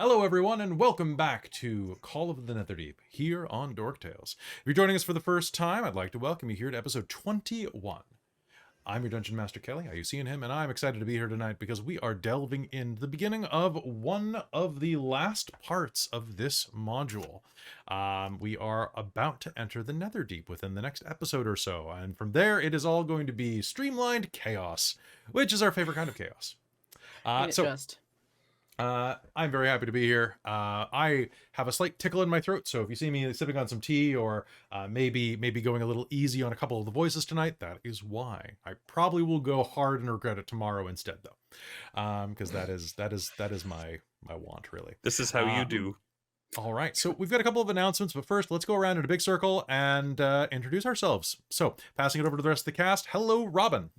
Hello everyone and welcome back to Call of the Netherdeep here on Dork Tales. If you're joining us for the first time, I'd like to welcome you here to episode 21. I'm your Dungeon Master Kelly, how you seeing him, and I'm excited to be here tonight because we are delving into the beginning of one of the last parts of this module. We are about to enter the Netherdeep within the next episode or so, and from there it is all going to be streamlined chaos, which is our favorite kind of chaos. I'm very happy to be here. I have a slight tickle in my throat, so if you see me sipping on some tea or maybe going a little easy on a couple of the voices tonight, that is why. I probably will go hard and regret it tomorrow instead, though, because that is my want, really. This is how you do. All right, so we've got a couple of announcements, but first let's go around in a big circle and introduce ourselves. So, passing it over to the rest of the cast. Hello, Robin.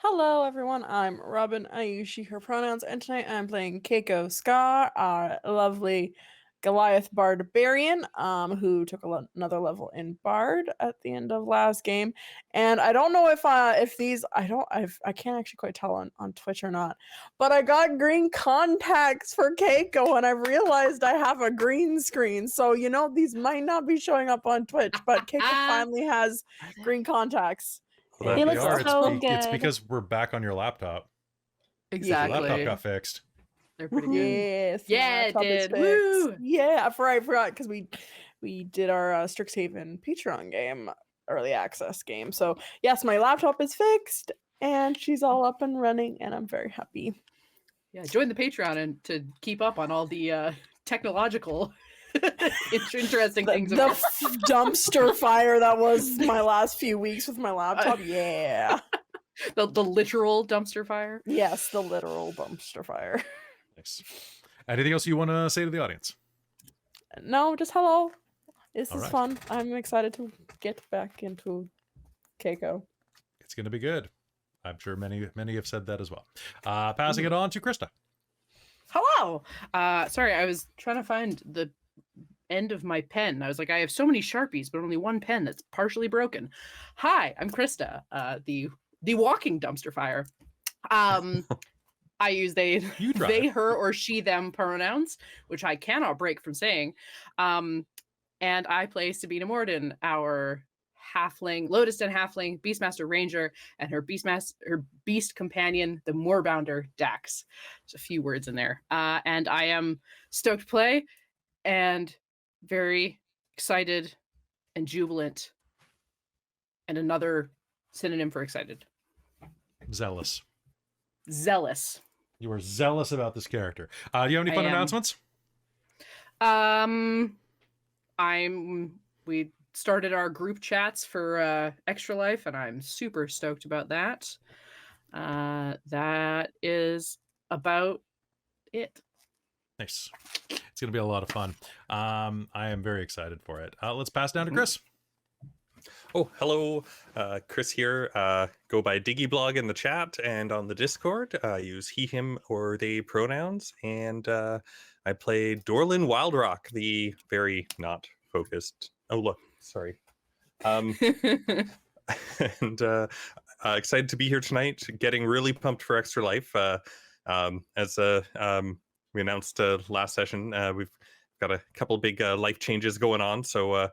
Hello everyone, I'm Robin, I use she, her pronouns, and tonight I'm playing Kaeko Skaar, our lovely Goliath Barbarian, who took another level in Bard at the end of last game. And I don't know if these, I can't actually quite tell on Twitch or not, but I got green contacts for Kaeko and I realized I have a green screen. So, you know, these might not be showing up on Twitch, but Kaeko finally has green contacts. Well, He looks so good. It's because we're back on your laptop. Exactly. Your laptop got fixed. They're pretty good. Yes. Yeah, it did. Woo! Yeah, I forgot because we did our Strixhaven Patreon game, early access game. So yes, my laptop is fixed and she's all up and running, and I'm very happy. Yeah, join the Patreon and to keep up on all the technological interesting things. The dumpster fire that was my last few weeks with my laptop. Yeah. the literal dumpster fire. Yes, the literal dumpster fire. Nice. Anything else you want to say to the audience? No, just hello. This All is right. fun. I'm excited to get back into Kaeko. It's going to be good. I'm sure many have said that as well. Passing it on to Krista. Hello. Sorry, I was trying to find the end of my pen. I was like, I have so many Sharpies, but only one pen that's partially broken. Hi, I'm Krista, the walking dumpster fire. I use they, her, or she, them pronouns, which I cannot break from saying. And I play Sabina Morden, our halfling, Lotus Den halfling, Beastmaster Ranger, and her beast companion, the Moorbounder Dax. There's a few words in there. And I am stoked to play and very excited and jubilant. And another synonym for excited. Zealous. Zealous. You are zealous about this character. Do you have any fun announcements? We started our group chats for Extra Life, and I'm super stoked about that. That is about it. Nice. It's going to be a lot of fun. I am very excited for it. Let's pass down to Chris. Oh, hello. Chris here. Go by Blogg in the chat and on the Discord. Use he, him, or they pronouns. And I play Dorlen Wildrock, the very not focused. Oh, look. Sorry. And excited to be here tonight. Getting really pumped for Extra Life. As we announced last session, we've got a couple big life changes going on. So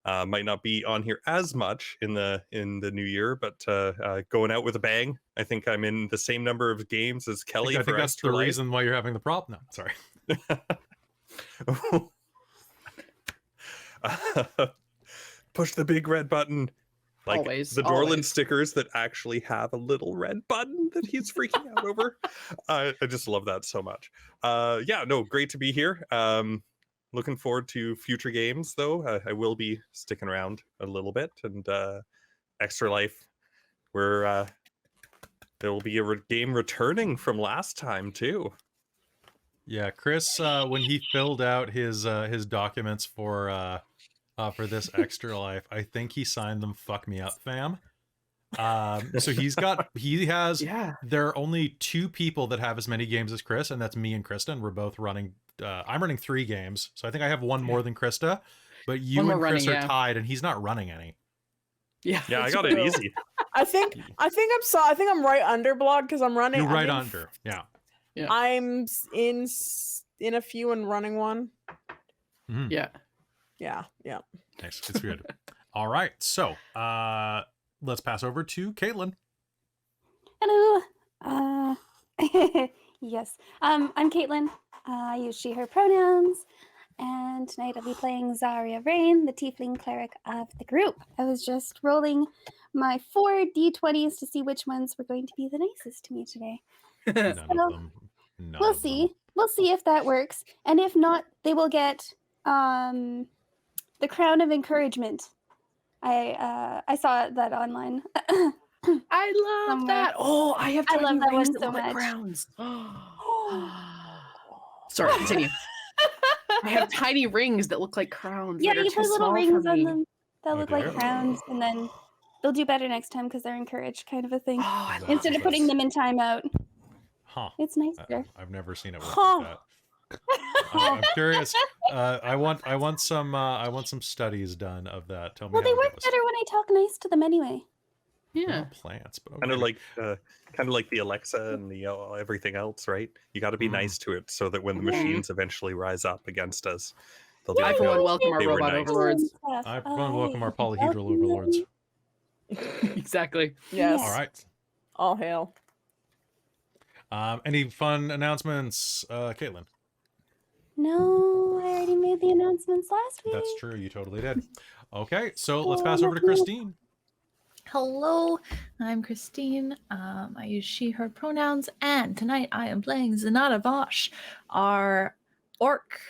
might not be on here as much in the new year, but going out with a bang. I think I'm in the same number of games as Kelly. I think that's the reason why you're having the prop. No, sorry. Push the big red button. Like always, the Dorlen stickers that actually have a little red button that he's freaking out over. I just love that so much. Yeah, no, great to be here. Looking forward to future games, though. I will be sticking around a little bit, and Extra Life, where there will be a game returning from last time too. Yeah, Chris, when he filled out his documents for this Extra Life, I think he signed them "fuck me up, fam." So there are only 2 people that have as many games as Chris, and that's me and Krista, and we're both running. I'm running 3 games, so I think I have one more than Krista, but you and Chris are tied, and he's not running any. Yeah, I got it easy. I think I'm right under Blogg because I'm running. You're right under. Yeah. I'm in in a few and running one. Mhm. Yeah. Yeah, yeah. Nice. It's good. All right. So let's pass over to Caitlin. Hello. Yes. I'm Caitlin. I use she, her pronouns. And tonight I'll be playing Zarya Rain, the tiefling cleric of the group. I was just rolling my 4 d20s to see which ones were going to be the nicest to me today. None So, of them. None we'll of them. see. We'll see if that works. And if not, they will get the Crown of Encouragement. I saw that online. I love Somewhere. that. Oh, I have I tiny love that rings one that so look like much. crowns. Sorry, continue. I have tiny rings that look like crowns. Yeah, that are you too put little small rings for on me. them that look like Okay. crowns, and then they'll do better next time because they're encouraged, kind of a thing. Oh, I love Instead of putting this. them in timeout, Huh. it's nicer. I've never seen it work Huh. like that. I'm curious. I want some studies done of that. Tell me Well, how they it work goes. better when I talk nice to them anyway. They're Yeah. not plants, but Kind of okay. like the Alexa and the everything else, right? You got to be Mm. nice to it so that when the Yeah. machines eventually rise up against us, they'll be I like, for one "Oh, welcome our they were robot nice." overlords. I want to welcome our polyhedral overlords. Exactly. Yes. All right. All hail. Any fun announcements, Caitlin? No, I already made the announcements last week. That's true. You totally did. Okay, so let's Oh, pass over to nothing else. Christine. Hello, I'm Christine. I use she, her pronouns, and tonight I am playing Zenata Vosh, our orc.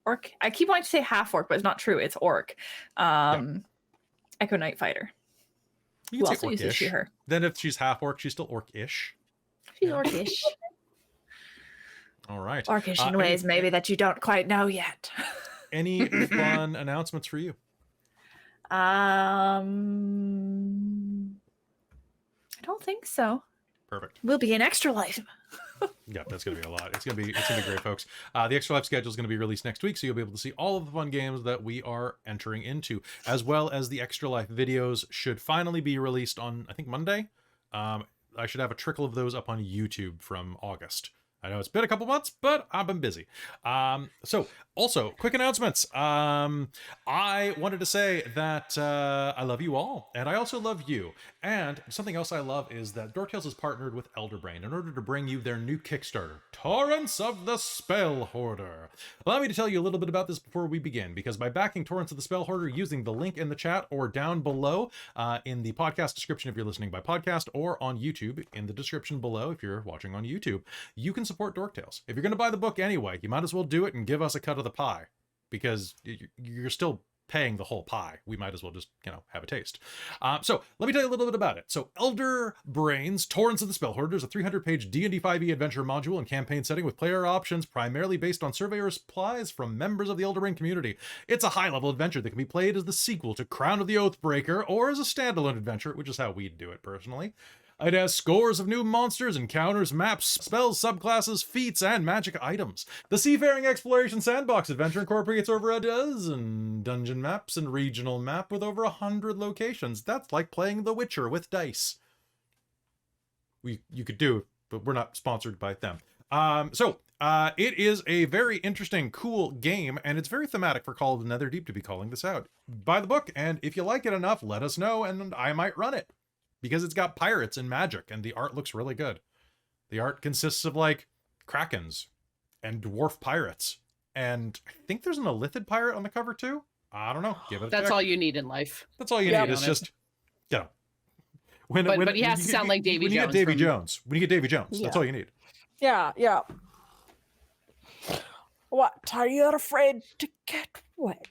I keep wanting to say half orc, but it's not true. It's orc. Echo Knight fighter. You Who can also say uses she, orc-ish. her. Then if she's half orc, she's still orc-ish. She's Yeah. orcish. All right. Orcish in any- ways maybe that you don't quite know yet. Any fun announcements for you? I don't think so. Perfect. Will be an extra life. Yeah, that's gonna be a lot. It's gonna be great, folks. The Extra Life schedule is gonna be released next week, so you'll be able to see all of the fun games that we are entering into, as well as the Extra Life videos should finally be released on, I think, Monday. I should have a trickle of those up on YouTube from August. I know it's been a couple months, but I've been busy. So also quick announcements. I wanted to say that I love you all, and I also love you. And something else I love is that Dork Tales has partnered with Elderbrain in order to bring you their new Kickstarter, Torrents of the Spellhoarder. Allow me to tell you a little bit about this before we begin, because by backing Torrents of the Spellhoarder using the link in the chat or down below in the podcast description if you're listening by podcast, or on YouTube in the description below if you're watching on YouTube, you can support Dork Tales. If you're going to buy the book anyway, you might as well do it and give us a cut of the pie, because you're still paying the whole pie. We might as well just, have a taste. So let me tell you a little bit about it. So Elderbrain's Torrents of the Spellhoarder is a 300-page D&D 5e adventure module and campaign setting with player options primarily based on surveyor supplies from members of the Elderbrain community. It's a high-level adventure that can be played as the sequel to Crown of the Oathbreaker or as a standalone adventure, which is how we'd do it personally. It has scores of new monsters, encounters, maps, spells, subclasses, feats, and magic items. The Seafaring Exploration Sandbox adventure incorporates over a dozen dungeon maps and regional map with over 100 locations. That's like playing The Witcher with dice. You could do it, but we're not sponsored by them. It is a very interesting, cool game, and it's very thematic for Call of the Netherdeep to be calling this out. Buy the book, and if you like it enough, let us know, and I might run it. Because it's got pirates and magic, and the art looks really good. The art consists of, like, krakens and dwarf pirates. And I think there's an Illithid pirate on the cover, too. I don't know. Give it a That's check. all you need in life. That's all you Yeah, need. It's honest. just, But he has to sound like Davy When you get Jones Davy from- Jones. When you get Davy Jones. That's Yeah. all you need. Yeah. What? Are you afraid to get wet?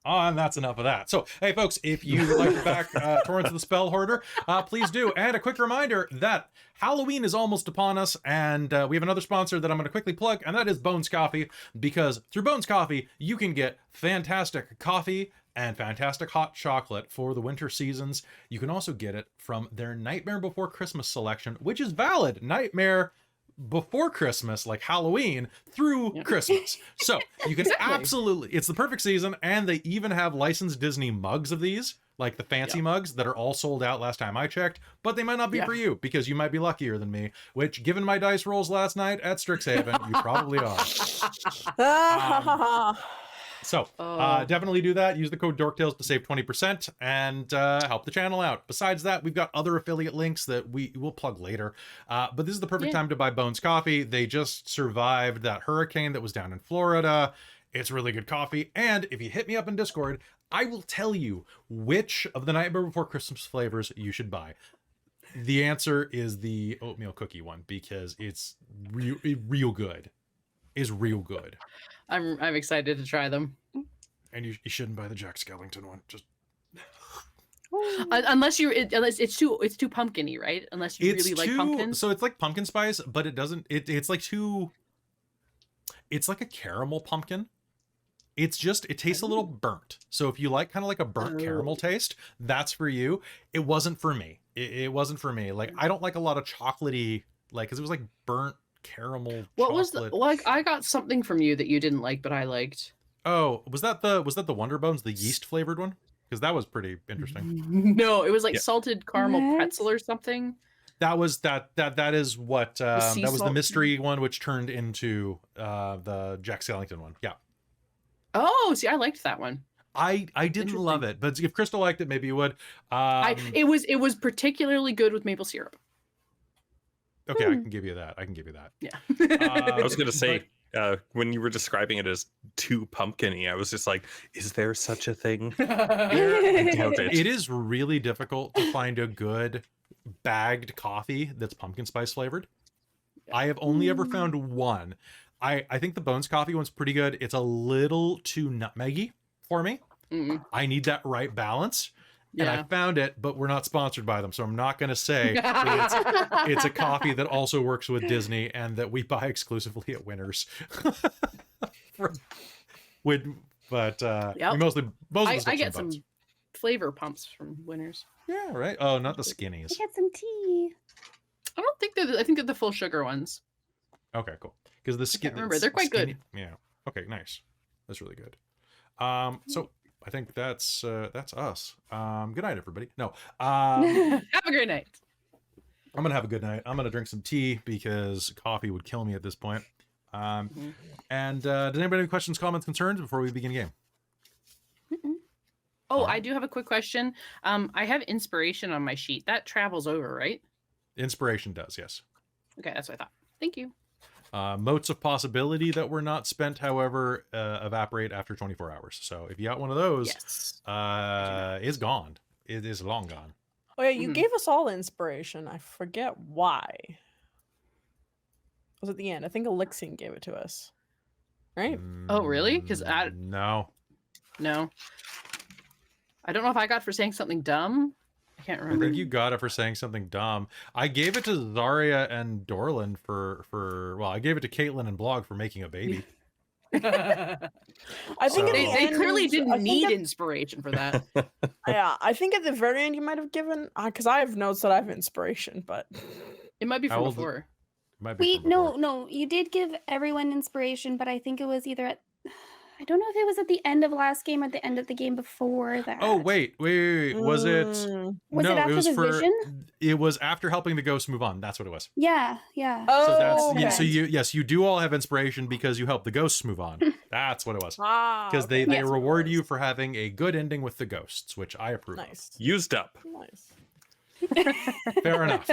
Oh, and that's enough of that. So, hey, folks, if you would like to back Torrents of the Spellhoarder, please do. And a quick reminder that Halloween is almost upon us, and we have another sponsor that I'm going to quickly plug, and that is Bones Coffee, because through Bones Coffee, you can get fantastic coffee and fantastic hot chocolate for the winter seasons. You can also get it from their Nightmare Before Christmas selection, which is valid. Nightmare before Christmas, like Halloween, through Christmas. So you can Exactly. absolutely, it's the perfect season, and they even have licensed Disney mugs of these. like the fancy mugs that are all sold out last time I checked, but they might not be for you because you might be luckier than me, which given my dice rolls last night at Strixhaven, you probably are. So definitely do that. Use the code Dork Tales to save 20% and help the channel out. Besides that, we've got other affiliate links that we will plug later. But this is the perfect time to buy Bones Coffee. They just survived that hurricane that was down in Florida. It's really good coffee. And if you hit me up in Discord, I will tell you which of the Nightmare Before Christmas flavors you should buy. The answer is the oatmeal cookie one because it's real good. Is real good. I'm excited to try them. And you shouldn't buy the Jack Skellington one. Just unless it's too pumpkin-y, right? Unless you really like pumpkin. So it's like pumpkin spice, but it doesn't. It's like too. It's like a caramel pumpkin. It tastes a little burnt. So if you like kind of like a burnt caramel taste, that's for you. It wasn't for me. It wasn't for me. Like I don't like a lot of chocolatey, like because it was like burnt caramel. What was the like? I got something from you that you didn't like, but I liked. Oh, was that the Wonder Bones, the yeast flavored one? Because that was pretty interesting. No, it was like salted caramel pretzel or something. That was that is what that was the mystery one, which turned into the Jack Skellington one. Yeah. Oh, see, I liked that one. I didn't love it, but if Crystal liked it, maybe you would. It was particularly good with maple syrup. Okay, I can give you that. Yeah. I was gonna say when you were describing it as too pumpkin-y, I was just like, is there such a thing? I doubt it. It is really difficult to find a good bagged coffee that's pumpkin spice flavored. I have only ever found one. I think the Bones Coffee one's pretty good. It's a little too nutmeggy for me. I need that right balance. And I found it, but we're not sponsored by them, so I'm not going to say it's a coffee that also works with Disney and that we buy exclusively at Winners. We mostly I get some flavor pumps from Winners. Yeah, right. Oh, not the skinnies. I get some tea. I don't think I think they're the full sugar ones. Okay, cool. Because the skin. Remember, they're quite good. Yeah. Okay, nice. That's really good. So I think that's us. Good night, everybody. No. Have a great night. I'm gonna have a good night. I'm gonna drink some tea because coffee would kill me at this point. And does anybody have any questions, comments, concerns before we begin the game? Oh, I do have a quick question. I have inspiration on my sheet. That travels over, right? Inspiration does, yes. Okay, that's what I thought. Thank you. Motes of possibility that were not spent, however, evaporate after 24 hours. So if you got one of those, it's gone. It is long gone. Oh yeah, you gave us all inspiration. I forget why. It was at the end. I think Elixion gave it to us. Right? Oh, really? Because No. I don't know if I got for saying something dumb. I can't remember. I think you got it for saying something dumb. I gave it to Zarya and Dorlen well, I gave it to Caitlin and Blogg for making a baby. I think they clearly didn't need inspiration for that. Yeah, I think at the very end you might have given, because I have notes that I have inspiration, but it might be from before. Wait, no, you did give everyone inspiration, but I think it was either at, I don't know if it was at the end of last game or the end of the game before that. Oh, wait. Was it? Was no, it after it was the vision? It was after helping the ghosts move on. That's what it was. Yeah. Oh, so that's okay. so you do all have inspiration because you help the ghosts move on. That's what it was. Because they reward you for having a good ending with the ghosts, which I approve of. Used up. Nice. Fair enough.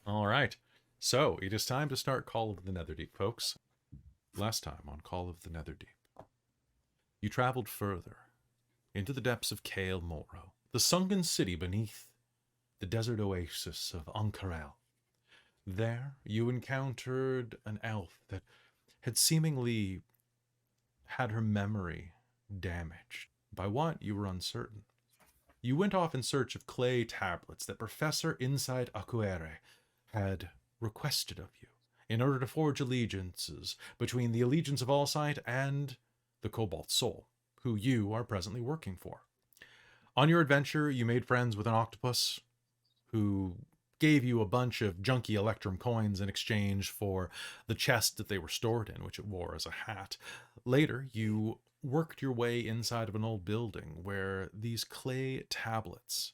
All right. So it is time to start Call of the Netherdeep, folks. Last time on Call of the Netherdeep, you traveled further into the depths of Kael Morro, the sunken city beneath the desert oasis of Ankarel. There, you encountered an elf that had seemingly had her memory damaged. By what, you were uncertain. You went off in search of clay tablets that Professor inside Akuere had requested of you, in order to forge allegiances between the allegiance of Allsight and the Cobalt Soul, who you are presently working for. On your adventure, you made friends with an octopus who gave you a bunch of junky Electrum coins in exchange for the chest that they were stored in, which it wore as a hat. Later, you worked your way inside of an old building where these clay tablets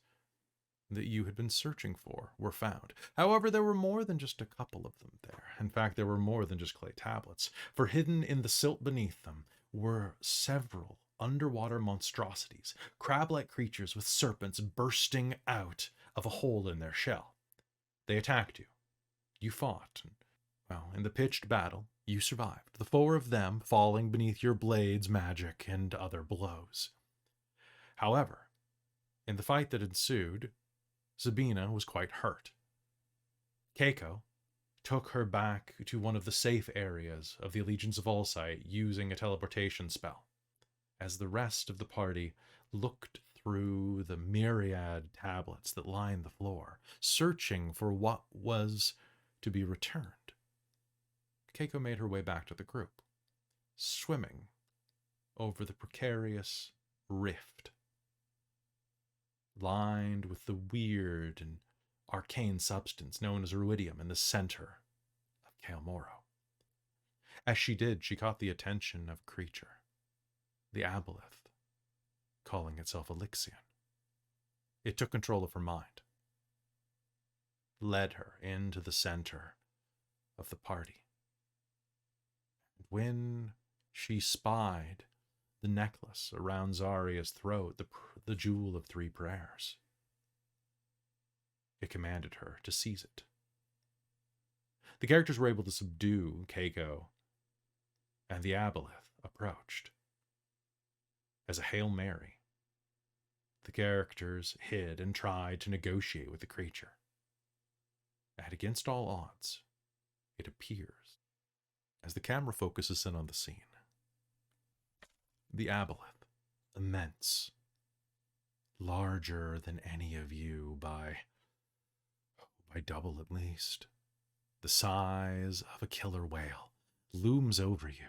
that you had been searching for were found. However, there were more than just a couple of them there. In fact, there were more than just clay tablets, for hidden in the silt beneath them were several underwater monstrosities, crab-like creatures with serpents bursting out of a hole in their shell. They attacked you. You fought, and, well, in the pitched battle, you survived, the 4 of them falling beneath your blades, magic, and other blows. However, in the fight that ensued, Sabina was quite hurt. Kaeko took her back to one of the safe areas of the Allegiance of Allsight using a teleportation spell, as the rest of the party looked through the myriad tablets that lined the floor, searching for what was to be returned. Kaeko made her way back to the group, swimming over the precarious rift, lined with the weird and arcane substance known as ruidium in the center of Kael'Moro. As she did, she caught the attention of a creature, the aboleth, calling itself Elixion. It took control of her mind, led her into the center of the party. When she spied the necklace around Zarya's throat, the jewel of 3 prayers, it commanded her to seize it. The characters were able to subdue Kaeko, and the aboleth approached. As a Hail Mary, the characters hid and tried to negotiate with the creature. And against all odds, it appears, as the camera focuses in on the scene, the aboleth, immense, larger than any of you by double at least, the size of a killer whale, looms over you.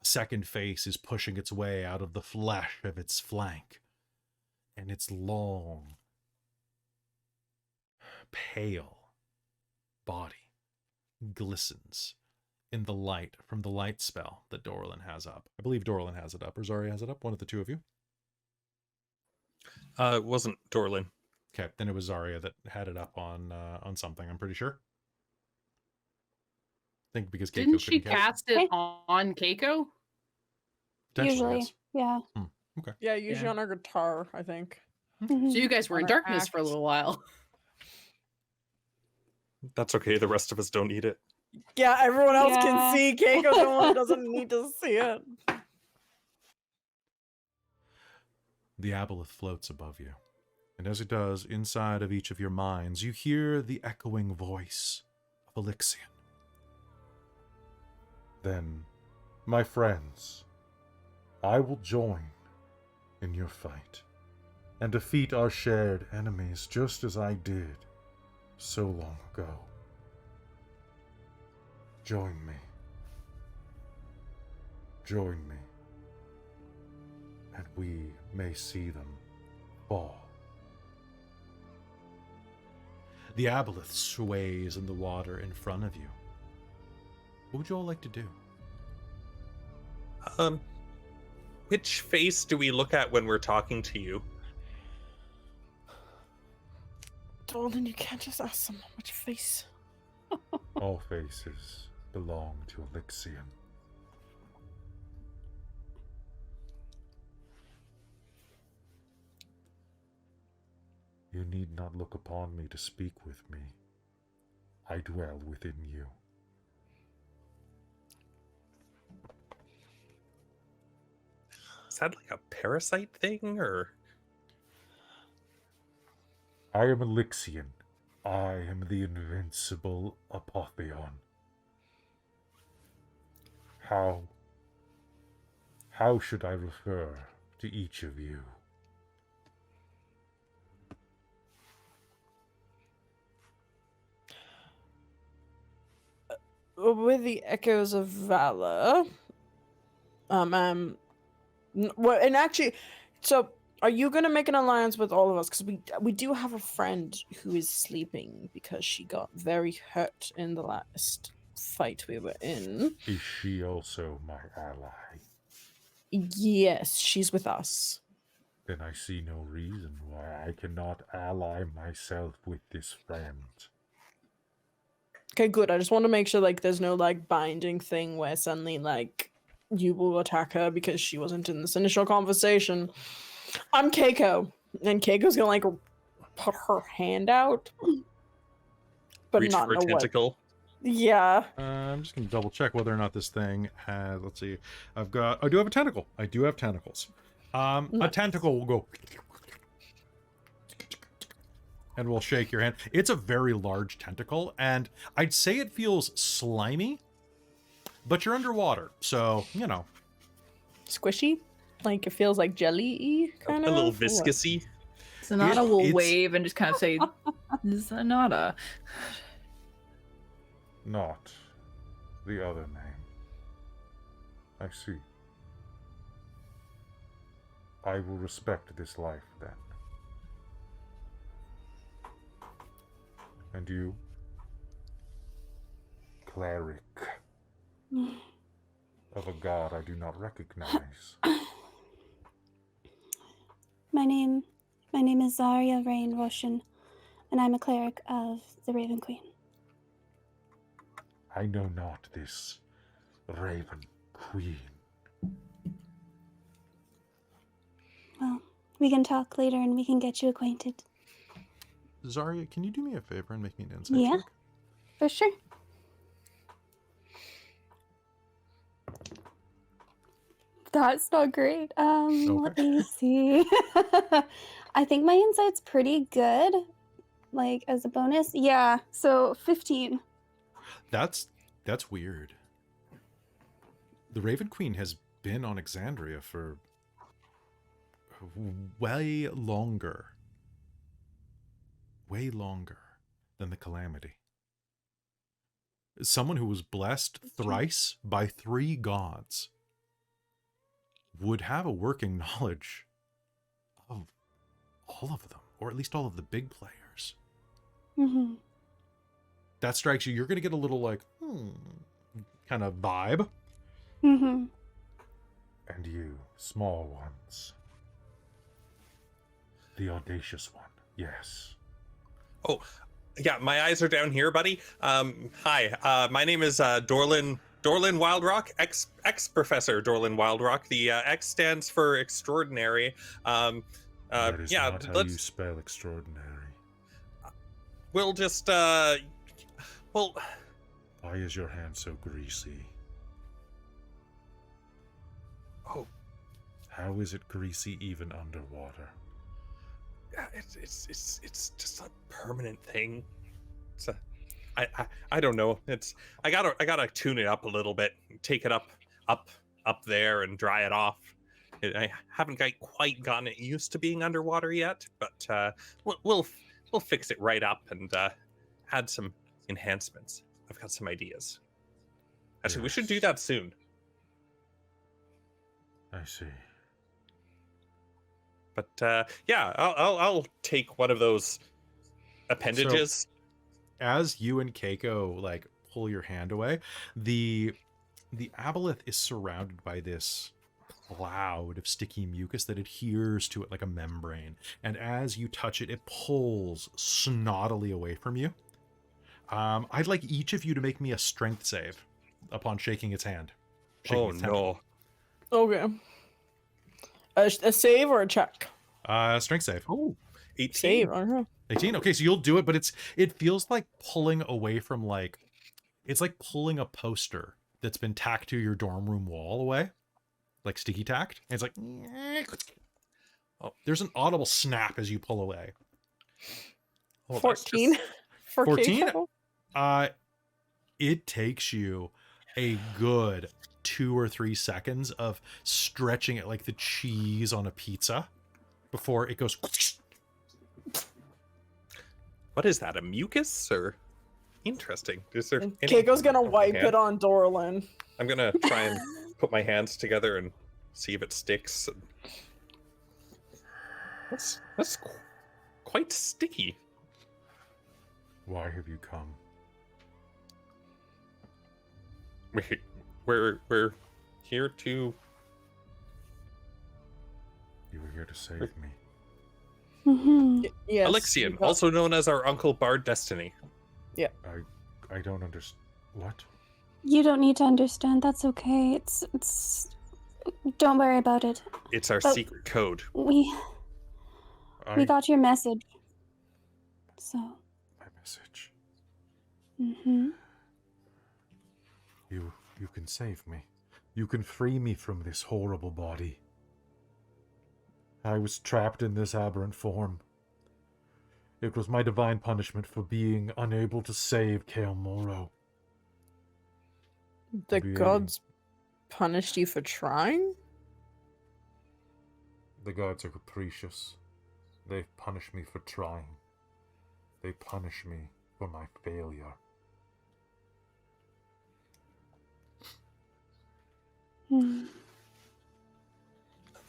A second face is pushing its way out of the flesh of its flank, and its long, pale body glistens in the light from the light spell that Dorlen has up. I believe Dorlen has it up, or Zarya has it up, one of the 2 of you. It wasn't Dorlen. Okay, then it was Zarya that had it up on something, I'm pretty sure. I think because Kaeko Didn't she couldn't cast it on Kaeko? Potentially, Usually, yes. yeah. Yeah, usually Yeah. on our guitar, I think. Mhm. So you guys were in On our darkness for a act. little while. That's okay. The rest of us don't need it. Yeah, everyone else Yeah. can see. Kaeko doesn't need to see it. The aboleth floats above you, and as it does, inside of each of your minds, you hear the echoing voice of Elixion. Then, my friends, I will join in your fight, and defeat our shared enemies just as I did so long ago. Join me. Join me, and we may see them fall. The aboleth sways in the water in front of you. What would you all like to do? Which face do we look at when we're talking to you? Dorlen, you can't just ask someone which face. All faces belong to Elixion. You need not look upon me to speak with me. I dwell within you. Is that like a parasite thing, or? I am Elixion. I am the invincible Apotheon. How should I refer to each of you? With the echoes of valor. Well, and actually, so are you gonna make an alliance with all of us? Because we do have a friend who is sleeping because she got very hurt in the last fight we were in. Is she also my ally? Yes, she's with us. Then I see no reason why I cannot ally myself with this friend. Okay, good. I just want to make sure like there's no like binding thing where suddenly like you will attack her because she wasn't in this initial conversation. I'm Kaeko, and Keiko's gonna like put her hand out, but Reach not for a know what. tentacle. Yeah. I'm just gonna double check whether or not this thing has. Let's see. I do have a tentacle. I do have tentacles. A Nice. tentacle will go and will shake your hand. It's a very large tentacle, and I'd say it feels slimy, but you're underwater, so you know. Squishy, like it feels like jelly-y kind A of. little viscousy. Sonata will it's- wave and just kind of say, Sonata. Not the other name. I see. I will respect this life then. And you? Cleric of a god I do not recognize. My name is Zarya Rain Roshan, and I'm a cleric of the Raven Queen. I know not this Raven Queen. Well, we can talk later and we can get you acquainted. Zarya, can you do me a favor and make me an insight Yeah. check? For sure. That's not great. Let me see. I think my insight's pretty good. Like as a bonus. Yeah, so 15. That's weird. The Raven Queen has been on Exandria for way longer than the Calamity. Someone who was blessed thrice by 3 gods would have a working knowledge of all of them, or at least all of the big players. Mm-hmm. That strikes you. You're going to get a little like, kind of vibe. Mm-hmm. And you, small ones. The audacious one, yes. Oh, yeah, my eyes are down here, buddy. Hi, my name is Dorlen Wildrock, ex-professor Dorlen Wildrock. The X stands for extraordinary. That is Yeah, not how let's. you spell extraordinary. We'll just. Well, Why is your hand so greasy? oh, How is it greasy even underwater? yeah, it's just a permanent thing. It's a, I don't know. I gotta tune it up a little bit, take it up there and dry it off. I haven't quite gotten it used to being underwater yet, but we'll fix it right up and add some enhancements. I've got some ideas. Actually, we should do that soon. I see. But yeah, I'll take one of those appendages. As you and Kaeko like pull your hand away, the aboleth is surrounded by this cloud of sticky mucus that adheres to it like a membrane. And as you touch it, it pulls snottily away from you. I'd like each of you to make me a strength save upon shaking its hand. Oh no! Okay. A save or a check? Strength save. Oh, 18. Save. Uh-huh. 18. Okay, so you'll do it, but it feels like pulling away from it's like pulling a poster that's been tacked to your dorm room wall away, like sticky tacked. And it's like, there's an audible snap as you pull away. Oh, that's 14. just- 14? Keiko? It takes you a good 2 or 3 seconds of stretching it like the cheese on a pizza before it goes. What is that? A mucus or? Interesting. Is there? And any- Keiko's gonna Oh, wipe hand? it on Dorlen. I'm gonna try and put my hands together and see if it sticks. That's quite sticky. Why have you come? We're here to You were here to save me. Mm-hmm. Yes. Alexian, you got- also known as our Uncle Bard Destiny. I don't understand. What? You don't need to understand. That's okay. It's. Don't worry about it. It's our But- secret code. We I got your message. So. my message. Mm-hmm. You can save me. You can free me from this horrible body. I was trapped in this aberrant form. It was my divine punishment for being unable to save Kael Moro. The Maybe- gods punished you for trying? The gods are capricious. They punish me for trying. They punish me for my failure. Hmm.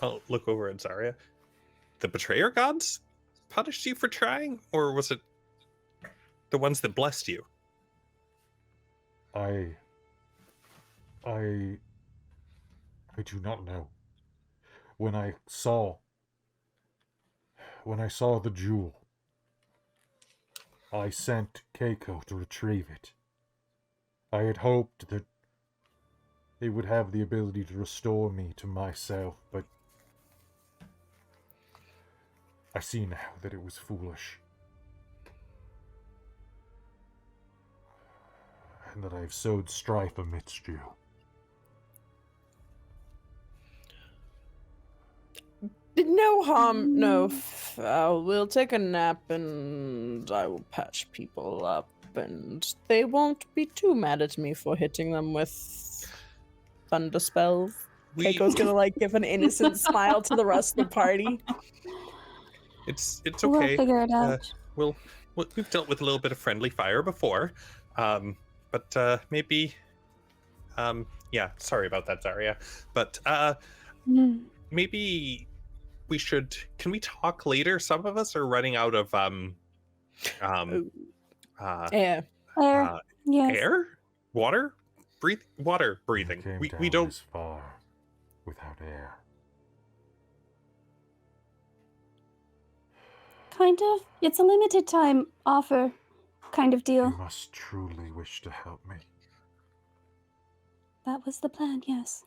I'll look over at Zarya. The betrayer gods punished you for trying, or was it the ones that blessed you? I do not know. When I saw the jewel, I sent Kaeko to retrieve it. I had hoped that it would have the ability to restore me to myself, but I see now that it was foolish. And that I have sowed strife amidst you. No harm, no foul. We'll take a nap and I will patch people up, and they won't be too mad at me for hitting them with thunder spells. Keiko's gonna like give an innocent smile to the rest of the party. It's We'll okay. figure it out. We've dealt with a little bit of friendly fire before, but maybe, yeah. Sorry about that, Zarya. But Mm. maybe we should. Can we talk later? Some of us are running out of Yeah. Air. Yes. air, water You breathing. came We down don't. this far without air. Kind of. It's a limited time offer kind of You deal. must truly wish to help me. That was the plan, yes.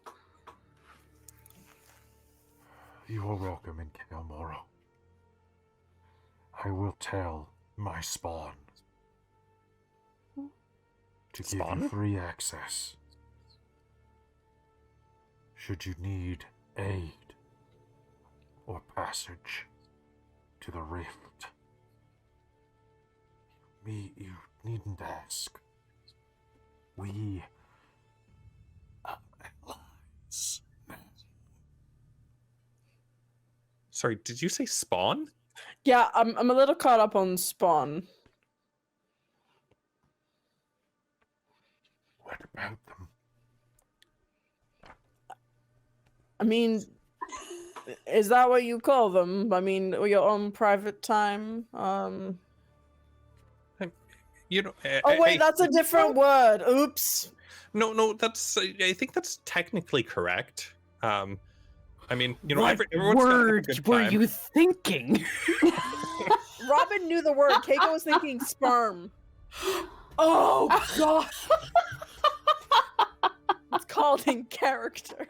You are welcome in Kael Moro. I will tell my spawn to give Spawn? you free access. Should you need aid or passage to the rift, you needn't ask. We are allies now. Sorry, did you say spawn? Yeah, I'm a little caught up on Spawn. What about them? I mean, is that what you call them? I mean, your own private time? You know. Oh wait, that's a different word. Oops. No. That's. I think that's technically correct. I mean, you know, What everyone's gotta have a word good were time. you thinking? Robin knew the word. Keiko was thinking sperm. Oh god! It's called in character.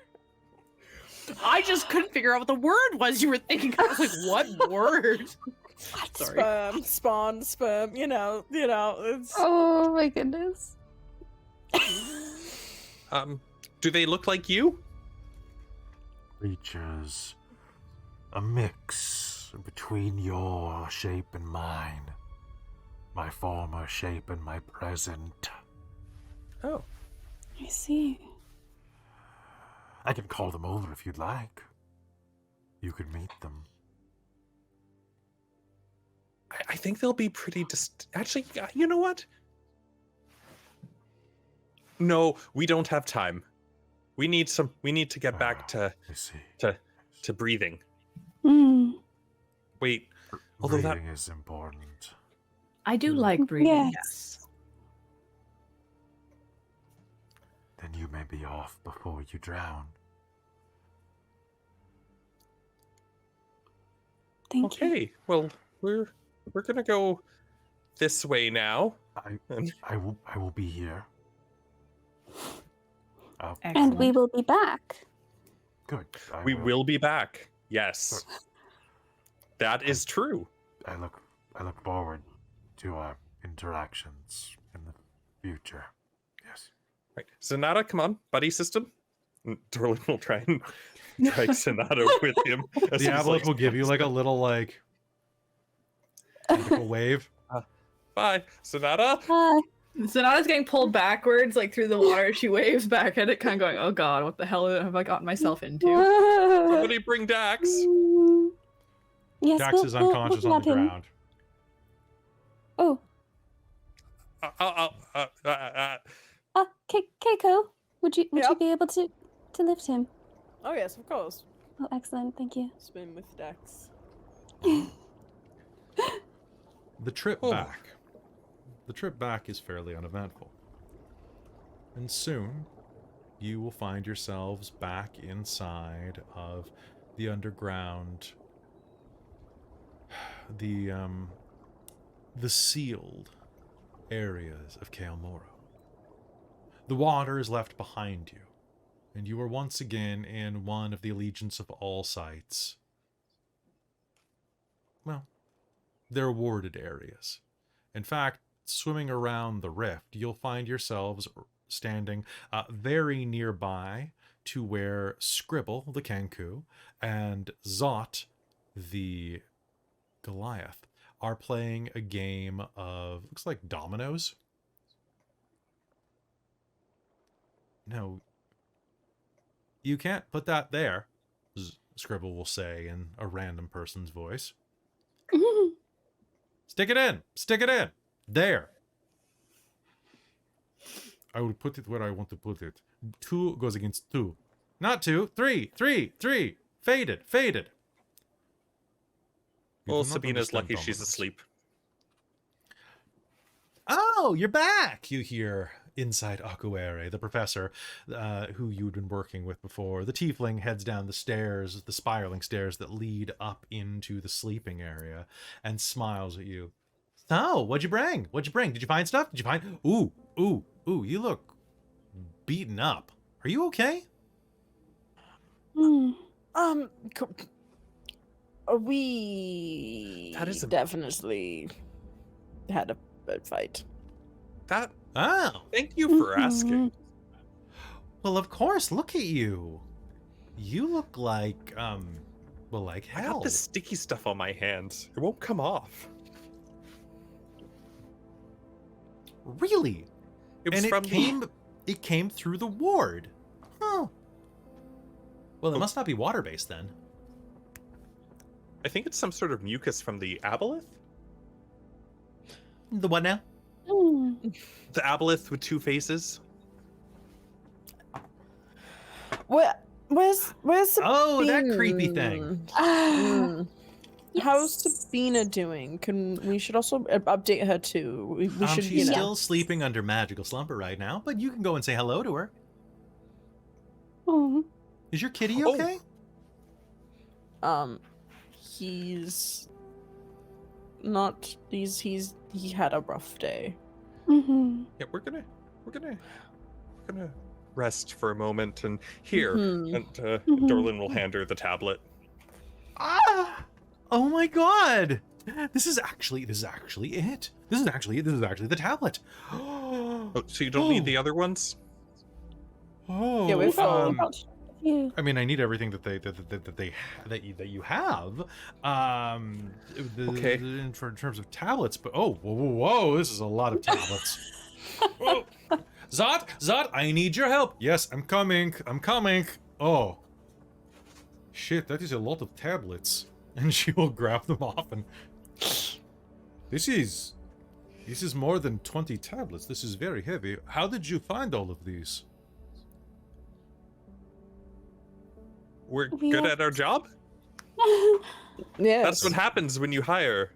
I just couldn't figure out what the word was you were thinking. I was like, what word? Sorry. Sperm, spawn, sperm. You know. It's Oh my goodness. Do they look like you? Creatures, a mix between your shape and mine, my former shape and my present. Oh. I see. I can call them over if you'd like. You could meet them. I think they'll be pretty actually, you know what? No, we don't have time. We need to get back to I see. to breathing. Mm. Wait, although that Breathing is important. I do like breathing. Yes. Then you may be off before you drown. Thank you. Okay, well, we're gonna go this way now. And I will be here. And we will be back. Good. we will be back. Yes, that is true. I look forward to our interactions in the future. Yes. Right, Sonata, come on, buddy system. And Dorlen will try and drag Sonata with him. as The he's, aboleth will give you like a little like tentacle wave. Bye, Sonata. Hi. Sonata's getting pulled backwards, like through the water. She waves back at it, kind of going, "Oh God, what the hell have I gotten myself into?" Somebody bring Dax. Yes, Dax is unconscious on the ground. Oh, Kaeko, would you Yep. be able to lift him? Oh yes, of course. Oh, excellent. Thank you. Spin with Dex. The trip Oh. back. The trip back is fairly uneventful. And soon, you will find yourselves back inside of the underground, the sealed areas of Kael'Moro. The water is left behind you, and you are once again in one of the allegiance of all sites. Well, they're warded areas. In fact, swimming around the rift, you'll find yourselves standing very nearby to where Scribble, the Kenku, and Zot, the Goliath, are playing a game of, looks like dominoes. No, you can't put that there, Scribble will say in a random person's voice. Stick it in! Stick it in! There! I will put it where I want to put it. 2 goes against 2. Not 2. 3! 3! 3! Faded! Faded! You Well, do not Sabina's understand lucky she's dominoes. asleep. Oh, you're back! You hear inside Akuere, the professor who you'd been working with before. The tiefling heads down the stairs, the spiraling stairs that lead up into the sleeping area, and smiles at you. So, what'd you bring? What'd you bring? Did you find stuff? Did you find... Ooh, you look beaten up. Are you okay? Hmm. We That is a- definitely had a bad fight. That. Oh, Thank you for asking. well, of course, look at you. You look like, well, like I hell. got this sticky stuff on my hands. It won't come off. Really? It was And from it came through the ward. Huh. Well, it Oh. must not be water-based then. I think it's some sort of mucus from the aboleth. The what now? Hmm. The aboleth with 2 faces. Where's Sabina? Oh, that creepy thing. How's Yes. Sabina doing? We should also update her too. We should, She's you know. still sleeping under magical slumber right now, but you can go and say hello to her. Oh. Is your kitty Oh. okay? He's not. He had a rough day. Mm-hmm. Yeah, we're gonna rest for a moment and here. Mhm. And Mhm. Dorlen will hand her the tablet. Ah! Oh my god! This is actually it. This is actually the tablet. Oh, so you don't need the other ones? Oh, Yeah, we found- You. I mean, I need everything that you have. Okay. In terms of tablets, but whoa, this is a lot of tablets. Oh. Zot, I need your help. Yes, I'm coming. Oh, shit, that is a lot of tablets. And she will grab them off and. This is more than 20 tablets. This is very heavy. How did you find all of these? We're We good are- at our job? Yes. That's what happens when you hire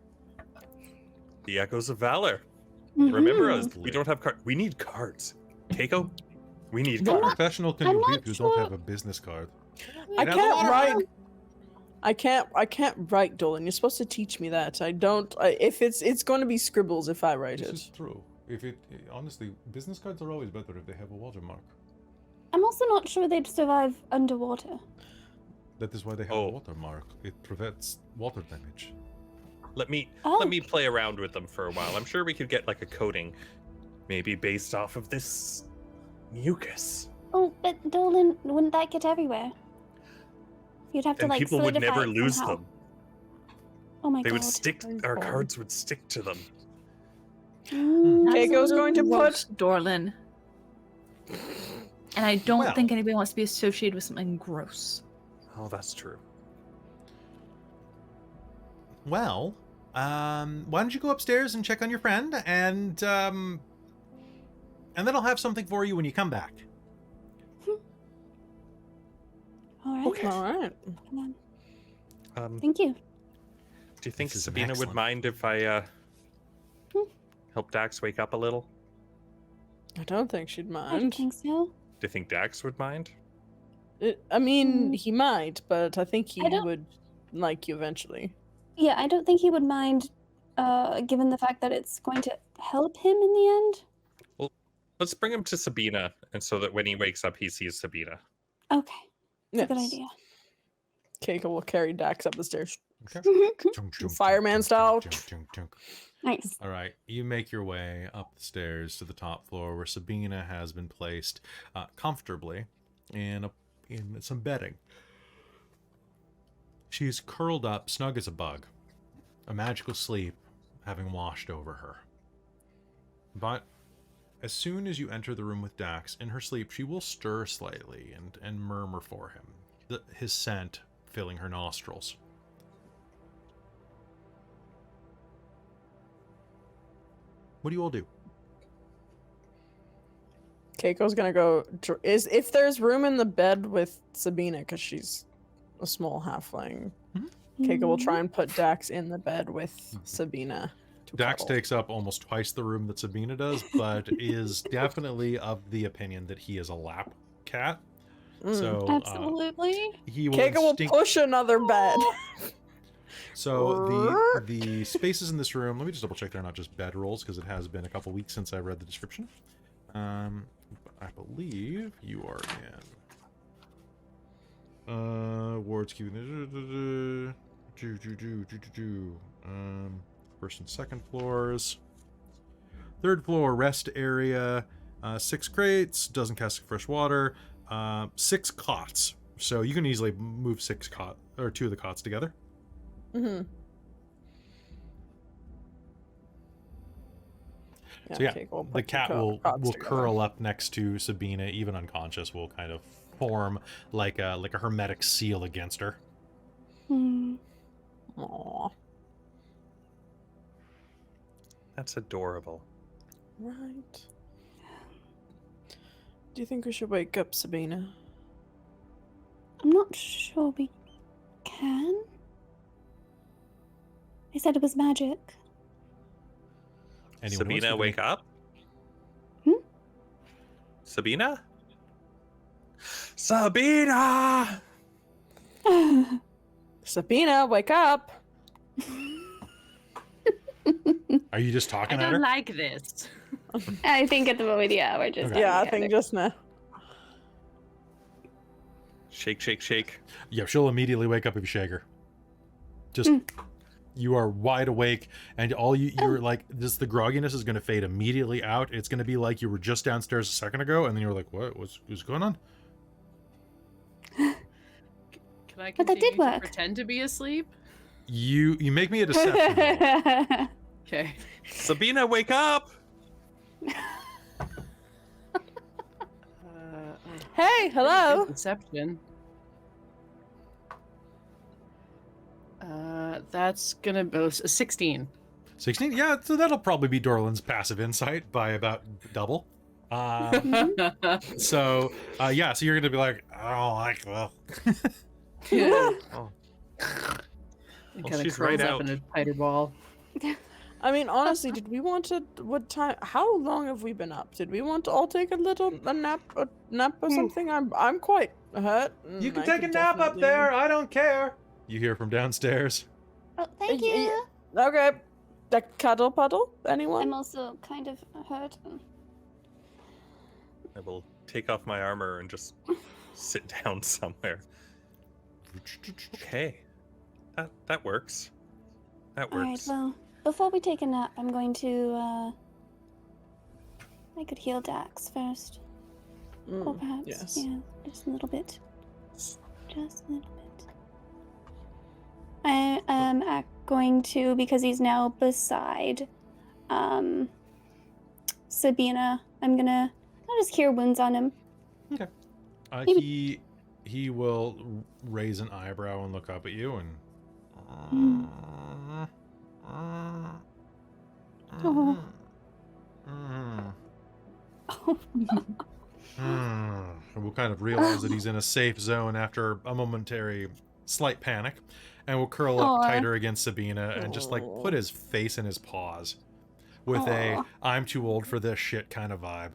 the Echoes of Valor. Remember Mhm. us. We don't have cards. We need cards. Keiko, we need What cards. professional can I'm you be not if you don't sure- have a business card? I Get out of the can't water, ride. man. I can't write, Dorlen. You're supposed to teach me that. I don't. If it's going to be scribbles if I write This it. is true. Honestly, business cards are always better if they have a watermark. I'm also not sure they'd survive underwater. That is why they have a watermark. It prevents water damage. Let me play around with them for a while. I'm sure we could get like a coating, maybe based off of this mucus. Oh, but Dorlen, wouldn't that get everywhere? You'd have to And like people would solidify never it lose somehow. them. Oh my They god. would stick. Our cards would stick to them. Mm. Keiko's going to Gross, put Dorlen. And I don't Well. think anybody wants to be associated with something gross. Oh, that's true. Well, why don't you go upstairs and check on your friend, and then I'll have something for you when you come back. All right. Okay. all right. Thank you. Do you think This is Sabina would excellent. mind if I help Dax wake up a little? I don't think she'd I don't mind. think so. Do you think Dax would mind? I mean, Mm. he might, but I think he I don't- would like you eventually. Yeah, I don't think he would mind, given the fact that it's going to help him in the end. Let's bring him to Sabina, and so that when he wakes up, he sees Sabina. Okay, it's a good Yes. idea. Keiko will carry Dax up the stairs. Okay. Fireman style. Nice. All right, you make your way up the stairs to the top floor where Sabina has been placed comfortably in some bedding. She's curled up, snug as a bug, a magical sleep having washed over her. But as soon as you enter the room with Dax, in her sleep, she will stir slightly and murmur for him, his scent filling her nostrils. What do you all do? Keiko's gonna go. If there's room in the bed with Sabina, because she's a small halfling, Keiko will try and put Dax in the bed with Sabina. to Dax cuddle. takes up almost twice the room that Sabina does, but is definitely of the opinion that he is a lap cat. Mm. So Absolutely. he will Keiko will push another bed. So the spaces in this room, let me just double check they're not just bed rolls, because it has been a couple weeks since I read the description. I believe you are in wards keeping first and second floors. Third floor rest area, 6 crates, doesn't cast fresh water, 6 cots. So you can easily move 2 of the cots together. Mm-hmm. So yeah, Keiko will the put cat will cots together. curl up next to Sabina, even unconscious, will kind of form like a hermetic seal against her. Hmm. Aw, That's adorable. right. Do you think we should wake up Sabina? I'm not sure we can. They said it was magic. Anyone Sabina, else with wake any- up. Hmm? Sabina? Sabina! Sabina, wake up! Are you just I talking at her? don't like this. I think at the moment, yeah, we're just. Okay. Yeah, I talking think together. just now. Shake, shake, shake. Yeah, she'll immediately wake up if you shake her. Just you are wide awake, and all you're like, this the grogginess is going to fade immediately out. It's going to be like you were just downstairs a second ago, and then you're like, what's going on? Can I But that continue did to work. pretend to be asleep? You make me a deception roll. Okay. Sabina, wake up! Hey, hello. Deception. That's gonna be a 16. 16? Yeah, so that'll probably be Dorlen's passive insight by about double. So you're gonna be like, I don't like well. Yeah. Oh. It Well, kind of she's curls right up out. in a tighter ball. I mean, honestly, did we want to? What time? How long have we been up? Did we want to all take a nap or something? I'm quite hurt. You can I take a could nap up definitely- there. I don't care. You hear from downstairs. Oh, thank Yeah, you. Okay. The cuddle puddle? Anyone? I'm also kind of hurt. I will take off my armor and just sit down somewhere. Okay. That works. That All right, works. well, before we take a nap, I'm going to, I could heal Dax first. Or perhaps, yes. yeah, just a little bit. Just a little bit. I am going to, because he's now beside, Sabina, I'll just cure wounds on him. Okay. Maybe- He will raise an eyebrow and look up at you and. Oh. And we'll kind of realize that he's in a safe zone after a momentary slight panic, and will curl up Aw. tighter against Sabina and just like put his face in his paws with a Aw. "I'm too old for this shit" kind of vibe.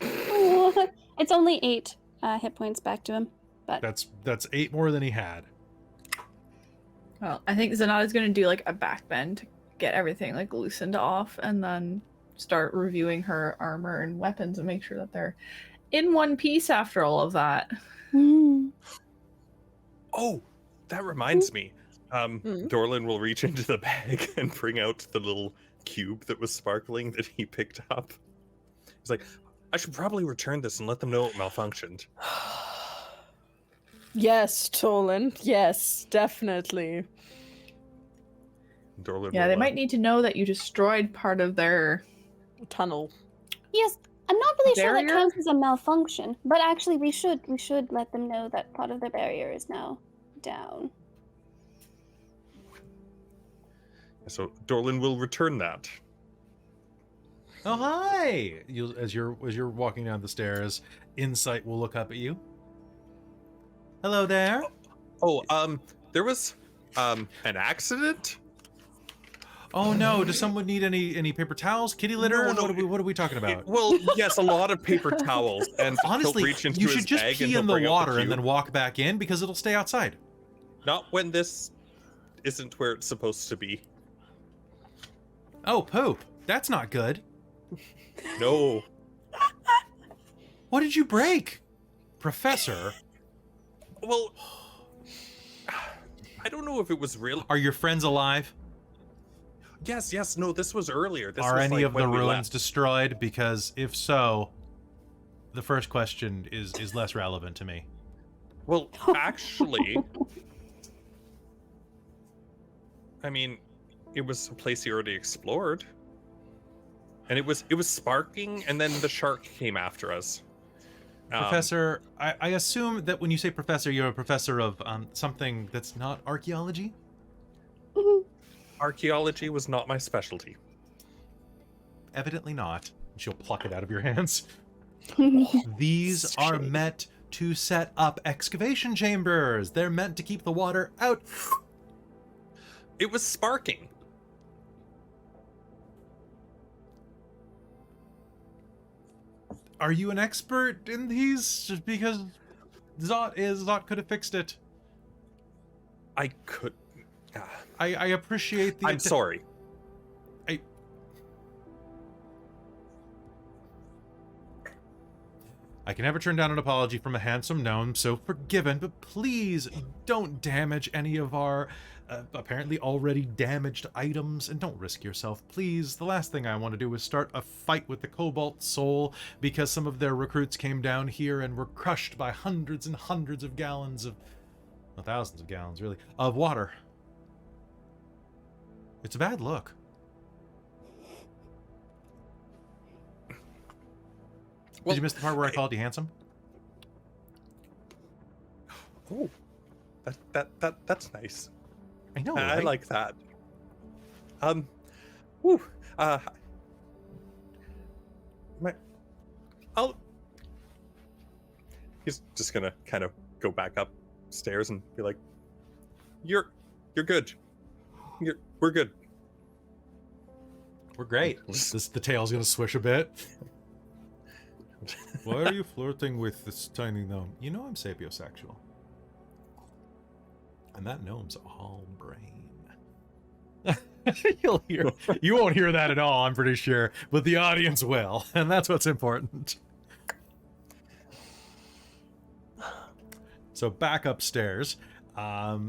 It's only 8 hit points back to him, but That's 8 more than he had. Well, I think Zanata's gonna do like a back bend to get everything like loosened off, and then start reviewing her armor and weapons and make sure that they're in one piece after all of that. Oh, that reminds me. Dorlen will reach into the bag and bring out the little cube that was sparkling that he picked up. He's like, I should probably return this and let them know it malfunctioned. Yes, Tolan. Yes, definitely. Dorlen Yeah, will, they might need to know that you destroyed part of their Tunnel. yes, I'm not really sure that Barrier? counts as a malfunction, but actually we should let them know that part of their barrier is now down. So Dorlen will return that. Oh hi! As you're walking down the stairs, Insight will look up at you. Hello there. Oh, there was an accident? Oh no! Does someone need any paper towels, kitty litter? No, what are we talking about? Well, yes, a lot of paper towels. And Honestly, he'll reach into you his should just bag and pee he'll in the bring out water and cube. then walk back in because it'll stay outside. Not when this isn't where it's supposed to be. Oh, poop! That's not good. No. What did you break, Professor? Well, I don't know if it was real. Are your friends alive? Yes, no, this was earlier. This Are was any like of the when we ruins left. destroyed? Because if so, the first question is less relevant to me. Well, actually, I mean, it was a place you already explored. And it was sparking, and then the shark came after us. Professor, I assume that when you say professor, you're a professor of something that's not archaeology? Archaeology was not my specialty. Evidently not. She'll pluck it out of your hands. These are meant to set up excavation chambers. They're meant to keep the water out. It was sparking. Are you an expert in these? Just because Zot could have fixed it. I could. I appreciate the. I'm sorry. I can never turn down an apology from a handsome gnome, so forgiven, but please don't damage any of our apparently already damaged items, and don't risk yourself, please. The last thing I want to do is start a fight with the Cobalt Soul because some of their recruits came down here and were crushed by hundreds and hundreds of gallons of, well, thousands of gallons, really, of water. It's a bad look. Well, Did you miss the part where I called you handsome? Oh, that's nice. I know, I right? like that. Whew, he's just gonna kind of go back upstairs and be like, "You're good. We're good." We're great. The tail's gonna swish a bit. Why are you flirting with this tiny gnome? You know I'm sapiosexual. And that gnome's all brain. You won't hear that at all, I'm pretty sure, but the audience will, and that's what's important. So back upstairs,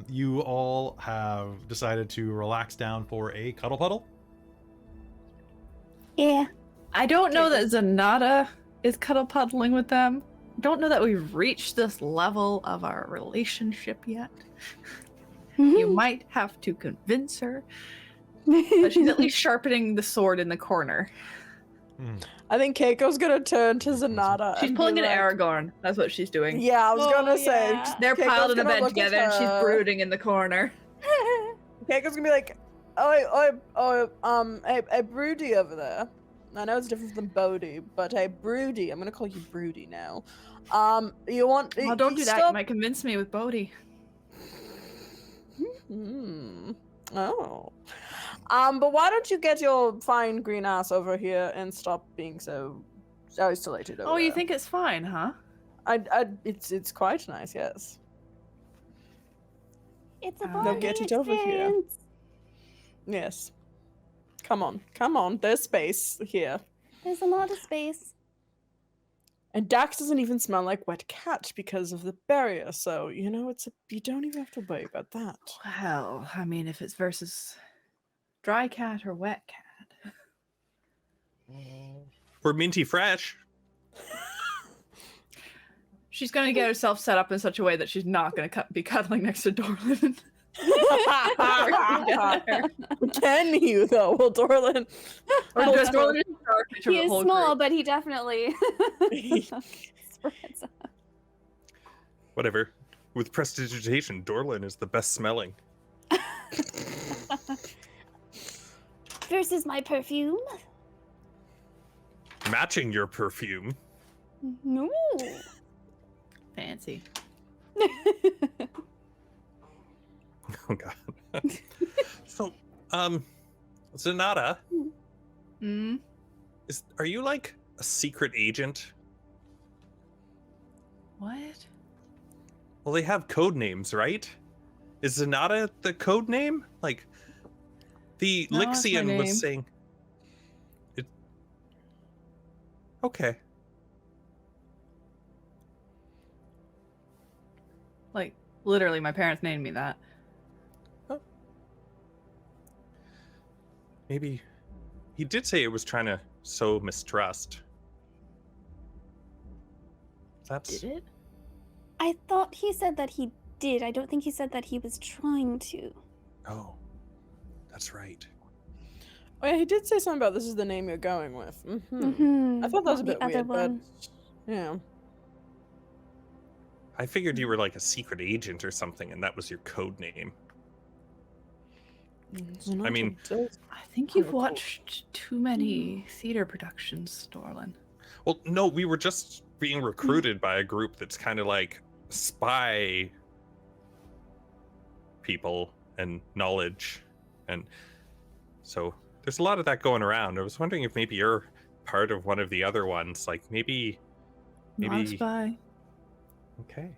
you all have decided to relax down for a cuddle puddle. Yeah. I don't know that Zanata is cuddle puddling with them. Don't know that we've reached this level of our relationship yet. You might have to convince her, but she's at least sharpening the sword in the corner. I think Keiko's gonna turn to Zanata. She's and pulling be an like, Aragorn. That's what she's doing. Yeah, I was Oh, gonna say. yeah. They're Keiko's piled in a gonna bed look at together, and she's her. brooding in the corner. Keiko's gonna be like, hey, Broody over there. I know it's different than Bodhi, but hey, Broody, I'm gonna call you Broody now. You want? Oh, don't do that. You might convince me with Bodhi. Oh. But why don't you get your fine green ass over here and stop being so isolated over Oh, you there? think it's fine, huh? It's quite nice, yes. It's a They'll bonding get it over here. experience. Yes. Come on. There's space here. There's a lot of space. And Dax doesn't even smell like wet cat because of the barrier, so you know you don't even have to worry about that. Well, I mean, if it's versus dry cat or wet cat. We're minty fresh. She's going to get herself set up in such a way that she's not going to be cuddling next to Dorlen. Can you though? Will Dorlen? Or Will does Dorlen- Dorlen just dark picture He of the is whole small, group? but he definitely spreads out. Whatever. With prestidigitation, Dorlen is the best smelling. Versus my perfume. Matching your perfume. No. Fancy. Oh god. So, Zanata, are you like a secret agent? What? Well, they have code names, right? Is Zanata the code name? Like, the No, that's my Lixian name. was saying. It. Okay. Like, literally, my parents named me that. Maybe. He did say it was trying to sow mistrust. That's. Did it? I thought he said that he did. I don't think he said that he was trying to. Oh. That's right. Oh yeah, he did say something about this is the name you're going with. Mm-hmm. I thought that was a Not bit the other weird, but one. yeah. I figured you were like a secret agent or something, and that was your code name. I mean- I think you've Oh, cool. watched too many theater productions, Dorlen. Well, no, we were just being recruited by a group that's kind of like spy people and knowledge. And so there's a lot of that going around. I was wondering if maybe you're part of one of the other ones. Like maybe. Not a spy. Okay.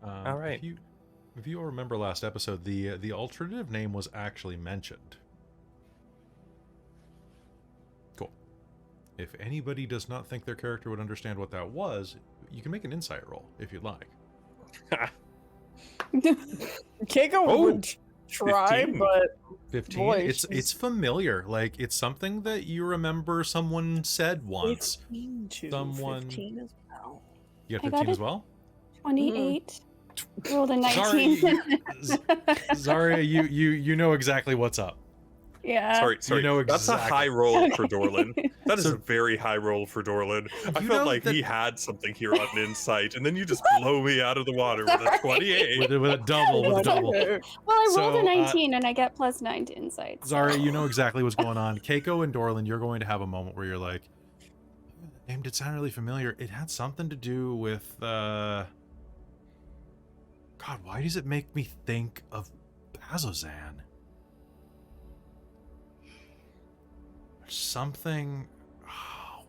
All right. If you remember last episode, the alternative name was actually mentioned. Cool. If anybody does not think their character would understand what that was, you can make an insight roll if you'd like. Keiko Oh, would try, 15. but 15. Boy, it's she's- familiar. Like it's something that you remember someone said once. 15 to Someone- 15 as well. You got I got 15 as it. well? 28. Rolled a Sorry, 19. Zarya, you know exactly what's up. Yeah. Sorry. know That's a exactly. high roll for Dorlen. That is So- a very high roll for Dorlen. I You felt know like that- he had something here on insight, and then you just blow me out of the water with a Sorry. 28. With a double, with a double. Whatever. Well, I rolled So, a 19 and I get plus 9 to insight. Zarya, you know exactly what's going on. Kaeko and Dorlen, you're going to have a moment where you're like, the name did sound really familiar. It had something to do with, God, why does it make me think of Bazozan? There's something,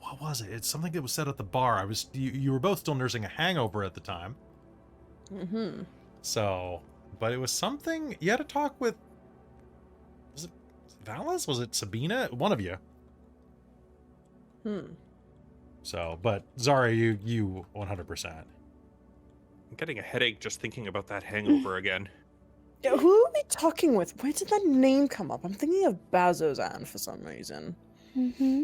what was it? It's something that was said at the bar. You were both still nursing a hangover at the time. Mm-hmm. So, but it was something you had to talk with. Was it Valis? Was it Sabina? One of you. So, but Zara, you 100%. I'm getting a headache just thinking about that hangover again. Yeah, who are we talking with? Where did that name come up? I'm thinking of Bazozan for some reason. Mm-hmm.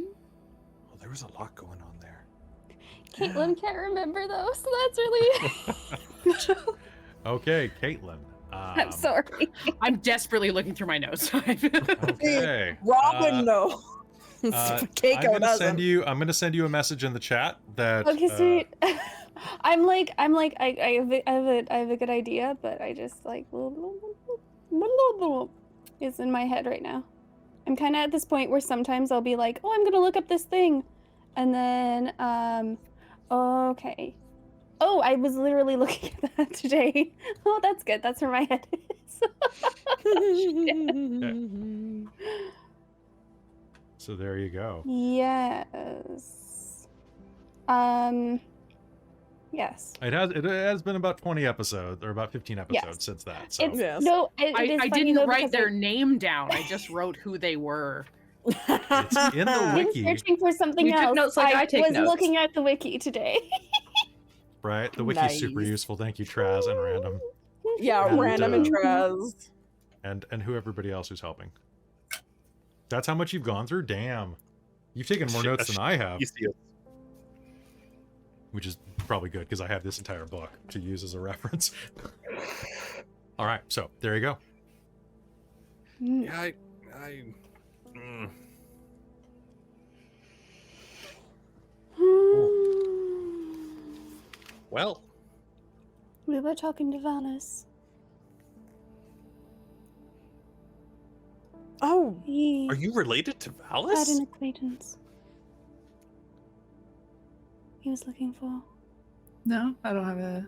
Well, there was a lot going on there. Caitlin can't remember though, so that's really. Okay, Caitlin. I'm sorry. I'm desperately looking through my notes. Okay. Robin knows. Kaeko doesn't. I'm gonna send you a message in the chat that. Okay, sweet. I have a good idea, but I just like is in my head right now. I'm kind of at this point where sometimes I'll be like, oh, I'm gonna look up this thing, and then okay. Oh, I was literally looking at that today. Oh, that's good. That's where my head is. So there you go. Yes. Yes. It has been about 20 episodes or about 15 episodes since that. So It's, Yes. no, it is I funny didn't though, write because their name down. I just wrote who they were. it's in the I'm wiki, searching for something You took else. notes like I take was notes. looking at the wiki today. right? The wiki's super Nice. useful. Thank you, Traz and Random, Yeah, And, random and Traz. and who everybody else who's helping. That's how much you've gone through. Damn, you've taken more notes than I have, You see it. which is probably good because I have this entire book to use as a reference. All right, so there you go. Mm. Yeah, mm. Well, We were talking to Valis. Oh, He are you related to had an Valis? acquaintance. He was looking for. No, I don't have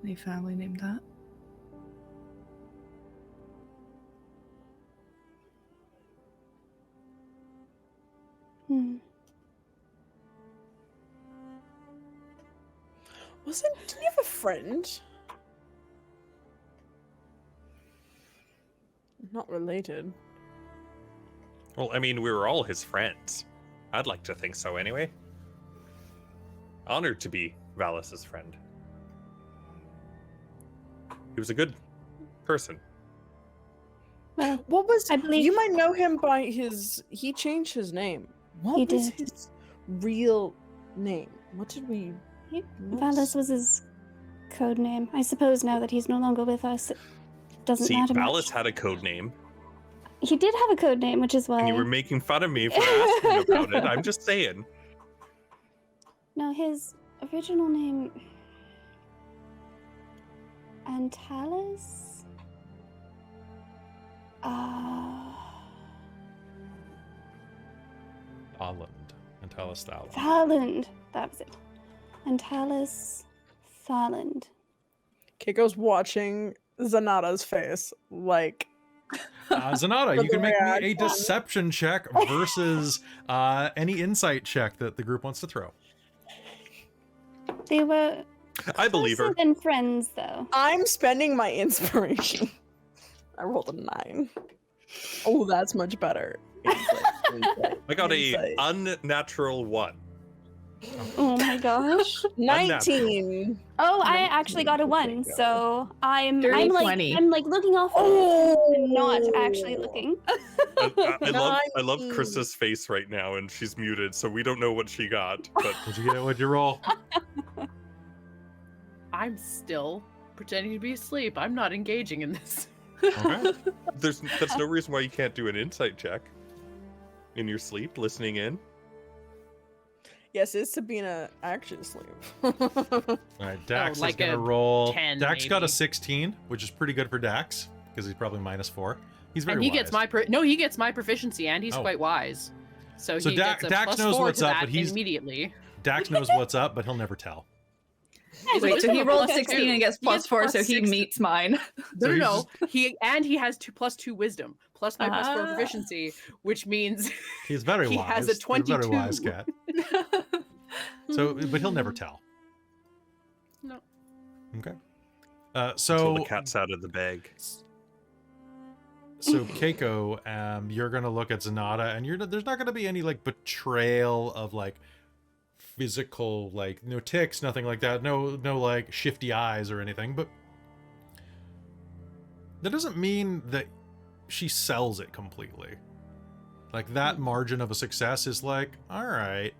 any family named that. Hmm. didn't you have a friend? Not related. Well, I mean, we were all his friends. I'd like to think so anyway. Honored to be Valis's friend. He was a good person. Well, What was? I believe- you might know him by his. He changed his name. What He was did. his real name? What did we? Valis was his code name. I suppose now that he's no longer with us, it doesn't See, matter Valis much. had a code name, He did have a code name, which is why. and you were making fun of me for asking about it. I'm just saying. No, his original name. Antalis? Thaland and Talis Thaland. Thaland. That was it. Antalis Thaland. Keiko's watching Zanata's face, like. Zanata, For you can the make me a reaction. deception check versus any insight check that the group wants to throw. They were I believe her. closer than friends, though. I'm spending my inspiration. I rolled a 9. Oh, that's much better. Insight, I got a insight. unnatural 1. Oh my gosh. 19. Oh, I actually got a 1, so I'm Dirty like 20. I'm like looking off Oh! and not actually looking. I love 19. Krista's face right now, and she's muted, so we don't know what she got. But What'd you get? What'd you roll? I'm still pretending to be asleep. I'm not engaging in this. Okay. that's no reason why you can't do an insight check in your sleep, listening in. Yes, it's Sabina actually asleep. All right, Dax like is gonna a roll. 10 Dax got a maybe. 16, which is pretty good for Dax because he's probably -4. He's very And he wise. gets my he gets my proficiency, and he's Oh. quite wise. So So he Dax gets a plus knows 4 what's to up, that but he's- immediately. Dax knows what's up, but he'll never tell. Wait, so he rolled Plus 16 two. and gets He gets +4, plus so he 6. meets mine. So No, he's he has +2 wisdom, plus my +4 Ah. proficiency, which means He's very He wise. has a He's very 22. wise cat. So, but he'll never tell. No. Okay. Until the So cat's out of the bag. So Kaeko, you're gonna look at Zanata, and there's not gonna be any like betrayal of like physical, like no ticks, nothing like that, no like shifty eyes or anything. But that doesn't mean that she sells it completely. Like that margin of a success is like, all right,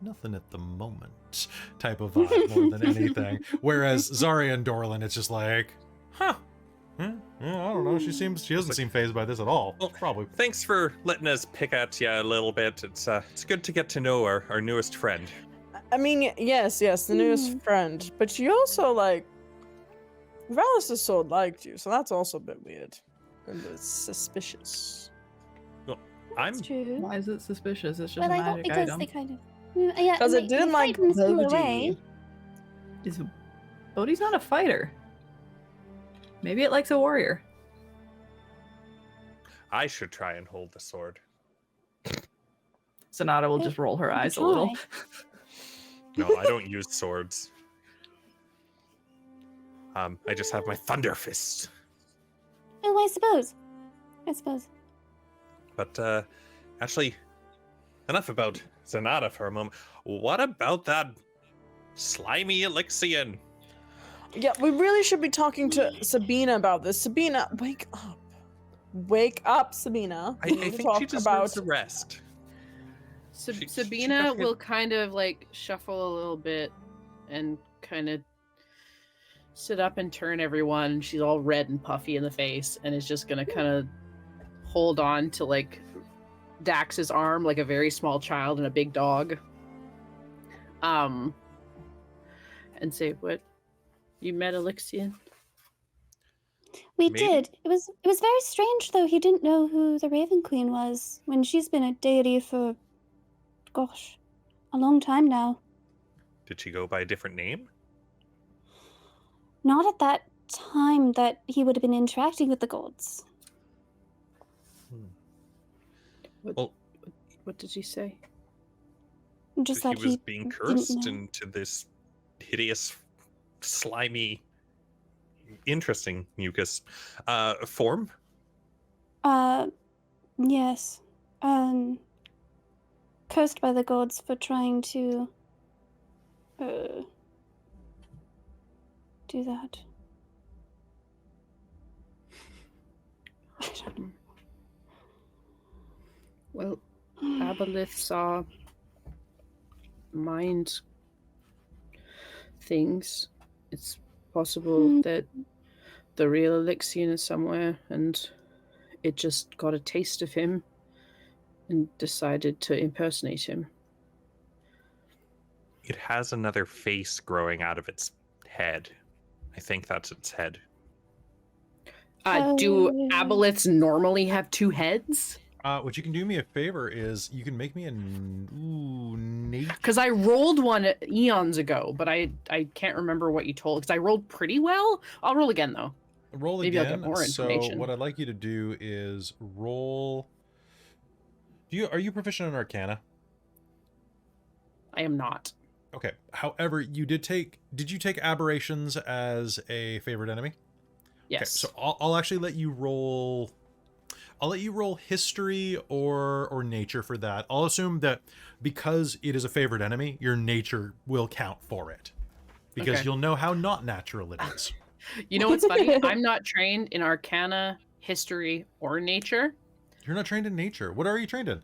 nothing at the moment type of vibe more than anything. Whereas Zarya and Dorlen, it's just like, huh. Yeah, I don't know. She doesn't seem fazed by this at all. Well, Probably. Thanks for letting us pick at you a little bit. It's good to get to know our newest friend. I mean, yes, the newest friend, but she also like Valis' sword liked you, so that's also a bit weird and it's suspicious. I'm It's true. Why is it suspicious? It's just But a I don't magic because item. they kind of. Yeah, Because it didn't like Bodhi. Bodhi's not a fighter. Maybe it likes a warrior. I should try and hold the sword. Sonata will just roll her eyes a little. No, I don't use swords. I just have my thunder fist. Oh, I suppose. But actually, enough about Zanata for a moment. What about that slimy Elixian? Yeah, we really should be talking to Sabina about this. Sabina, wake up. Wake up, Sabina. I We need to think talk she deserves about the rest. She Sabina got hit- will kind of like shuffle a little bit and kind of sit up and turn everyone. She's all red and puffy in the face and is just gonna kind of hold on to like Dax's arm like a very small child and a big dog. And say, "What? You met Elixian?" We Maybe. did. It was very strange though. He didn't know who the Raven Queen was when she's been a deity for, gosh, a long time now. Did she go by a different name? Not at that time that he would have been interacting with the gods. Well, What did she say? Just he that was he being didn't cursed know. into this hideous, slimy, interesting mucus form. Yes. Cursed by the gods for trying to do that. I don't know. Well, Aboleth saw mind things. It's possible that the real Elixian is somewhere and it just got a taste of him and decided to impersonate him. It has another face growing out of its head. I think that's its head. Do Oh. aboleths normally have two heads? What you can do me a favor is you can make me a nature. Because I rolled one eons ago, but I can't remember what you told. Because I rolled pretty well. I'll roll again though. Roll Maybe I'll again. get more So information. what I'd like you to do is roll. Are you proficient in Arcana? I am not. Okay. However, did you take aberrations as a favorite enemy? Yes. Okay, so I'll actually let you roll. I'll let you roll history or nature for that. I'll assume that because it is a favorite enemy, your nature will count for it. Because Okay. you'll know how not natural it is. You know what's funny? I'm not trained in Arcana, history, or nature. You're not trained in nature. What are you trained in?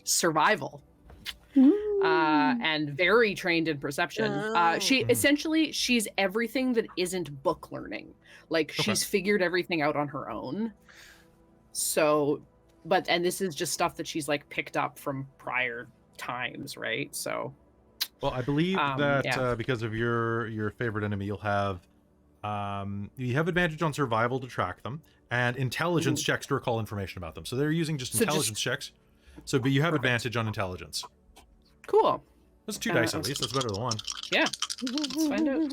Survival. And very trained in perception. She's everything that isn't book learning. Like she's figured everything out on her own. So, and this is just stuff that she's like picked up from prior times, right? So, Well, I believe that yeah. because of your favorite enemy, you have advantage on survival to track them and intelligence checks to recall information about them. So they're using just intelligence checks. So, but you have advantage on intelligence. cool. That's 2 dice at least. That's better than 1. Yeah. Let's find out.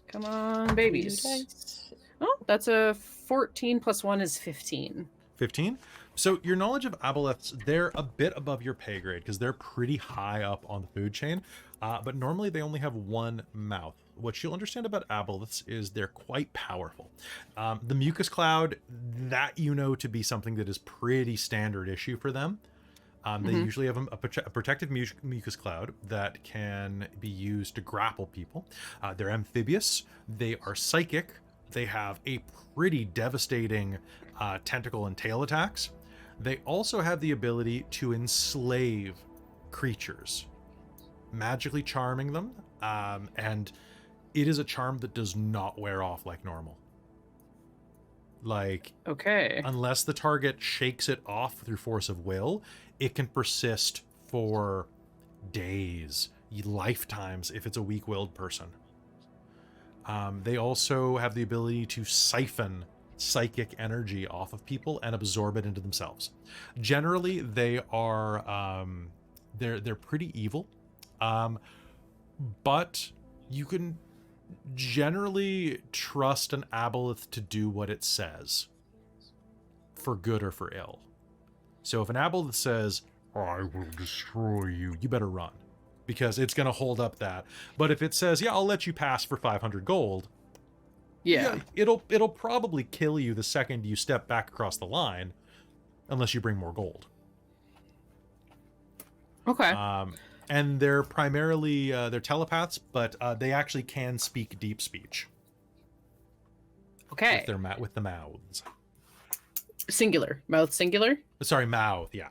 Come on, babies. Oh, that's a 14 plus 1 is 15. 15. So your knowledge of aboleths, they're a bit above your pay grade because they're pretty high up on the food chain, but normally they only have one mouth. What you'll understand about aboleths is they're quite powerful. The mucus cloud, that you know to be something that is pretty standard issue for them. They usually have a protective mucus cloud that can be used to grapple people. They're amphibious, they are psychic, they have a pretty devastating tentacle and tail attacks. They also have the ability to enslave creatures, magically charming them, and it is a charm that does not wear off like normal. Like, Okay. unless the target shakes it off through force of will, it can persist for days, lifetimes if it's a weak-willed person. They also have the ability to siphon psychic energy off of people and absorb it into themselves. Generally, they are they're pretty evil, but you can generally trust an aboleth to do what it says, for good or for ill. So if an aboleth says, "I will destroy you," you better run, because it's going to hold up that. But if it says, "Yeah, I'll let you pass for 500 gold," Yeah. it'll probably kill you the second you step back across the line, unless you bring more gold. Okay. And they're primarily they're telepaths, but they actually can speak deep speech Okay. with the mouths. Singular. Mouth singular? Sorry, mouth. Yeah.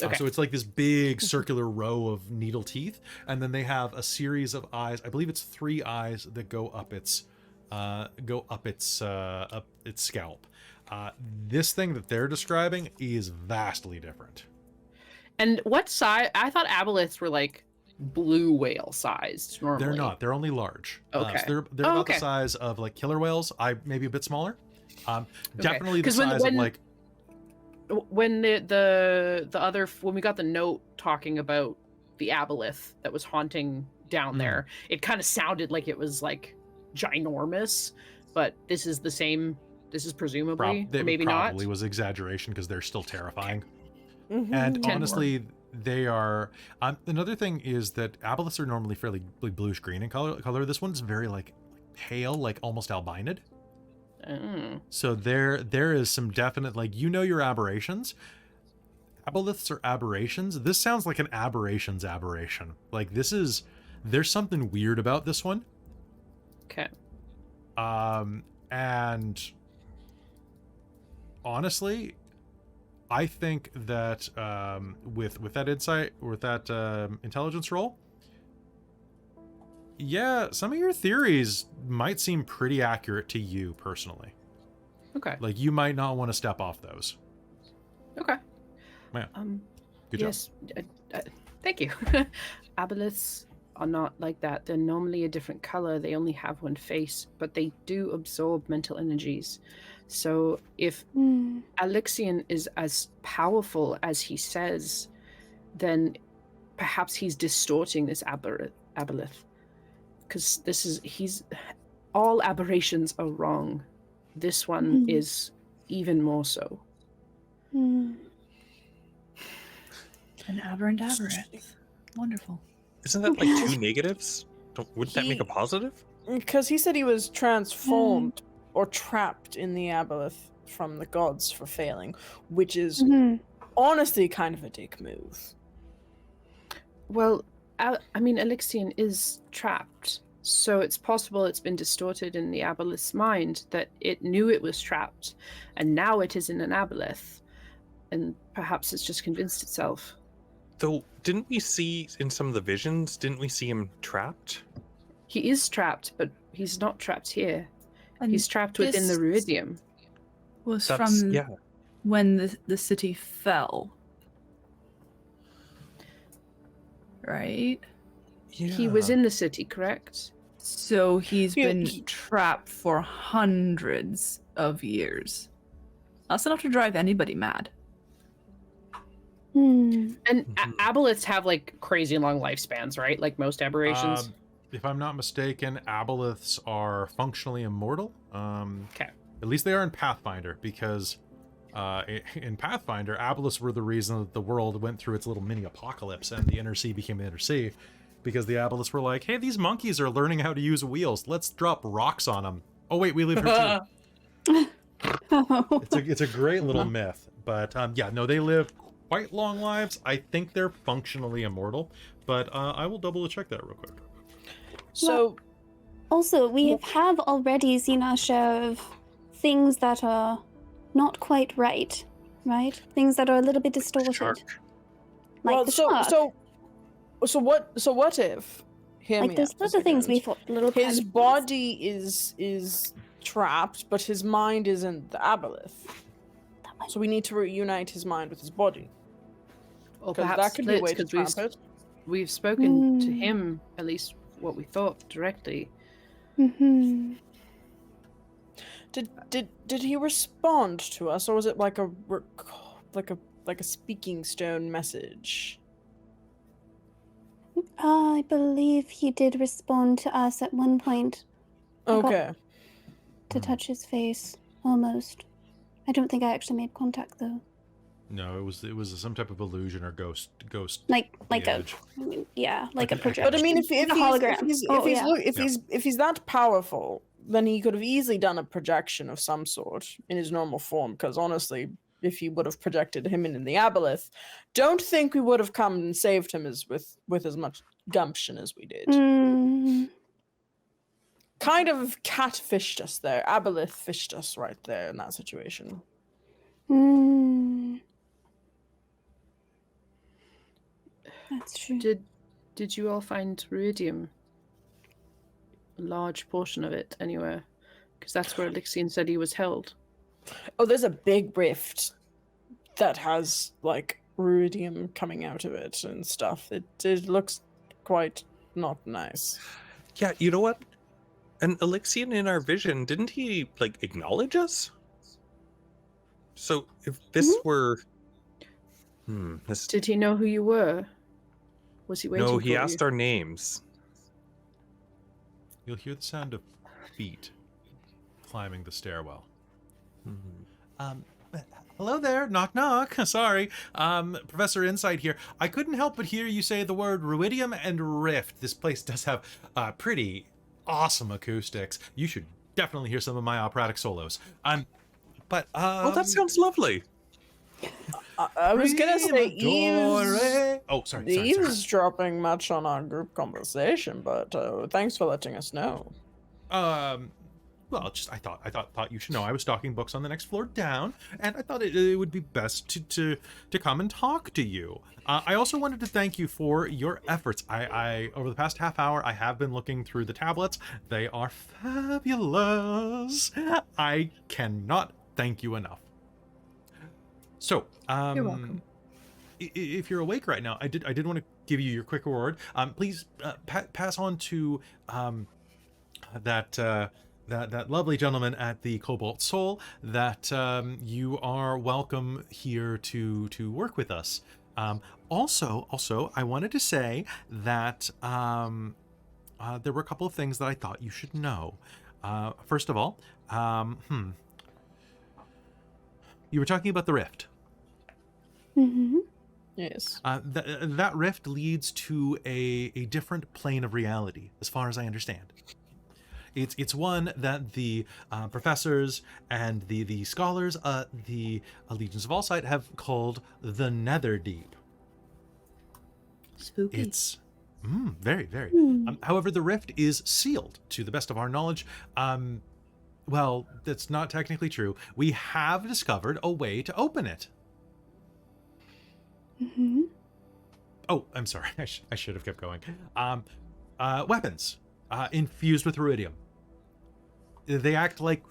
Okay. So it's like this big circular row of needle teeth, and then they have a series of eyes. I believe it's 3 eyes that go up its scalp. This thing that they're describing is vastly different. And what size? I thought aboleths were like blue whale sized normally. They're not. They're only large. Okay. So they're about the size of like killer whales. Maybe a bit smaller. Definitely the 'Cause when- size of like. When when we got the note talking about the aboleth that was haunting down there, it kind of sounded like it was like ginormous, but this is the same. This is presumably, or maybe not. Probably was exaggeration because they're still terrifying. Mhm. And Ten honestly, they are. Another thing is that aboleths are normally fairly bluish green in color. This one's very like pale, like almost albinid. Mm. So there is some definite, like, you know, your aberrations. Aboleths are aberrations. This sounds like an aberrations aberration. Like, there's something weird about this one. Okay. And honestly, I think that with that insight, with that intelligence roll, yeah, some of your theories might seem pretty accurate to you personally. Okay. Like, you might not want to step off those. Okay. Yeah. Good Yes. Thank you. Aboleths are not like that. They're normally a different color. They only have one face, but they do absorb mental energies. So if Alexian is as powerful as he says, then perhaps he's distorting this aboleth. Because all aberrations are wrong. This one is even more so. An aberrant aberrant. Wonderful. Isn't that like 2 negatives? Wouldn't that make a positive? Because he said he was transformed or trapped in the aboleth from the gods for failing, which is honestly kind of a dick move. Well, I mean, Alexian is trapped, so it's possible it's been distorted in the aboleth's mind that it knew it was trapped, and now it is in an aboleth, and perhaps it's just convinced itself. Though, didn't we see in some of the visions, didn't we see him trapped? He is trapped, but he's not trapped here. And He's trapped within the this Ruidium. was That's, from yeah. when the city fell. Right? Yeah. He was in the city, correct? So he's Yeah, been trapped for hundreds of years. That's enough to drive anybody mad. And Mhm. aboleths have like crazy long lifespans, right? Like most aberrations. If I'm not mistaken, aboleths are functionally immortal. Okay. At least they are in Pathfinder, because in Pathfinder, aboleths were the reason that the world went through its little mini apocalypse and the Inner Sea became the Inner Sea, because the aboleths were like, hey, these monkeys are learning how to use wheels. Let's drop rocks on them. Oh wait, we live here too. It's a great little myth, but yeah, no, they live quite long lives. I think they're functionally immortal, but I will double check that real quick. So, Also, we have already seen our share of things that are not quite right? Things that are a little bit distorted. Shark. Like well, the shark. so what if? Hear Like me there's out for a other things we second. thought little His tiny body is trapped, but his mind is in the aboleth. So we need to reunite his mind with his body. Or 'Cause perhaps that could be a way splits, to 'cause trap it. we've spoken to Mm. him, at least what we thought directly. Mm-hmm. Did he respond to us, or was it like a speaking stone message? I believe he did respond to us at one point I got- Okay. to touch his face, almost. I don't think I actually made contact though. No, it was some type of illusion or ghost. Like the a edge. yeah, Like like a an projection. But I mean, if Like a hologram. if he's that powerful, then he could have easily done a projection of some sort in his normal form. Because honestly, if he would have projected him in the aboleth, don't think we would have come and saved him with as much gumption as we did. Mm, Kind of catfished us there. Aboleth fished us right there in that situation. mm. That's true. Did you all find ruidium? A large portion of it anywhere? Because that's where Elixion said he was held. Oh, there's a big rift that has like ruidium coming out of it and stuff. It looks quite not nice. Yeah, you know what? An Elixion in our vision, didn't he like acknowledge us? So if this were, this Did he know who you were? Was he waiting no, for he you? asked our names. You'll hear the sound of feet climbing the stairwell. Hello there, knock knock. Sorry, Professor Insight here. I couldn't help but hear you say the word ruidium and rift. This place does have pretty awesome acoustics. You should definitely hear some of my operatic solos. Oh, that sounds lovely. I was gonna say Oh, sorry. eavesdropping much on our group conversation, but thanks for letting us know. Well, just I thought you should know I was stocking books on the next floor down, and I thought it would be best to come and talk to you. I also wanted to thank you for your efforts. I over the past half hour, I have been looking through the tablets. They are fabulous. I cannot thank you enough. So, You're welcome. If you're awake right now, I did want to give you your quick reward. Please pass on to that lovely gentleman at the Cobalt Soul that you are welcome here to work with us. Also, I wanted to say that there were a couple of things that I thought you should know. First of all, you were talking about the rift. Mm-hmm. Yes. That rift leads to a different plane of reality, as far as I understand. It's one that the professors and the scholars, the Legions of Allsight have called the Netherdeep. Spooky. It's very, very. However, the rift is sealed, to the best of our knowledge. Well, that's not technically true. We have discovered a way to open it. Mm-hmm. Oh, I'm sorry. I should have kept going. Weapons infused with ruidium. They act like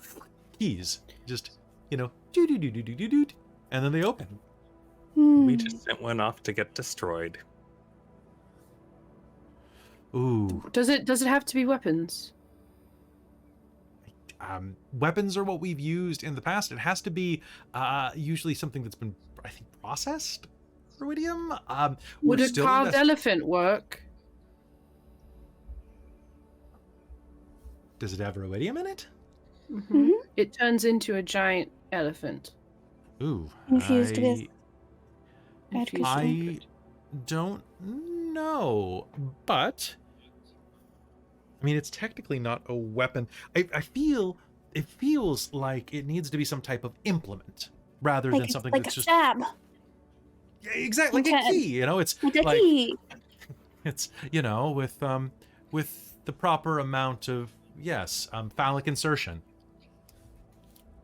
keys. Just, do-do-do-do-do-do-do, and then they open. We just sent one off to get destroyed. Ooh. Does it have to be weapons? Weapons are what we've used in the past. It has to be usually something that's been, I think, processed. Ruidium. Would a carved elephant work? Does it have ruidium in it? Mm-hmm. It turns into a giant elephant. Ooh, Infused with Infused I- I don't know, but I mean, it's technically not a weapon. I feel it feels like it needs to be some type of implement rather than something like that's a just stab. yeah, exactly like a Okay. key. You know, it's Like a like key. it's with the proper amount of phallic insertion.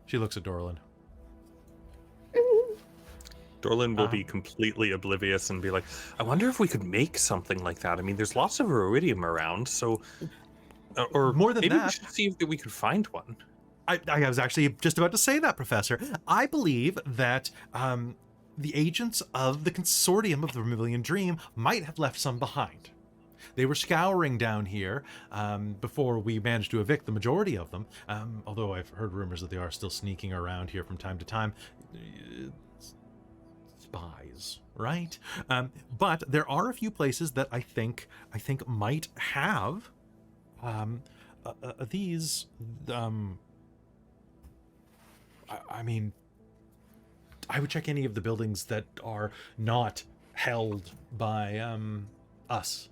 She looks at Dorlen. Dorlen will be completely oblivious and be like, I wonder if we could make something like that. I mean, there's lots of iridium around, so... or More than maybe that- we should see if we could find one. I was actually just about to say that, Professor. I believe that the agents of the consortium of the Vermilion Dream might have left some behind. They were scouring down here before we managed to evict the majority of them, although I've heard rumors that they are still sneaking around here from time to time. Spies, right? But there are a few places that I think might have these. I mean, I would check any of the buildings that are not held by us.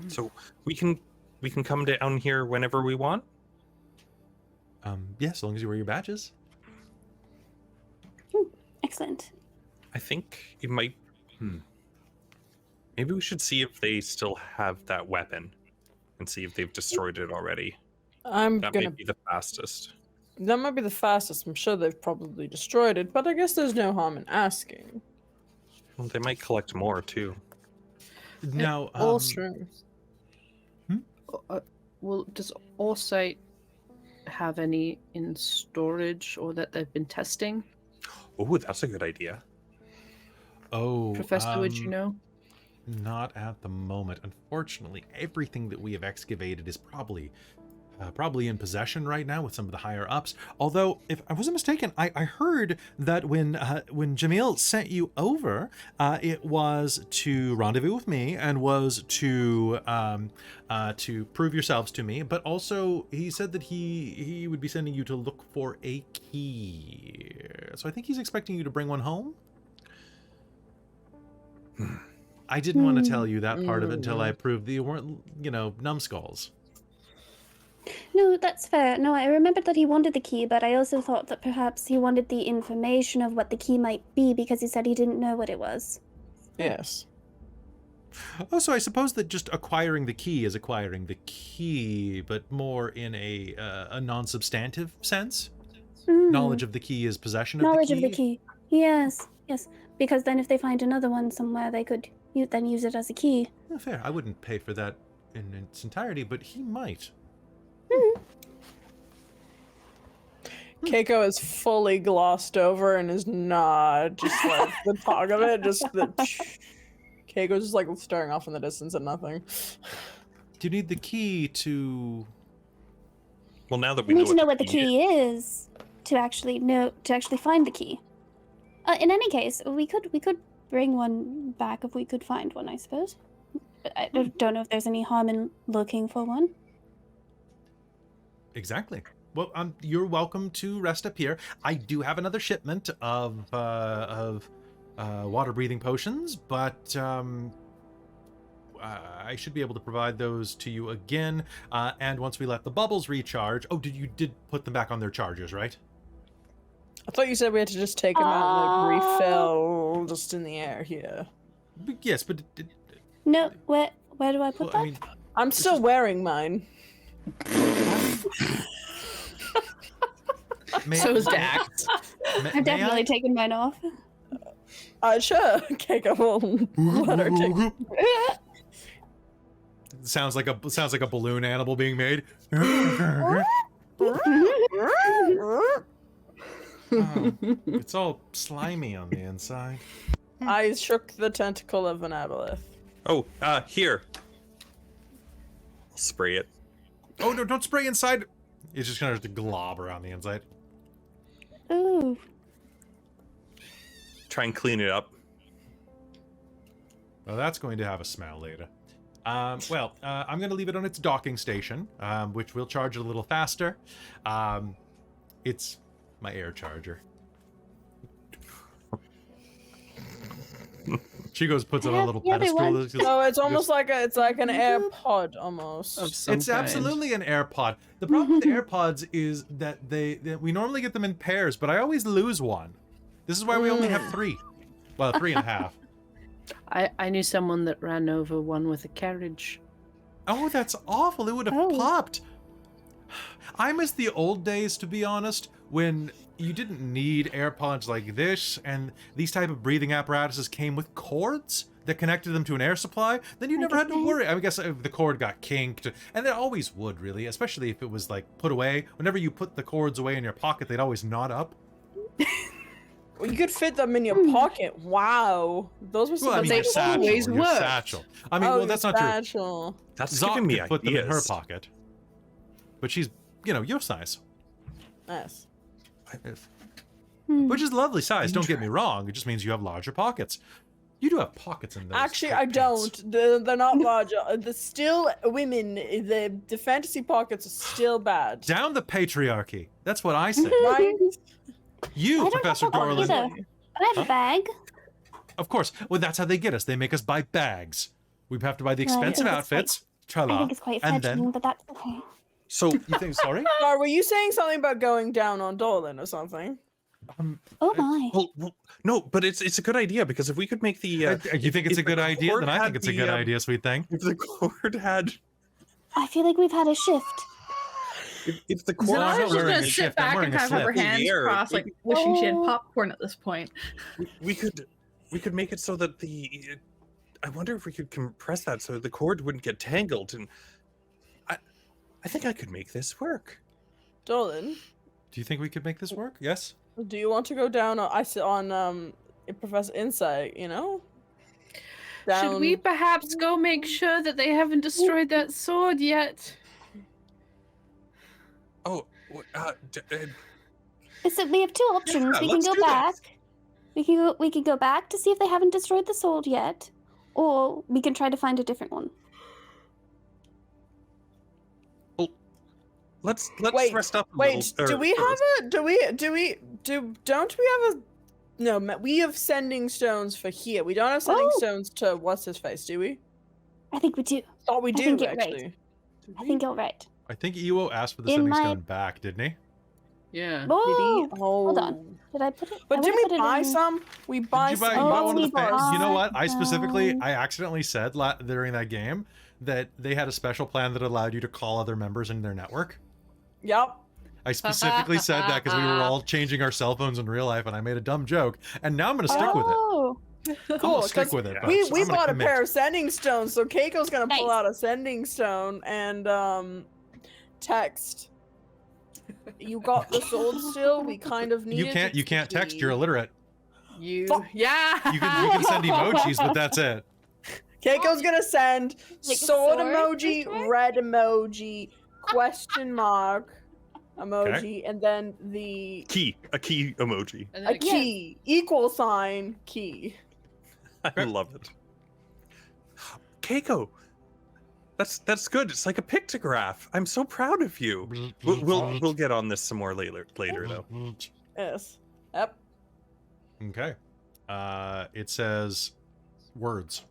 So we can come down here whenever we want. Yeah, as long as you wear your badges. Excellent. I think it might. Maybe we should see if they still have that weapon, and see if they've destroyed it already. I'm That gonna. may be the fastest. That might be the fastest. I'm sure they've probably destroyed it, but I guess there's no harm in asking. Well, they might collect more too. Now, Also, Well, does Orsight have any in storage or that they've been testing? Oh, that's a good idea. Professor, would you know? Not at the moment. Unfortunately, everything that we have excavated is probably in possession right now with some of the higher ups. Although, if I wasn't mistaken, I heard that when Jamil sent you over, it was to rendezvous with me and was to prove yourselves to me. But also, he said that he would be sending you to look for a key. So I think he's expecting you to bring one home. I didn't want to tell you that part of it until I proved that you weren't, numbskulls. No, that's fair. No, I remembered that he wanted the key, but I also thought that perhaps he wanted the information of what the key might be because he said he didn't know what it was. yes. Oh, so I suppose that just acquiring the key is acquiring the key, but more in a non-substantive sense. Knowledge of the key is possession of the key. Knowledge of the key. Yes, yes. Because then if they find another one somewhere, they could then use it as a key. Oh, fair. I wouldn't pay for that in its entirety, but he might. Kaeko is fully glossed over and is not just like the talk of it. Just the Keiko's just like staring off in the distance at nothing. Do you need the key to? Well, now that We we need to know what the key is to actually find the key. In any case, we could bring one back if we could find one, I suppose. But I don't know if there's any harm in looking for one. Exactly. Well, you're welcome to rest up here. I do have another shipment of water-breathing potions, but I should be able to provide those to you again. And once we let the bubbles recharge, you did put them back on their chargers, right? I thought you said we had to just take them out and like refill just in the air here. Yes, but No, where do I put that? I'm still wearing mine. So is Dax. I've definitely taken mine off. Sure. Keiko will let her take. Sounds like a balloon animal being made. It's all slimy on the inside. I shook the tentacle of an aboleth. Oh, here. I'll spray it. Oh no! Don't spray inside. It's just gonna glob around the inside. Ooh. Try and clean it up. Well, that's going to have a smell later. Well, I'm going to leave it on its docking station, which will charge it a little faster. It's my air charger. She goes, puts it on a little the other pedestal. one. So it's almost like it's like an AirPod almost. Of some It's kind. absolutely an AirPod. The problem with the AirPods is that we normally get them in pairs, but I always lose one. This is why we only have 3. Well, 3.5. I knew someone that ran over one with a carriage. Oh, that's awful. It would have Oh. popped. I miss the old days, to be honest, when you didn't need AirPods like this, and these type of breathing apparatuses came with cords that connected them to an air supply. Then you never had to worry. I guess if the cord got kinked, and it always would, really, especially if it was like put away. Whenever you put the cords away in your pocket, they'd always knot up. You could fit them in your pocket. Wow. Those were some Well, I mean, they your satchel. always Your worked. satchel. I mean, well, that's not true. That's Zok giving me could put them in her ideas. pocket, but she's, your size. Yes. Which is lovely size, don't get me wrong. It just means you have larger pockets. You do have pockets in those. Actually, tight I pants. don't. They're not large. The still women, the fantasy pockets are still bad. Down the patriarchy. That's what I say. Right? You, I don't Professor have a pocket Dorlen. either. But I have a bag. Of course. Well, that's how they get us. They make us buy bags. We have to buy the Right. expensive It's outfits. I Tra-la. think it's quite And fetching, then, but that's okay. So you think, sorry? Or were you saying something about going down on Dorlen or something? Oh my. well, no, but it's a good idea because if we could make the You think it's if a good the idea? cord Then I had think it's a the, good idea, sweet thing. If the cord had, I feel like we've had a shift. if the cord I'm Zanata's not just wearing gonna a sit shift, I'm back wearing and a have her slip. hands Air. crossed, like wishing she had Oh. popcorn at this point. we could make it so that I wonder if we could compress that so the cord wouldn't get tangled, and I think I could make this work. Dorlen, Do you think we could make this work? Yes? do you want to go down on Professor Insight, Should we perhaps go make sure that they haven't destroyed that sword yet? Oh, So we have 2 options. Yeah, we can let's go do back. this. We can go back to see if they haven't destroyed the sword yet, or we can try to find a different one. let's Wait, rest up. A Wait, little, do or we first. have don't we have a no, we have sending stones for here. We don't have sending Oh. stones to what's his face, do we? I think we do. Thought we I do think you're right. actually. I think you're right. I think Iwo asked for the In sending my- stone back, didn't he? Yeah. Oh, Oh, hold on. Did I put it? But I did wanna we put it buy in- some? We buy Did you buy, some. you bought Oh, one of we the pants? You know what? I bought specifically, some. I accidentally said during that game that they had a special plan that allowed you to call other members in their network. Yep. I specifically said that because we were all changing our cell phones in real life, and I made a dumb joke, and now I'm gonna stick with it. Oh, I'm Cool. gonna stick 'Cause with it. we folks. we I'm gonna bought a commit. pair of sending stones, so Kaiko's gonna pull Nice. out a sending stone and text. You got the sword still? We kind of need it. You can't text. You're illiterate. Fuck. Yeah. You can send emojis, but that's it. Keiko's gonna send Like sword sword emoji, question mark? red emoji, question mark emoji, and then A key emoji. And a then key, equal sign, key. I love it. Keiko, that's good. It's like a pictograph. I'm so proud of you. We'll get on this some more later though. Yes. Yep. Okay. It says words.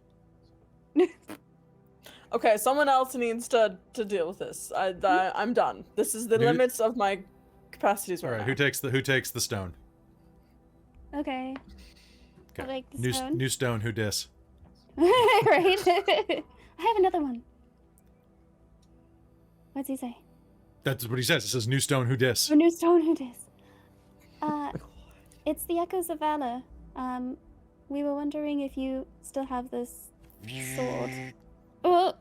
Okay, someone else needs to deal with this. I'm done. This is the Who- limits of my capacities All right right. now. Who takes the stone? okay. I Okay. like the stone. New stone. Who dis? Right? I have another one. What's he say? That's what he says. It says new stone. Who dis? A new stone, who dis? It's the Echoes of Valor. We were wondering if you still have this sword. Oh,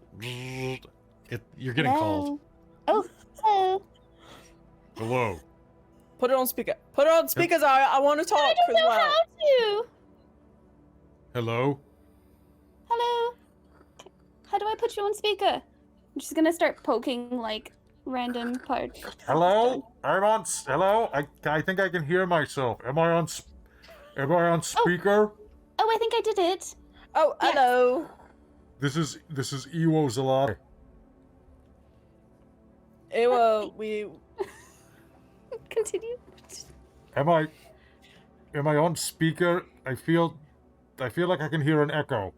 You're getting called. hello. Oh, hello. Hello. Put it on speaker. Put it on speakers. I want to talk I as don't know well. how to. Hello. Hello. How do I put you on speaker? I'm just gonna start poking like random parts. Hello? I'm on. Hello? I think I can hear myself. Am I on speaker? Oh, I think I did it. Oh, Yes. hello. This is Iwo Zalai. we Continue. Am I on speaker? I feel like I can hear an echo.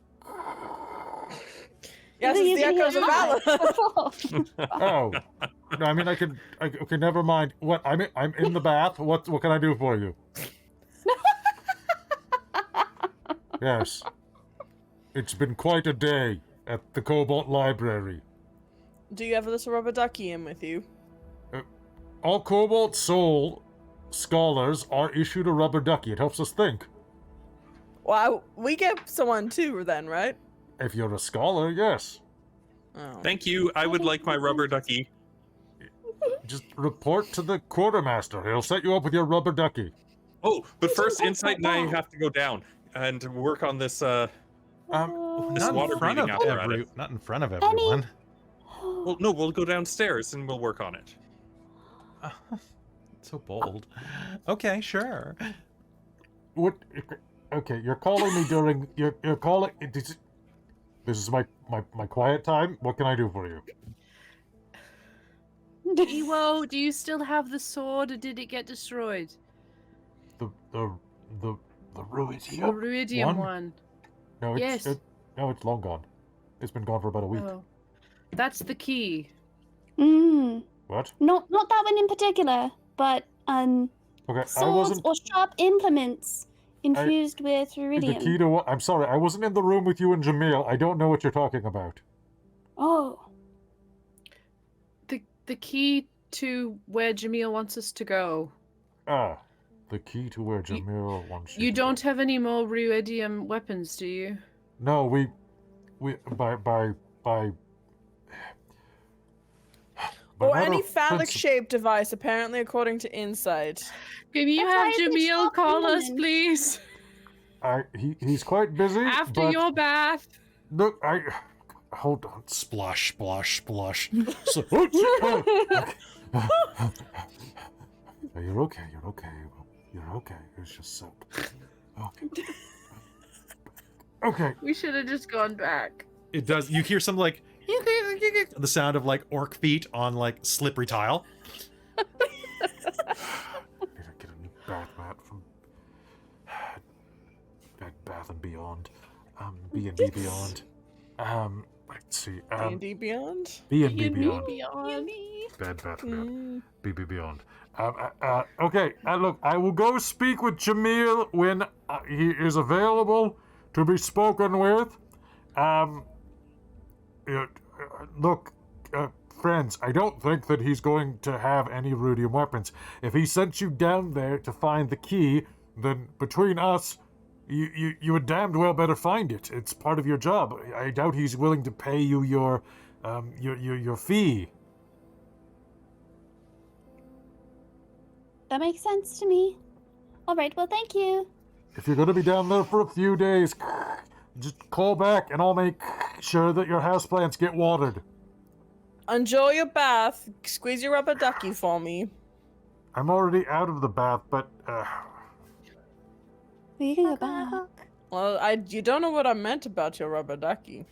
yes, You it's the can echoes hear of Valor. Oh, no, I mean okay, never mind. What? I'm in the bath. What can I do for you? Yes. It's been quite a day at the Cobalt Library. Do you have a little rubber ducky in with you? All Cobalt Soul scholars are issued a rubber ducky. It helps us think. Well, we get someone too, then, right? If you're a scholar, yes. Oh. Thank you. I would like my rubber ducky. Just report to the quartermaster. He'll set you up with your rubber ducky. Oh, but You first, don't Insight and like I that. have to go down and work on this. Um, This Not water in front of breathing apparatus. not in front of everyone. Well, no, we'll go downstairs and we'll work on it. So bold. Okay, sure. What? Okay, you're calling me during. You're calling. This is my quiet time. What can I do for you? Iwo, do you still have the sword, or did it get destroyed? The The Ruidium. Ruidium one. No, Yes. it's long gone. It's been gone for about a week. Oh. That's the key. What? Not that one in particular, but Okay, I swords wasn't. or sharp implements infused with The iridium. key to what? I'm sorry, I wasn't in the room with you and Jamil. I don't know what you're talking about. Oh, The key to where Jamil wants us to go. Ah, the key to where Jamil wants you. You to go. don't have any more Ruidium weapons, do you? No, we by Or matter any of phallic principle- shaped device, apparently, according to Insight. Can you That's have why it's a Jamil sharp call us, implement. please? He's quite busy. After but your bath. look, hold on. Splosh, splosh, splosh. So, you're okay. You're okay. You're okay. It's just soap. Okay. Okay. We should have just gone back. It does. You hear some like the sound of like orc feet on like slippery tile. Need to get a new bath mat from Bath and Beyond. B&B Beyond. Let's see. D&D Beyond? B&B Beyond. Beyond. Bed Bath and Beyond. Mm. BB Beyond. Okay, look, I will go speak with Jamil when he is available to be spoken with. Look, friends, I don't think that he's going to have any rudium weapons. If he sent you down there to find the key, then between us, you would damned well better find it. It's part of your job. I doubt he's willing to pay you your fee. that makes sense to me. All right, well, thank you. If you're going to be down there for a few days, just call back and I'll make sure that your houseplants get watered. Enjoy your bath. Squeeze your rubber ducky for me. I'm already out of the bath, but You can go back. Well, you don't know what I meant about your rubber ducky.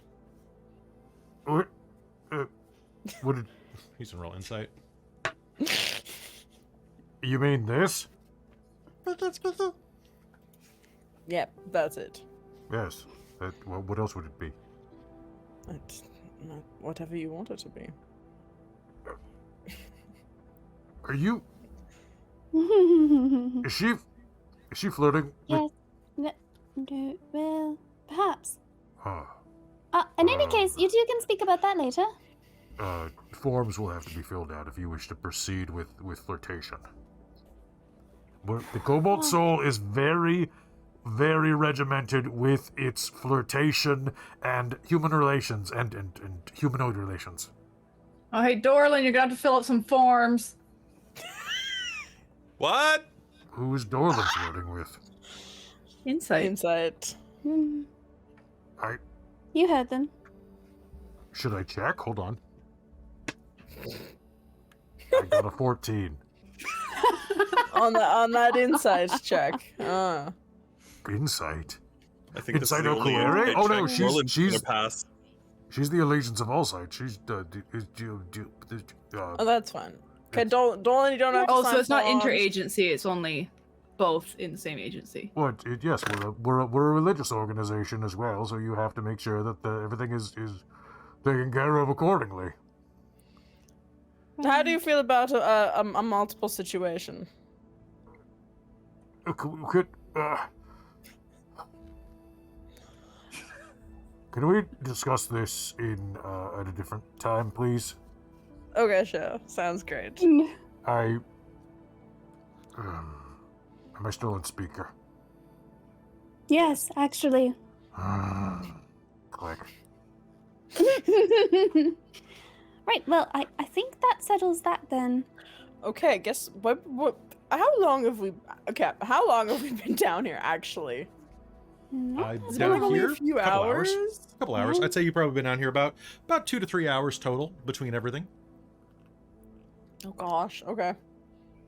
what did He's in roll insight. you mean? This? Yep, that's it. Yes. What else would it be? It's not whatever you want it to be. Are you? Is she flirting? Yes. Well, perhaps. Huh. In any case, you two can speak about that later. Forms will have to be filled out if you wish to proceed with flirtation. But the Cobalt Soul is very, very regimented with its flirtation and human relations and humanoid relations. Oh, hey, Dorlen, you're gonna have to fill out some forms. What? Who is Dorlen flirting with? Insight. Insight. Hmm. I You heard them. should I check? Hold on. I got a 14. on that insight check. Insight. I think this is Inside the only Okulere? insight Oh, no, check she's- Dorlen's she's- gonna pass. She's the allegiance of all sides. She's Oh, that's fine. Okay, Dorlen, you don't have to Oh, sign so it's not forms. interagency. It's only both in the same agency. Well, yes, we're a religious organization as well, so you have to make sure that everything is taken care of accordingly. How do you feel about a multiple situation? Can we discuss this in at a different time, please? Okay, sure. Sounds great. Am I still on speaker? Yes, actually. Click. Right, well, I think that settles that then. Okay, guess what? How long have we been down here actually? It's been Down like only here, a few couple hours. A couple hours. Yeah. I'd say you've probably been down here about 2 to 3 hours total between everything. Oh gosh. Okay.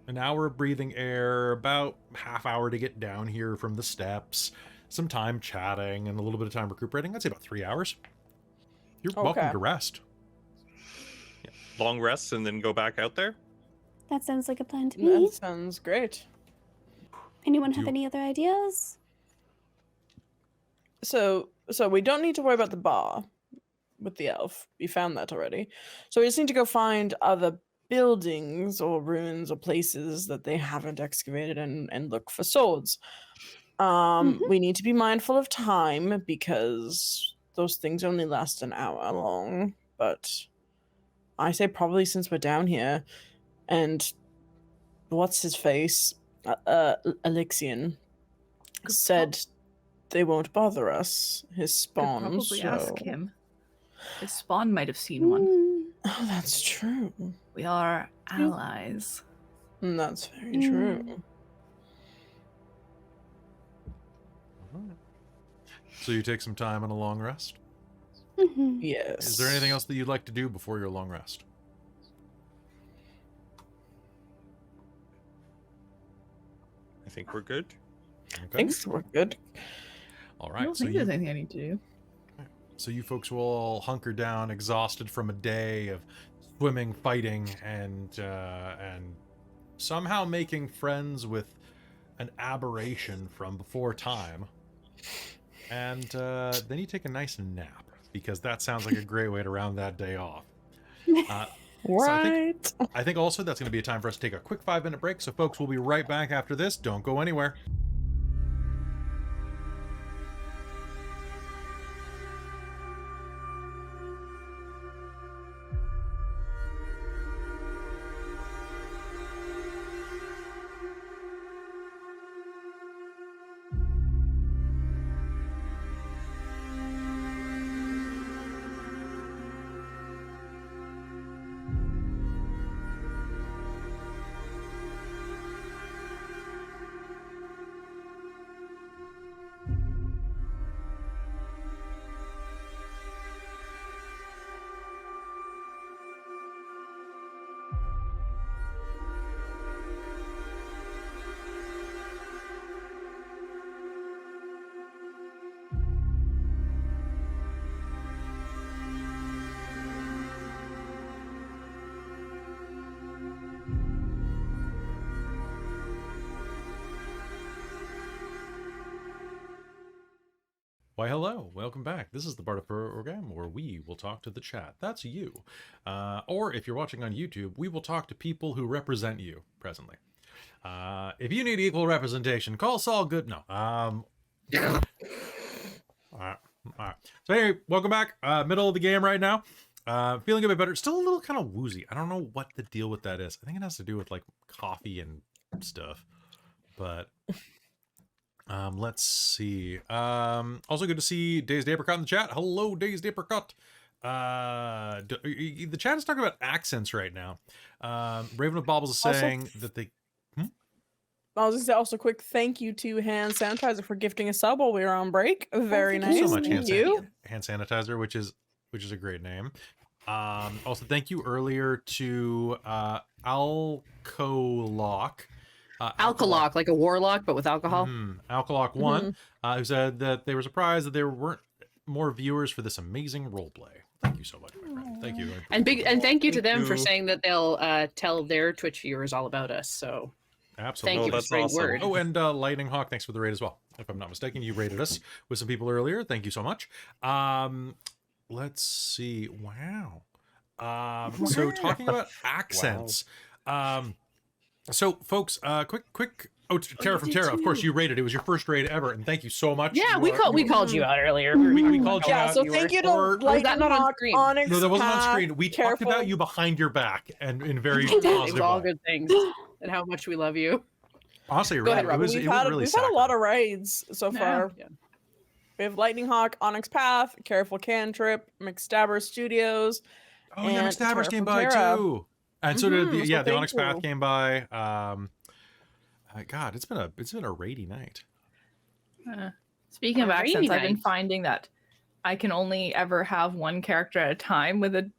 An hour of breathing air, about half hour to get down here from the steps, some time chatting, and a little bit of time recuperating. I'd say about 3 hours. You're welcome Okay. to rest. Long rests and then go back out there. That sounds like a plan to me. That sounds great. Anyone Do have you- any other ideas? So we don't need to worry about the bar with the elf. We found that already. So we just need to go find other buildings or ruins or places that they haven't excavated and look for swords. We need to be mindful of time because those things only last an hour long. But I say probably since we're down here, and what's his face? Elixion said they won't bother us. His Could spawn. probably ask so- him. His spawn might have seen one. Oh, that's true. We are allies. That's very true. So you take some time and a long rest. Mhm. Yes. Is there anything else that you'd like to do before your long rest? I think we're good. Okay. Thanks. We're good. All I right. don't So think you, there's anything I need to do. so you folks will all hunker down, exhausted from a day of swimming, fighting, and somehow making friends with an aberration from before time. And then you take a nice nap, because that sounds like a great way to round that day off. Right. I think also that's going to be a time for us to take a quick 5-minute break. So folks, we'll be right back after this. Don't go anywhere. Why, hello, welcome back. This is the part of program where we will talk to the chat. That's you. Or if you're watching on YouTube, we will talk to people who represent you presently. If you need equal representation, call Saul Good. No. All right. So anyway, welcome back. Middle of the game right now. Feeling a bit better. Still a little kind of woozy. I don't know what the deal with that is. I think it has to do with like coffee and stuff. But let's see. Also good to see Dazed Apricot in the chat. Hello, Dazed Apricot. The chat is talking about accents right now. Raven of Baubles is saying that they... I was gonna say also quick thank you to Hand Sanitizer for gifting a sub while we were on break. Very Thank you nice. so much, Thank you. Hand Sanitizer, which is a great name. Also, thank you earlier to Alcolock. Alcalock, like a warlock, but with alcohol. Alcalock1, who said that they were surprised that there weren't more viewers for this amazing roleplay. Thank you so much, my friend. Thank you. And thank you to Thank them for you. saying that they'll tell their Twitch viewers all about us. So Absolutely. thank you for that's spreading awesome. word. Oh, and Lightning Hawk, thanks for the raid as well. If I'm not mistaken, you rated us with some people earlier. Thank you so much. Let's see. Wow. So talking about accents. So folks, quick. Oh, Tara from Tara. Of course, you rated. It was your first raid ever, and thank you so much. Yeah, You we are- called you out earlier. We called you Yeah, out. so thank you to Or- Lightning that not on Hawk, screen? Onyx No, that wasn't on Path, screen. We talked Careful. about you behind your back and in very It was positive all way. good things, and how much we love you. Honestly, Go ahead, it Rob. was, We've it was had, really we've had a lot saccharine. of raids so far. Yeah. We have Lightning Hawk, Onyx Path, Careful Cantrip, McStabber Studios. Oh yeah, and McStabbers Tara came from by Tara. too, and so did Mhm, so the thank Onyx Path you. came by. God, it's been a raidy night. Speaking of Very accents, I've been nice. finding that I can only ever have one character at a time with a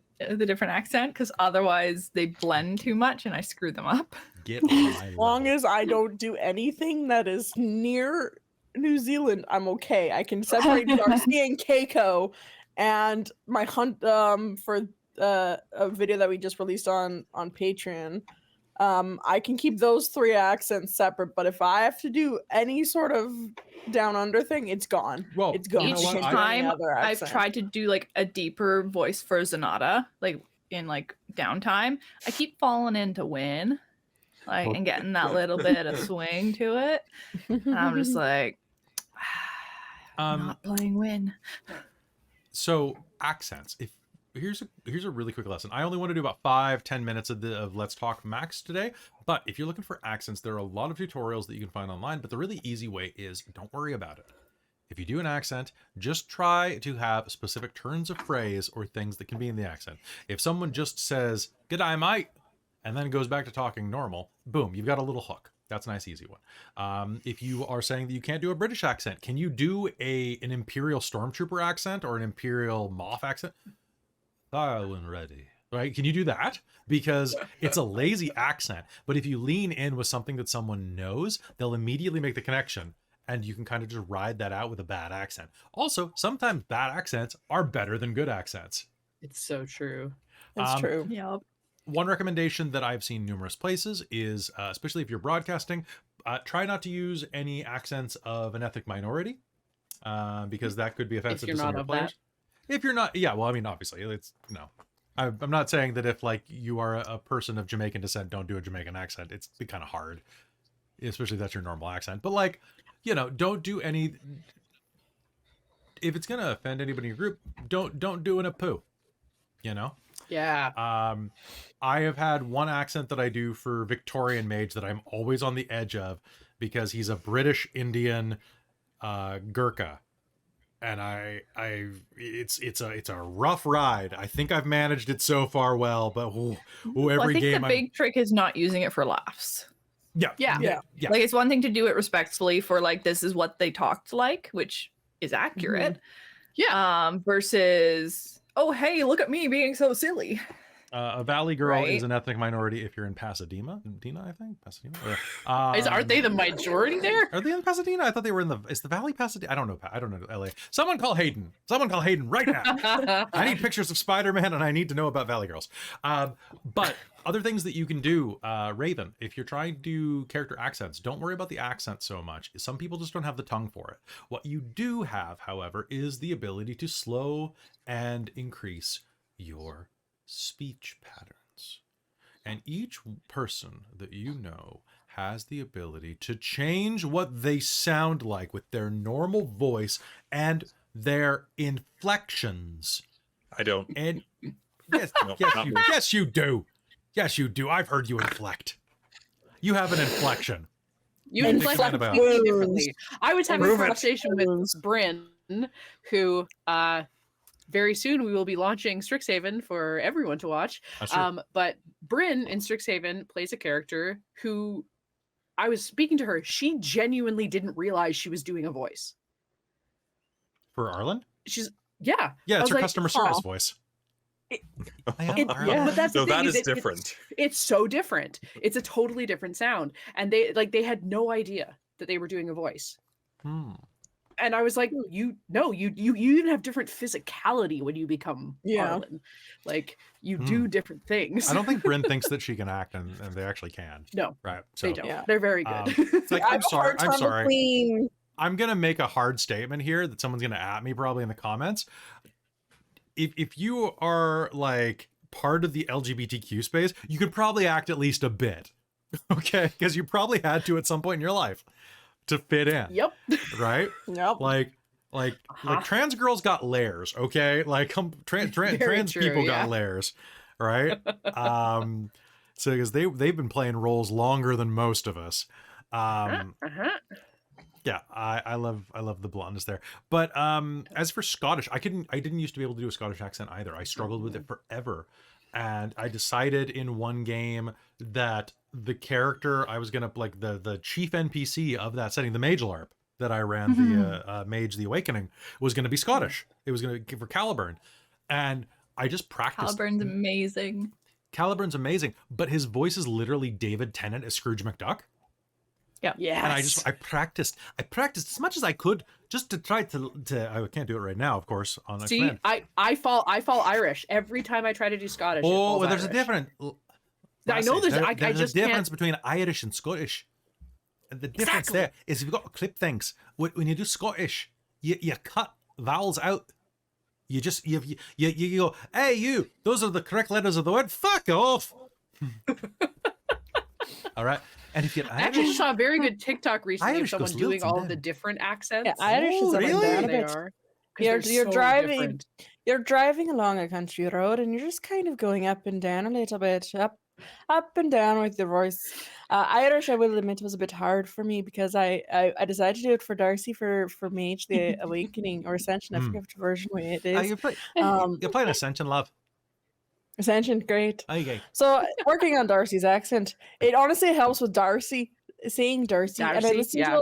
different accent because otherwise they blend too much and I screw them up. Get on my As long level. as I don't do anything that is near New Zealand, I'm okay. I can separate Darcy and Kaeko, and my hunt for a video that we just released on Patreon. I can keep those 3 accents separate, but if I have to do any sort of down under thing, it's gone. Well, It's gone. you know Each what? I can't do any time other I've accent. tried to do like a deeper voice for Zanata, like in like downtime, I keep falling into Win, like and getting that little bit of swing to it. And I'm just like, I'm not playing Win. So accents. If here's a really quick lesson. I only want to do about 5-10 minutes of Let's Talk max today. But if you're looking for accents, there are a lot of tutorials that you can find online. But the really easy way is don't worry about it. If you do an accent, just try to have specific turns of phrase or things that can be in the accent. If someone just says "G'day, mate," and then goes back to talking normal, boom, you've got a little hook. That's a nice, easy one. If you are saying that you can't do a British accent, can you do an Imperial Stormtrooper accent or an Imperial Moth accent? Thorough and ready. Right? Can you do that? Because it's a lazy accent. But if you lean in with something that someone knows, they'll immediately make the connection. And you can kind of just ride that out with a bad accent. Also, sometimes bad accents are better than good accents. It's so true. It's true. Yep. One recommendation that I've seen numerous places is, especially if you're broadcasting, try not to use any accents of an ethnic minority, because that could be offensive you're to some not of your of players. If you're not, yeah, well, I mean, obviously, it's no. I'm not saying that if like you are a person of Jamaican descent, don't do a Jamaican accent. It's kind of hard, especially if that's your normal accent. But like, you know, don't do any. If it's gonna offend anybody in your group, don't do an a poo. You know. Yeah. I have had one accent that I do for Victorian Mage that I'm always on the edge of because he's a British Indian Gurkha, and it's a rough ride. I think I've managed it so far well, but every Well, I think game the big trick is not using it for laughs. yeah. Yeah. Like it's one thing to do it respectfully for like this is what they talked like, which is accurate. Yeah. Versus, oh hey, look at me being so silly. A Valley Girl Right. is an ethnic minority if you're in Pasadena. I think Pasadena. Aren't they the majority there? Are they in Pasadena? I thought they were in the. Is the Valley Pasadena? I don't know. I don't know LA. Someone call Hayden. Someone call Hayden right now. I need pictures of Spider-Man and I need to know about Valley Girls. But other things that you can do, Raven, if you're trying to do character accents, don't worry about the accent so much. Some people just don't have the tongue for it. What you do have, however, is the ability to slow and increase your speech patterns. And each person that you know has the ability to change what they sound like with their normal voice and their inflections. I don't. And yes, No, yes, not you, me. yes, you do. Yes, you do. I've heard you inflect. You have an inflection. You And inflect think about it. completely differently. I was having a Prove it. conversation with Bryn, who very soon we will be launching Strixhaven for everyone to watch. That's true. But Bryn in Strixhaven plays a character who I was speaking to her. She genuinely didn't realize she was doing a voice. For Arlen? She's yeah. Yeah, I it's was her like, customer service "Aw." voice. It- I am It, Arlen. yeah, but that's the No, thing. that is it's- different. It's so different. It's a totally different sound, and they had no idea that they were doing a voice. Hmm. And I was like, you even have different physicality when you become Arlen. Like you do different things. I don't think Bryn thinks that she can act, and they actually can. No, right? So they don't. Yeah. They're very good. it's like, I'm sorry. I'm Time sorry. between- I'm gonna make a hard statement here that someone's gonna at me probably in the comments. If you are like part of the LGBTQ space, you could probably act at least a bit, okay? Because you probably had to at some point in your life to fit in. Yep. Right? Yep. Like trans girls got layers, okay? Like trans true, people yeah. got layers, right? So because they've been playing roles longer than most of us. Yeah, I love the blondness there. But as for Scottish, I didn't used to be able to do a Scottish accent either. I struggled with it forever. And I decided in one game that the character I was gonna like the chief NPC of that setting, the Mage LARP that I ran, the Mage the Awakening, was gonna be Scottish. It was gonna give for Caliburn. And I just practiced. Caliburn's amazing. Caliburn's amazing, but his voice is literally David Tennant as Scrooge McDuck. Yeah. Yes. And I practiced as much as I could just to try to I can't do it right now, of course, on See, command. I fall Irish every time I try to do Scottish. Oh, well, there's Irish. a difference. I know there's I there's just a difference can't. between Irish and Scottish. And the difference Exactly. there is you've got to clip things. When you do Scottish, you cut vowels out. You just you go, hey you, those are the correct letters of the word. Fuck off. All right. And if you're I actually Irish, saw a very good TikTok recently Irish of someone goes doing lilt all and of the down. different accents. Yeah, Irish is Oh, up and really? down a They bit. are. 'Cause You're they're so driving. different. You're driving along a country road and you're just kind of going up and down a little bit, up and down with your voice. Irish, I will admit, was a bit hard for me because I decided to do it for Darcy for Mage the Awakening or Ascension. I forget which version it is. you're playing Ascension, love. Ascension, great. Okay. So working on Darcy's accent, it honestly helps with saying Darcy, and I Darcy, listened yeah. to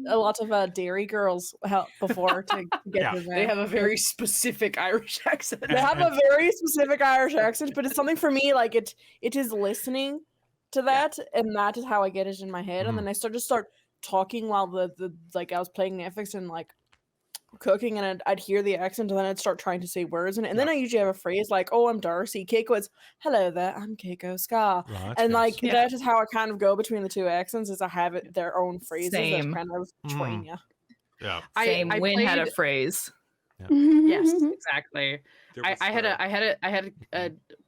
a lot of Dairy Girls before to get Yeah. his They name. have a very specific Irish accent. They have a very specific Irish accent, but it's something for me. Like it is listening to that, and that is how I get it in my head. And then I start talking while the like I was playing Netflix and like cooking, and I'd hear the accent, and then I'd start trying to say words, and then I usually have a phrase like, "Oh, I'm Darcy." Kaeko is, "Hello there, I'm Kaeko Skaar," Right, and yes. like Yeah. that is how I kind of go between the two accents. Is I have their own phrases Same. that kind of train you. Yeah. Same. I Win had a played- phrase. Yes, exactly. There was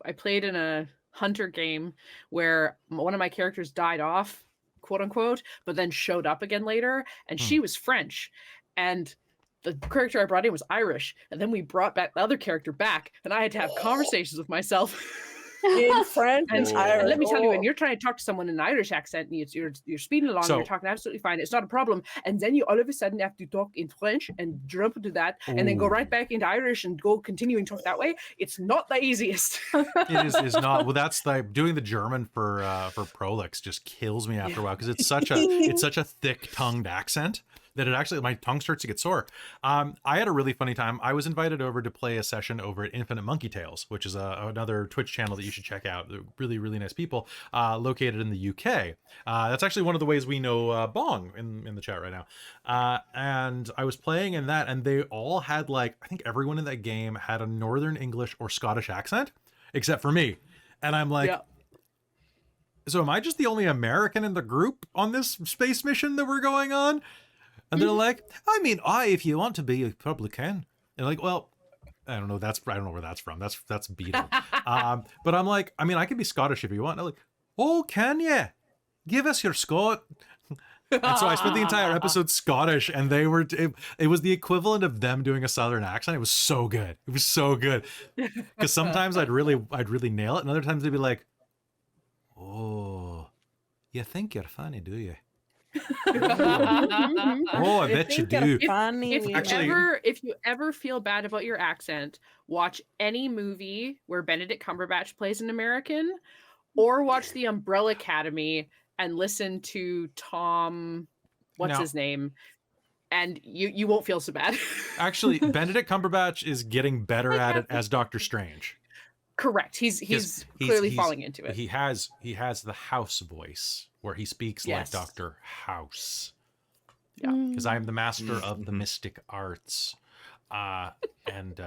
I played in a hunter game where one of my characters died off, quote unquote, but then showed up again later, and she was French, and the character I brought in was Irish, and then we brought back the other character back, and I had to have conversations with myself. In French And, and Irish. and let me tell you, when Oh. you're trying to talk to someone in an Irish accent, and you're speeding along, So- and you're talking absolutely fine, it's not a problem. And then you all of a sudden have to talk in French and jump into that, and then go Ooh. right back into Irish and go continuing to talk that way. It's not the easiest. It is not. Well, that's like doing the German for Prolix just kills me after a while because it's such a thick tongued accent that it actually my tongue starts to get sore. I had a really funny time. I was invited over to play a session over at Infinite Monkey Tales, which is another Twitch channel that you should check out. They're really, really nice people located in the UK. That's actually one of the ways we know Bong in the chat right now. And I was playing in that, and they all had I think everyone in that game had a Northern English or Scottish accent, except for me. And I'm like, Yeah. so am I just the only American in the group on this space mission that we're going on? And they're like, I mean, if you want to be, you probably can. And like, well, I don't know. I don't know where that's from. That's Beetle. But I'm like, I mean, I can be Scottish if you want. And I'm like, oh, can you? Give us your Scot. And so I spent the entire episode Scottish, and they were. It was the equivalent of them doing a Southern accent. It was so good. It was so good. Because sometimes I'd really nail it, and other times they'd be like, "Oh, you think you're funny, do you?" Oh, I bet you do. Funny. If you ever feel bad about your accent, watch any movie where Benedict Cumberbatch plays an American, or watch The Umbrella Academy and listen to Tom, what's Now- his name, and you won't feel so bad. Actually, Benedict Cumberbatch is getting better at it as Doctor Strange. Correct. He's clearly falling into it. He has the House voice where he speaks like Yes. Dr. House. Yeah. because I am the master of the mystic arts. And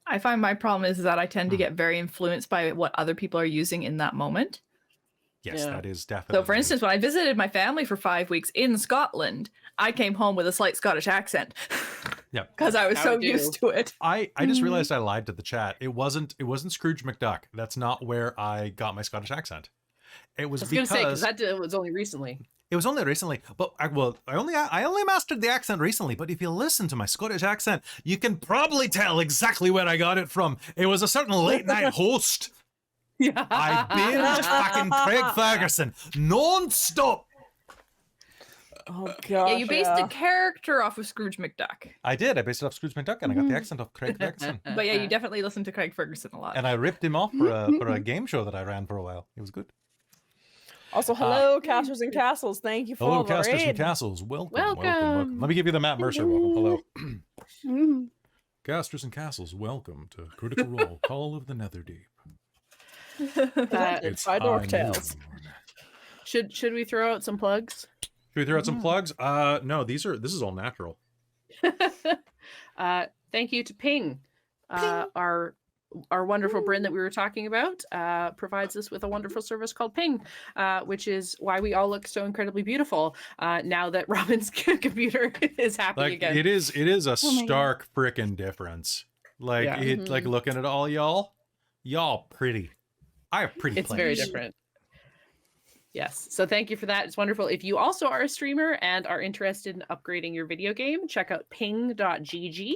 I find my problem is that I tend to get very influenced by what other people are using in that moment. yes, Yeah. that is definitely. So, for instance, when I visited my family for 5 weeks in Scotland, I came home with a slight Scottish accent. Yeah. Because I was How so do. used to it. I just realized I lied to the chat. It wasn't Scrooge McDuck. That's not where I got my Scottish accent. It was I was going to say, because because that was only recently. it was only recently. But I only mastered the accent recently. But if you listen to my Scottish accent, you can probably tell exactly where I got it from. It was a certain late night host. Yeah. I binged fucking Craig Ferguson non-stop. Oh god. Yeah, you based the character off of Scrooge McDuck. I did. I based it off Scrooge McDuck, and I got the accent of Craig Ferguson. But yeah, you definitely listened to Craig Ferguson a lot. And I ripped him off for a game show that I ran for a while. It was good. Also, hello, casters and castles. Thank you for Hello, all the casters and raid. castles. Welcome. Welcome. Let me give you the Matt Mercer welcome. Hello. Mm. Casters and castles, welcome to Critical Role, Call of the Netherdeep. It's by Dork Tales. Should we throw out some plugs? Should we throw out some plugs? No, this is all natural. Thank you to Ping. Our wonderful Bryn that we were talking about provides us with a wonderful service called Ping, which is why we all look so incredibly beautiful now that Robin's computer is happy Like again. it is a my stark frickin' difference. Like Yeah. like looking at all y'all pretty. I have pretty. It's very plates. different. Yes. So thank you for that. It's wonderful. If you also are a streamer and are interested in upgrading your video game, check out ping.gg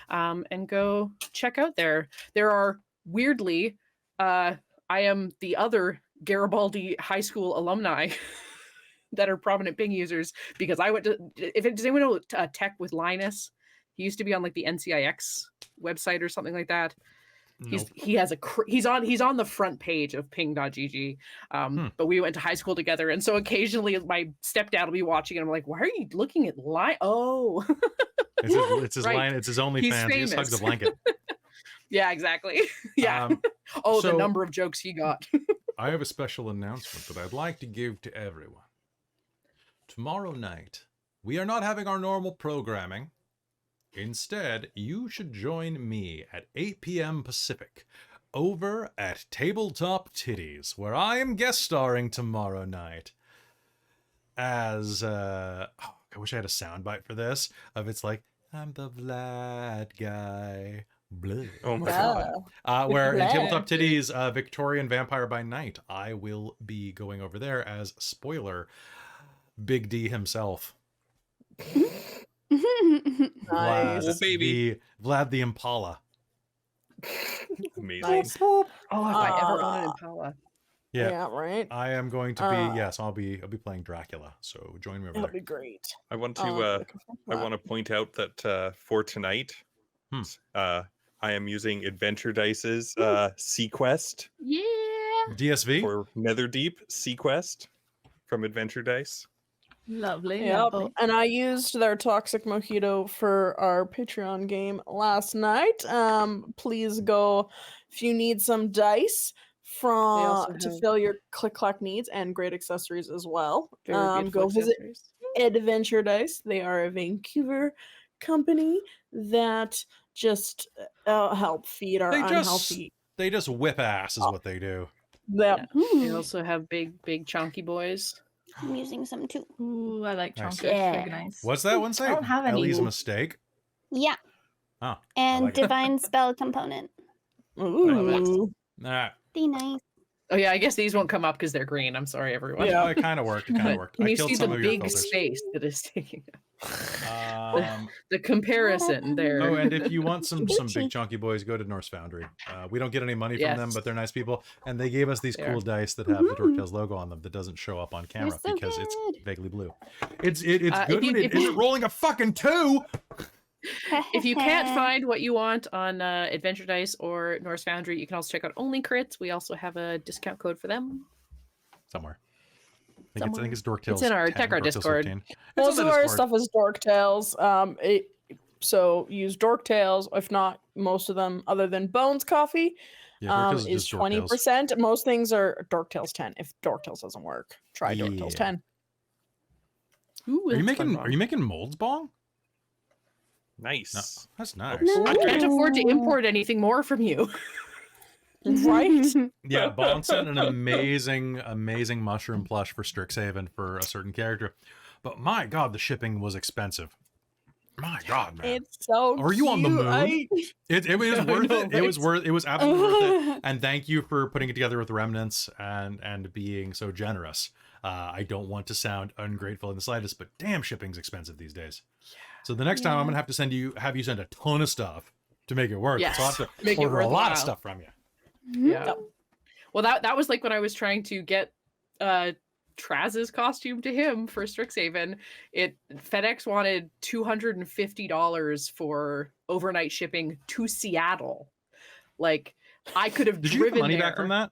and go check out there. There are weirdly, I am the other Garibaldi High School alumni that are prominent Ping users because I went to, does anyone know Tech with Linus? He used to be on like the NCIX website or something like that. Nope. He's on the front page of ping.gg. But we went to high school together, and so occasionally my stepdad will be watching, and I'm like, "Why are you looking at line?" Oh, It's his Right. line. It's his only He's fans. He just hugs famous. a blanket. yeah, exactly. yeah. So- the number of jokes he got. I have a special announcement that I'd like to give to everyone. Tomorrow night, we are not having our normal programming. Instead, you should join me at 8 p.m. Pacific over at Tabletop Titties, where I am guest starring tomorrow night as I wish I had a soundbite for this. It's like, I'm the Vlad guy. Blah. Oh my god. Where in Vlad. Tabletop Titties, Victorian Vampire by Night, I will be going over there as, spoiler, Big D himself. Nice. Oh, baby. Vlad the Impala. Amazing. Nice. Oh, if I ever own an Ah. Impala. Yeah. Yeah, right. I am going to be yes, I'll be playing Dracula. So join me over That'll there. be great. I want to Looking forward I that. want to point out that for tonight, I am using Adventure Dice's Sequest Yeah. DSV. for Netherdeep Sequest from Adventure Dice. Lovely. Yep. lovely. And I used their Toxic Mojito for our Patreon game last night. Please go if you need some dice also to have- fill your click-clack needs and great accessories as well. Very beautiful Go visit accessories. Adventure Dice. They are a Vancouver company that just help feed our unhealthy. They just whip ass is what they do. Yep. They also have big chunky boys. I'm using some too. Ooh, I like Nice. chonky. Yeah. Very nice. What's that one say? I don't have any. Ellie's mistake. Yeah. Oh, And like it. divine spell component. Ooh. nah. Be nice. Oh yeah, I guess these won't come up because they're green. I'm sorry, everyone. Yeah. It kind of worked. It kind of worked. Can I you killed see some the of your big filters. space that is taking Um, the comparison there? oh, and if you want some big Gucci. chunky boys, go to Norse Foundry. We don't get any money from them, Yes. but they're nice people, and they gave us these They cool are. dice that have the Dork Tales logo on them that doesn't show up on camera so because it's good. vaguely blue. It's if good you- when it if you- isn't rolling a fucking 2. If you can't find what you want on Adventure Dice or Norse Foundry, you can also check out Only Crits. We also have a discount code for them. Somewhere. I think it's Dork Tales. It's in our 10, check our Dork Tales Discord. 15. It's Most on of the our Discord. stuff is Dork Tales. So use Dork Tales. If not, most of them, other than Bones Coffee, Yeah, Dork Tales is just Dork Tales. 20%. Most things are Dork Tales 10. If Dork Tales doesn't work, try Dork Tales Yeah. 10. Ooh, Are you that's fun, making Bong. Are you making molds, Bong? Nice. No, that's nice. No. I can't afford to import anything more from you. Right? Yeah, Bong sent an amazing mushroom plush for Strixhaven for a certain character, but my God, the shipping was expensive. My God, man. It's so Are you on the cute. moon? It was I worth know, it. It was right? it was absolutely worth it. And thank you for putting it together with remnants and being so generous. I don't want to sound ungrateful in the slightest, but damn, shipping's expensive these days. So the next time I'm gonna have to have you send a ton of stuff to make it work. Yes. So I'll have to Make it order a lot of worthwhile. stuff from you. Yeah. Well, that was like when I was trying to get Traz's costume to him for Strixhaven. FedEx wanted $250 for overnight shipping to Seattle. Like, I could have Did you get driven the money there. back from that?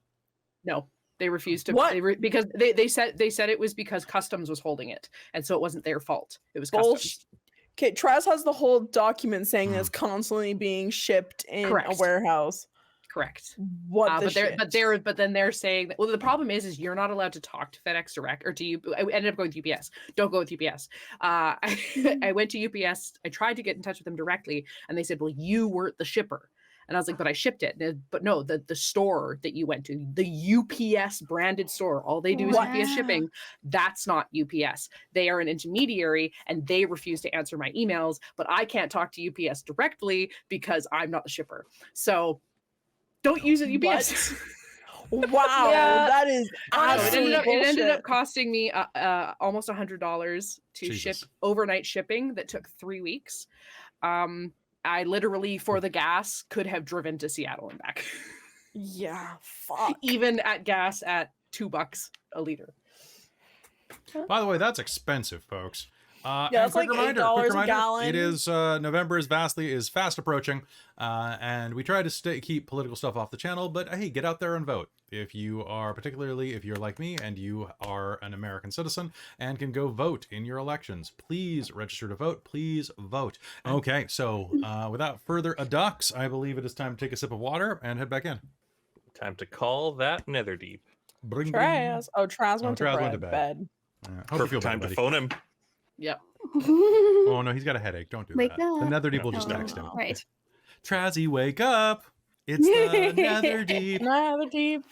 No, they refused to. What? Because they said it was because customs was holding it, and so it wasn't their fault. It was customs. Bullshit. Okay, Traz has the whole document saying that it's constantly being shipped in Correct. a warehouse. Correct. What the shit? But then they're saying that, well, the problem is you're not allowed to talk to FedEx Direct or to you. I ended up going with UPS. Don't go with UPS. I went to UPS. I tried to get in touch with them directly, and they said, well, you weren't the shipper. And I was like, but I shipped it. But no, the store that you went to, the UPS branded store, all they do is Wow. UPS shipping. That's not UPS. They are an intermediary, and they refuse to answer my emails. But I can't talk to UPS directly because I'm not the shipper. So don't use it UPS. Wow, Yeah. that is absolute it ended up bullshit. costing me almost $100 to ship Jesus. overnight shipping that took 3 weeks. I literally, for the gas, could have driven to Seattle and back, Yeah, fuck. even at gas at $2 a liter. By the way, that's expensive, folks. Yeah, and that's quick like reminder, $8 quick a reminder, gallon. It is November is fast approaching, and we try to keep political stuff off the channel. But hey, get out there and vote if you're like me and you are an American citizen and can go vote in your elections. Please register to vote. Please vote. Okay, so without further ado, I believe it is time to take a sip of water and head back in. Time to call that Netherdeep. Bring, Traz. Oh, Traz went to Traz went to bed. Hope you feel Perfect time better, to buddy. phone him. Yep. Oh no, he's got a headache. Don't do Wake that. The up. Netherdeep will just Oh, text him. Right. Trazzy, wake up! It's the Netherdeep. Netherdeep.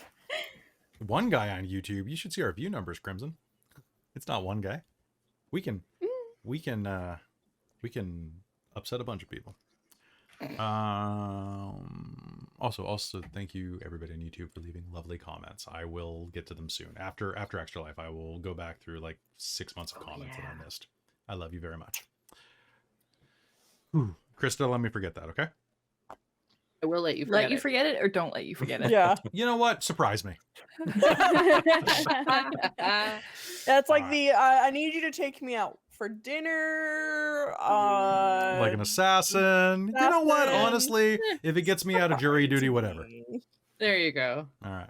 One guy on YouTube. You should see our view numbers, Crimson. It's not one guy. We can upset a bunch of people. Also, thank you everybody on YouTube for leaving lovely comments. I will get to them soon. After Extra Life, I will go back through like 6 months of comments that I missed. I love you very much. Whew. Krista, let me forget that, okay? I will let you forget Let you forget it or don't let you forget it. Yeah. You know what? Surprise me. That's like Alright. the I need you to take me out for dinner. Like an assassin. You know what? assassin. Honestly, if it gets me out of jury duty, whatever. There you go. All right.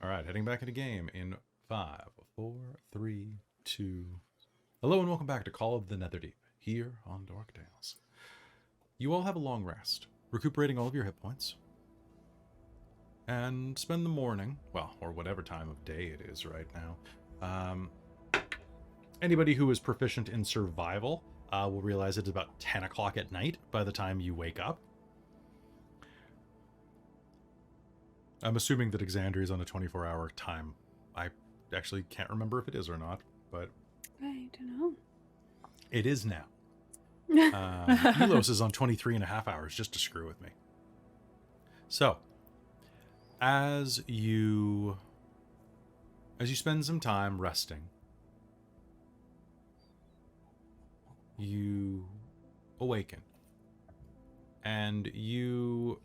All right, heading back into game in 5, 4, 3, 2. Hello and welcome back to Call of the Netherdeep here on Dork Tales. You all have a long rest, recuperating all of your hit points, and spend the morning, well, or whatever time of day it is right now. Anybody who is proficient in survival will realize it's about 10 o'clock at night by the time you wake up. I'm assuming that Exandria is on a 24-hour time. I actually can't remember if it is or not, but I don't know. it is now. Elos is on 23 and a half hours just to screw with me. So, as you spend some time resting, you awaken, and you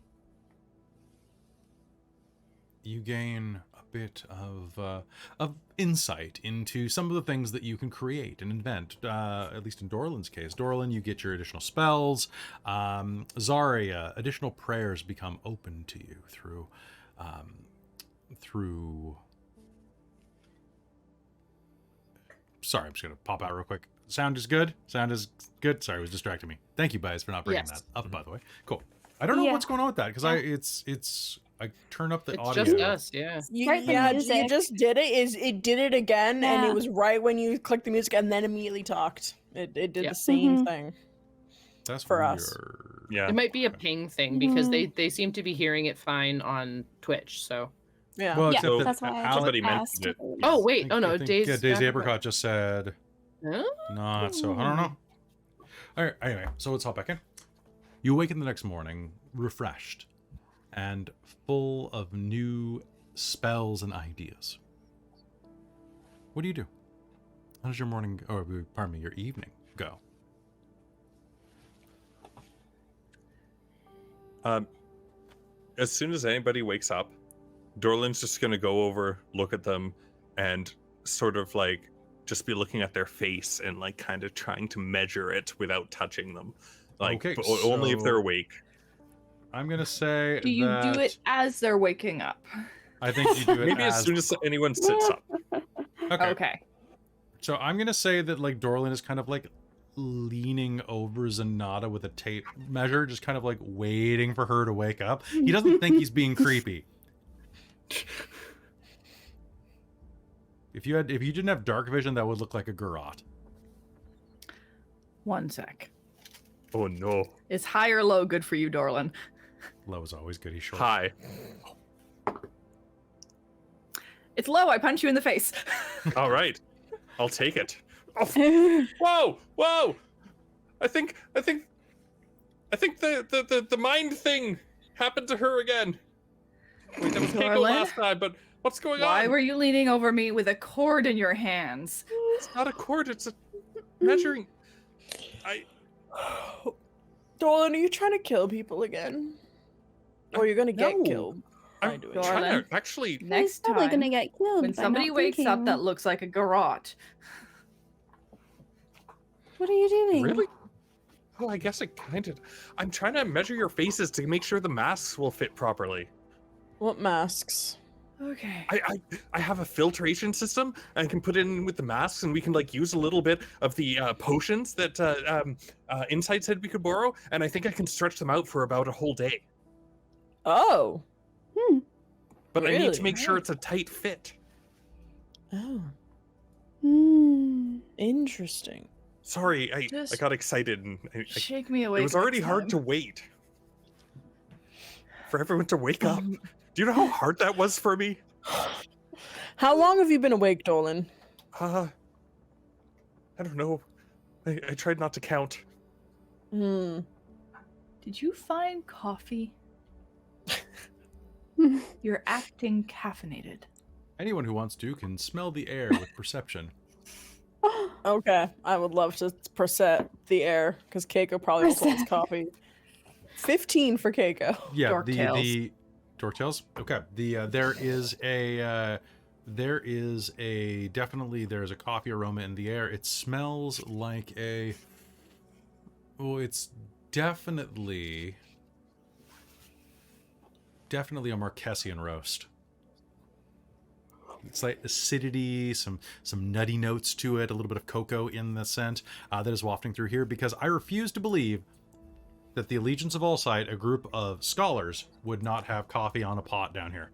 gain a bit of insight into some of the things that you can create and invent, at least in Dorlen's case. Dorlen, you get your additional spells. Zarya, additional prayers become open to you through sorry, I'm just gonna pop out real quick. Sound is good. Sorry, it was distracting me. Thank you, guys, for not bringing Yes. that up, by the way. Cool. I don't know Yeah. what's going on with that, because it's I turn up the It's audio. just us, yeah. Right, the You music. just did it. It did it again, and Yeah. it was right when you clicked the music, and then immediately talked. It did Yeah. the same Mhm. thing. That's for weird. us. Yeah. It might be a ping thing because Mhm. they seem to be hearing it fine on Twitch. So Yeah. Well, Yeah, except that that's why I Alex- Somebody asked. mentioned it. oh wait, I oh no, think, Daisy yeah, Daisy Apricot just said Huh? not, so I don't know. All right, anyway, so let's hop back in. You awaken the next morning refreshed and full of new spells and ideas. What do you do? How does your morning, or pardon me, your evening go? As soon as anybody wakes up, Dorlen's just gonna go over, look at them, and sort of like just be looking at their face and like kind of trying to measure it without touching them. Like Okay, but only if they're so- awake. I'm gonna say Do you that do it as they're waking up? I think you do it Maybe as soon as anyone sits up. Okay. So I'm gonna say that like Dorlen is kind of like leaning over Zanata with a tape measure, just kind of like waiting for her to wake up. He doesn't think he's being creepy. If you didn't have dark vision, that would look like a garrote. 1 sec. Oh no. Is high or low good for you, Dorlen? Low is always good. He's short. Hi. It's low. I punch you in the face. All right. I'll take it. Oh, whoa! I think the mind thing happened to her again. Wait, that was Kaeko Dorlen? last time, but what's going Why on? were you leaning over me with a cord in your hands? It's not a cord, it's a measuring. Dorlen, are you trying to kill people again? Or you're gonna get No. killed by I'm doing Dorlen. it? trying to actually. He's Next probably time, gonna get killed. when by somebody not wakes up thinking. that looks like a garrote, What are you doing? Really? Oh, I guess it kind of. I'm trying to measure your faces to make sure the masks will fit properly. What masks? okay. I have a filtration system and I can put it in with the masks, and we can like use a little bit of the potions that Insight said we could borrow, and I think I can stretch them out for about a whole day. Oh. But I need Really? to make sure it's a tight fit. Oh. Hmm. Interesting. Sorry, I Just got excited and Shake me away. it was already hard to wait for everyone to wake up. Do you know how hard that was for me? How long have you been awake, Dorlen? I don't know. I tried not to count. Hmm. Did you find coffee? You're acting caffeinated. Anyone who wants to can smell the air with perception. Okay, I would love to percent the air because Kaeko probably also wants Percent. coffee. 15 for Kaeko. Yeah, Dork the Tales. Dork Tales. Okay, there is definitely there's a coffee aroma in the air. It smells like a. Oh, it's definitely a Marquesian roast. It's like acidity, some nutty notes to it, a little bit of cocoa in the scent that is wafting through here, because I refuse to believe that the Allegiance of Allsight, a group of scholars, would not have coffee on a pot down here.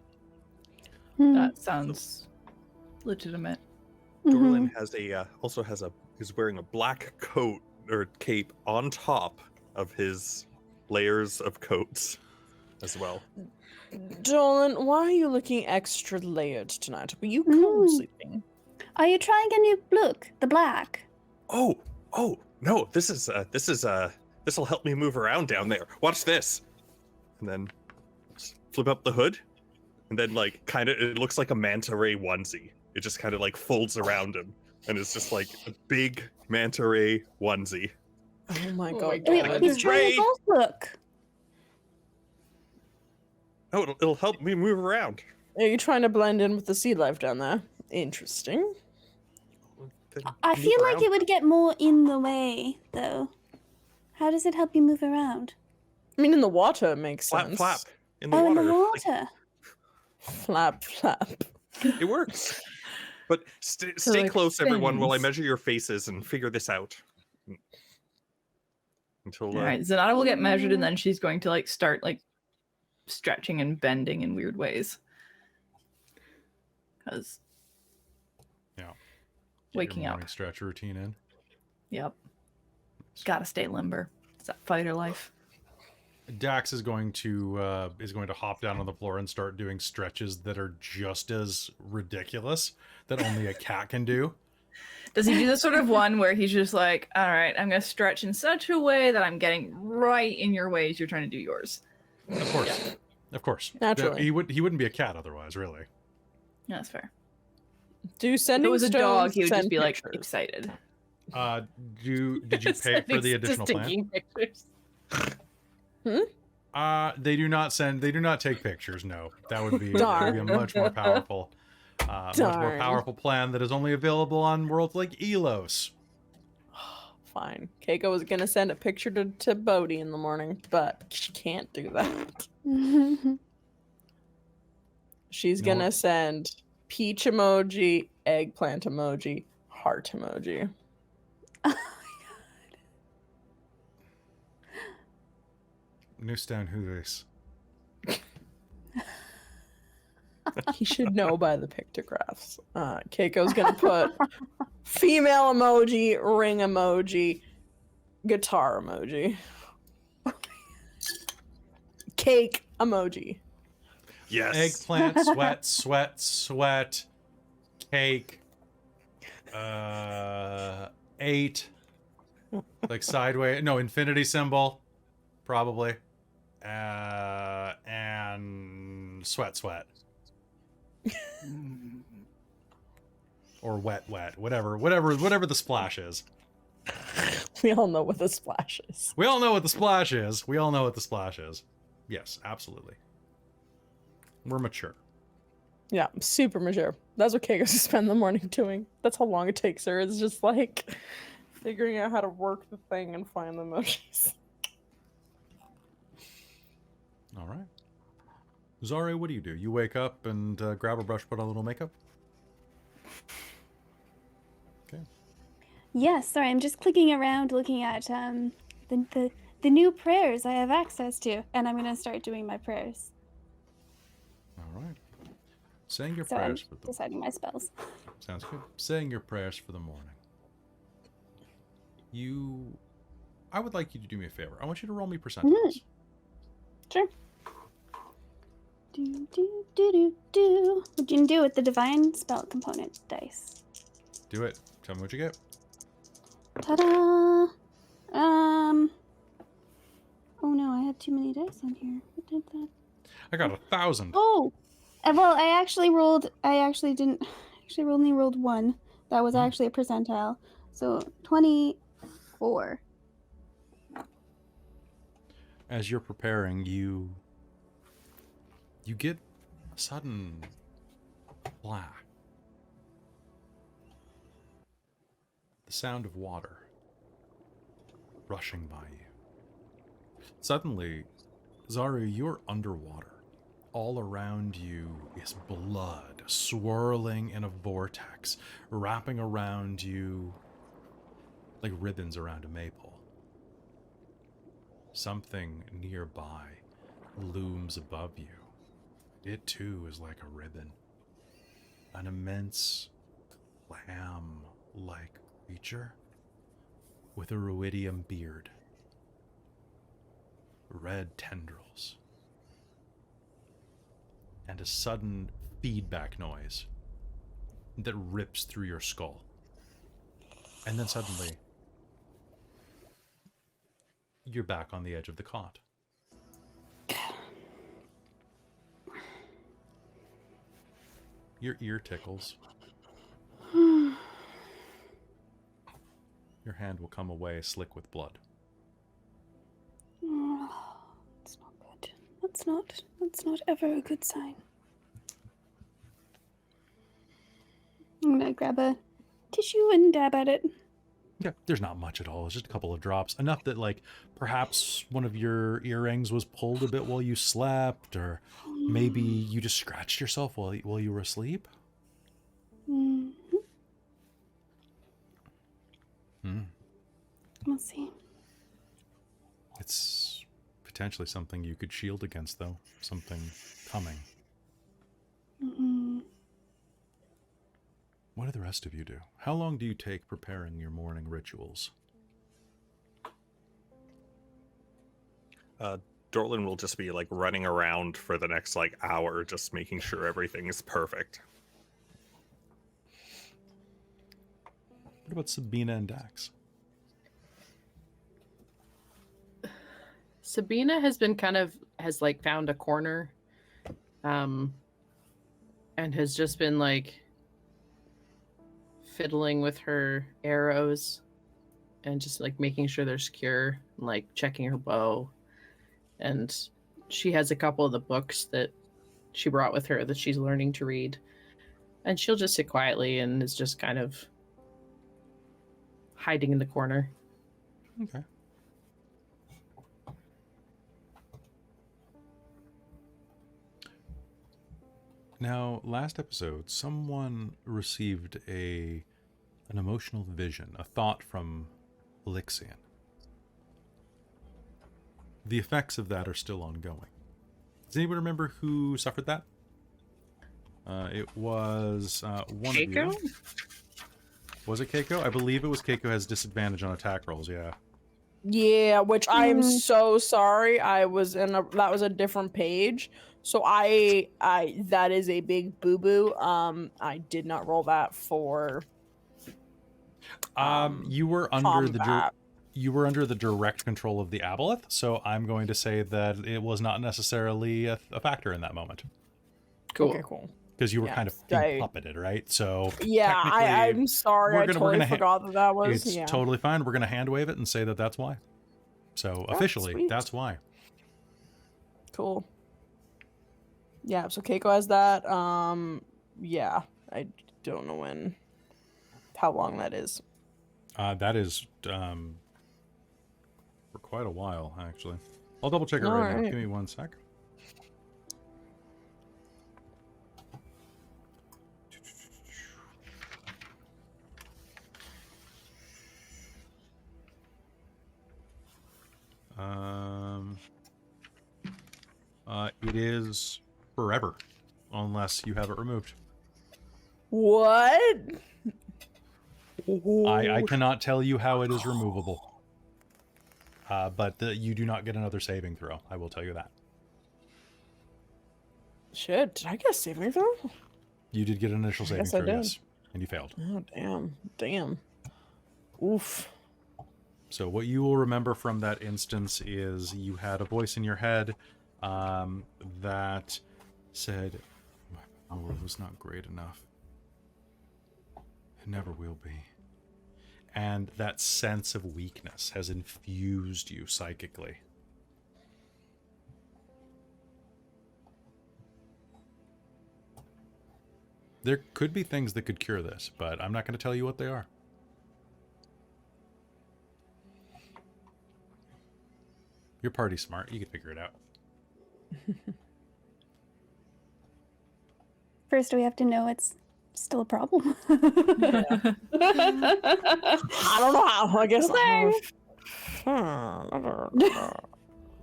That sounds legitimate. Dorlen has is wearing a black coat or cape on top of his layers of coats as well. Dorlen, why are you looking extra layered tonight? Were you cold sleeping? Are you trying a new look? The black. Oh no! This will help me move around down there. Watch this, and then flip up the hood, and then like it looks like a manta ray onesie. It just kind of like folds around him, and it's just like a big manta ray onesie. Oh my Oh god. my Wait, God. he's trying Ray. a golf look. Oh, it'll help me move around. Are you trying to blend in with the sea life down there? Interesting. Then I move feel like around. it would get more in the way, though. How does it help you move around? I mean, in the water it makes flap sense. flap in the Oh, water. in the Like, water. Flap, flap. it works. But stay like, close, everyone, while I fins. measure your faces and figure this out. Until All right, Zanata will get measured, and then she's going to like start like stretching and bending in weird ways. Because Yeah. waking your up. morning stretch routine in. Yep. Gotta stay limber. It's that fighter life. Dax is going to hop down on the floor and start doing stretches that are just as ridiculous that only a cat can do. Does he do the sort of one where he's just like, all right, I'm going to stretch in such a way that I'm getting right in your way as you're trying to do yours? Of course. Of course. Naturally. He wouldn't be a cat otherwise, really. Yeah, that's fair. Do If sending it was a dog, stones he would just send be like pictures? excited. Did you pay for the additional plan? Taking pictures. They do not take pictures, no. That would be a Darn. much more powerful plan that is only available on worlds like Elos. Fine. Keiko was gonna send a picture to Bodhi in the morning, but she can't do that. She's No. gonna send peach emoji, eggplant emoji, heart emoji. Newstown, who this? He should know by the pictographs. Keiko's gonna put female emoji, ring emoji, guitar emoji, cake emoji. Yes. Eggplant, sweat, cake, 8, like sideways, no, infinity symbol, probably, and sweat, or wet, whatever the splash is. We all know what the splash is. We all know what the splash is. Yes, absolutely. We're mature. Yeah, super mature. That's what Keiko's to spend the morning doing. That's how long it takes her. It's just like figuring out how to work the thing and find the emojis. All right. Zari, what do? You wake up and grab a brush, put on a little makeup? Okay. Yes, sorry, I'm just clicking around looking at the new prayers I have access to, and I'm gonna start doing my prayers. All right. Saying your So I'm prayers for the deciding my spells. Sounds good. Saying your prayers for the morning. I would like you to do me a favor. I want you to roll me percentiles. Sure. Do. What you can do with the divine spell component dice? Do it. Tell me what you get. Ta-da! Oh no, I had too many dice on here. What did that? I got 1,000. Oh! Well, I actually rolled only rolled one. That was actually a percentile. So 24. As you're preparing, you get a sudden blah. The sound of water rushing by you. Suddenly, Zari, you're underwater. All around you is blood swirling in a vortex, wrapping around you like ribbons around a maypole. Something nearby looms above you. It too is like a ribbon. An immense lamb-like creature with a ruidium beard. Red tendrils. And a sudden feedback noise that rips through your skull. And then suddenly, you're back on the edge of the cot. Your ear tickles. Your hand will come away slick with blood. Oh, that's not good. That's not ever a good sign. I'm gonna grab a tissue and dab at it. Yeah, there's not much at all. It's just a couple of drops. Enough that, like, perhaps one of your earrings was pulled a bit while you slept, or maybe you just scratched yourself while you were asleep. Mm-hmm. Hmm. We'll see. It's potentially something you could shield against, though. Something coming. Mm-mm. What do the rest of you do? How long do you take preparing your morning rituals? Dorlen will just be like running around for the next like hour, just making sure everything is perfect. What about Sabina and Dax? Sabina has been has like found a corner, and has just been like fiddling with her arrows and just like making sure they're secure, and, like checking her bow. And she has a couple of the books that she brought with her that she's learning to read. And she'll just sit quietly and is just kind of hiding in the corner. Okay. Now, last episode, someone received an emotional vision, a thought from Elixian. The effects of that are still ongoing. Does anyone remember who suffered that? It was one Kaeko? of you. Was it Kaeko? I believe it was Kaeko has disadvantage on attack rolls, yeah. Yeah, which I am so sorry. That was a different page. So I that is a big boo-boo. I did not roll that for you were under combat. you were under the direct control of the aboleth, so I'm going to say that it was not necessarily a factor in that moment. Cool. Okay, cool. Because you were Yeah, kind of being puppeted, right? So Yeah, technically, I'm sorry. I totally forgot that was. it's Yeah. totally fine. We're going to hand wave it and say that that's why. So officially, sweet. that's why. Cool. Yeah, so Kaeko has that. Yeah, I don't know how long that is. That is for quite a while, actually. I'll double check it right now. Alright. Give me 1 sec. It is forever, unless you have it removed. What? I cannot tell you how it is removable. But you do not get another saving throw. I will tell you that. Shit, did I get a saving throw? You did get an initial saving Yes, I throw, did. yes. And you failed. Oh, damn. Oof. So what you will remember from that instance is you had a voice in your head that said, "My power was not great enough. It never will be." And that sense of weakness has infused you psychically. There could be things that could cure this, but I'm not going to tell you what they are. Your party's smart. You can figure it out. First, we have to know it's still a problem. I don't know how. I guess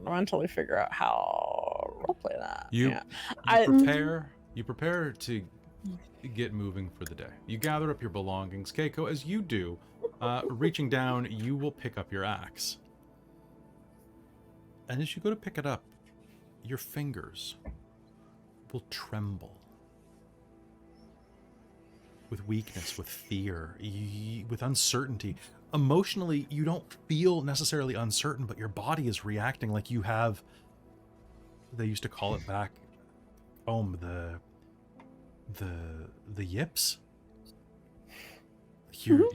mentally figure out how to roleplay that. You prepare to get moving for the day. You gather up your belongings. Kaeko, as you do, reaching down, you will pick up your axe. And as you go to pick it up, your fingers will tremble. With weakness, with fear, with uncertainty. Emotionally, you don't feel necessarily uncertain, but your body is reacting like you have, they used to call it back home, the yips. You're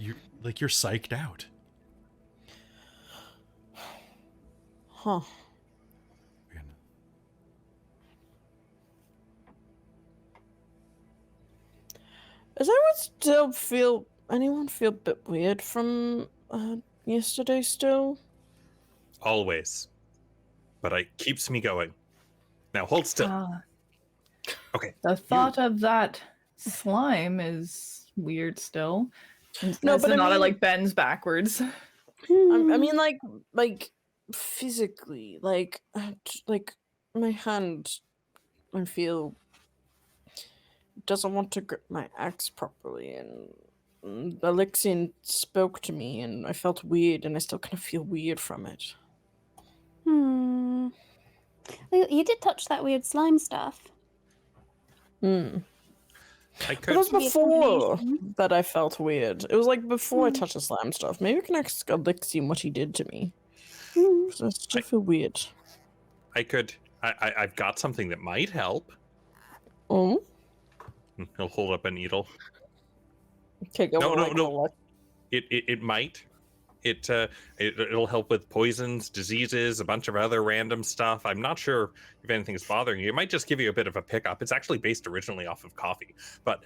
psyched out. Huh. Does anyone feel a bit weird from yesterday still? Always. But it keeps me going. Now hold still. Okay. The thought of that slime is weird still. No, but I Sonata mean- like bends backwards. I mean, like physically, like like my hand, I feel doesn't want to grip my axe properly, and Alexian spoke to me, and I felt weird, and I still kind of feel weird from it. Well, you did touch that weird slime stuff. I But could. that was Maybe a before combination. that I felt weird. It was like before I touched the slime stuff. Maybe I can ask Alexian what he did to me. Because I still feel weird. I could. I've got something that might help. Oh, He'll hold up a needle. okay, go No, on, no, like, no. what? It might. It'll help with poisons, diseases, a bunch of other random stuff. I'm not sure if anything's bothering you. It might just give you a bit of a pickup. It's actually based originally off of coffee, but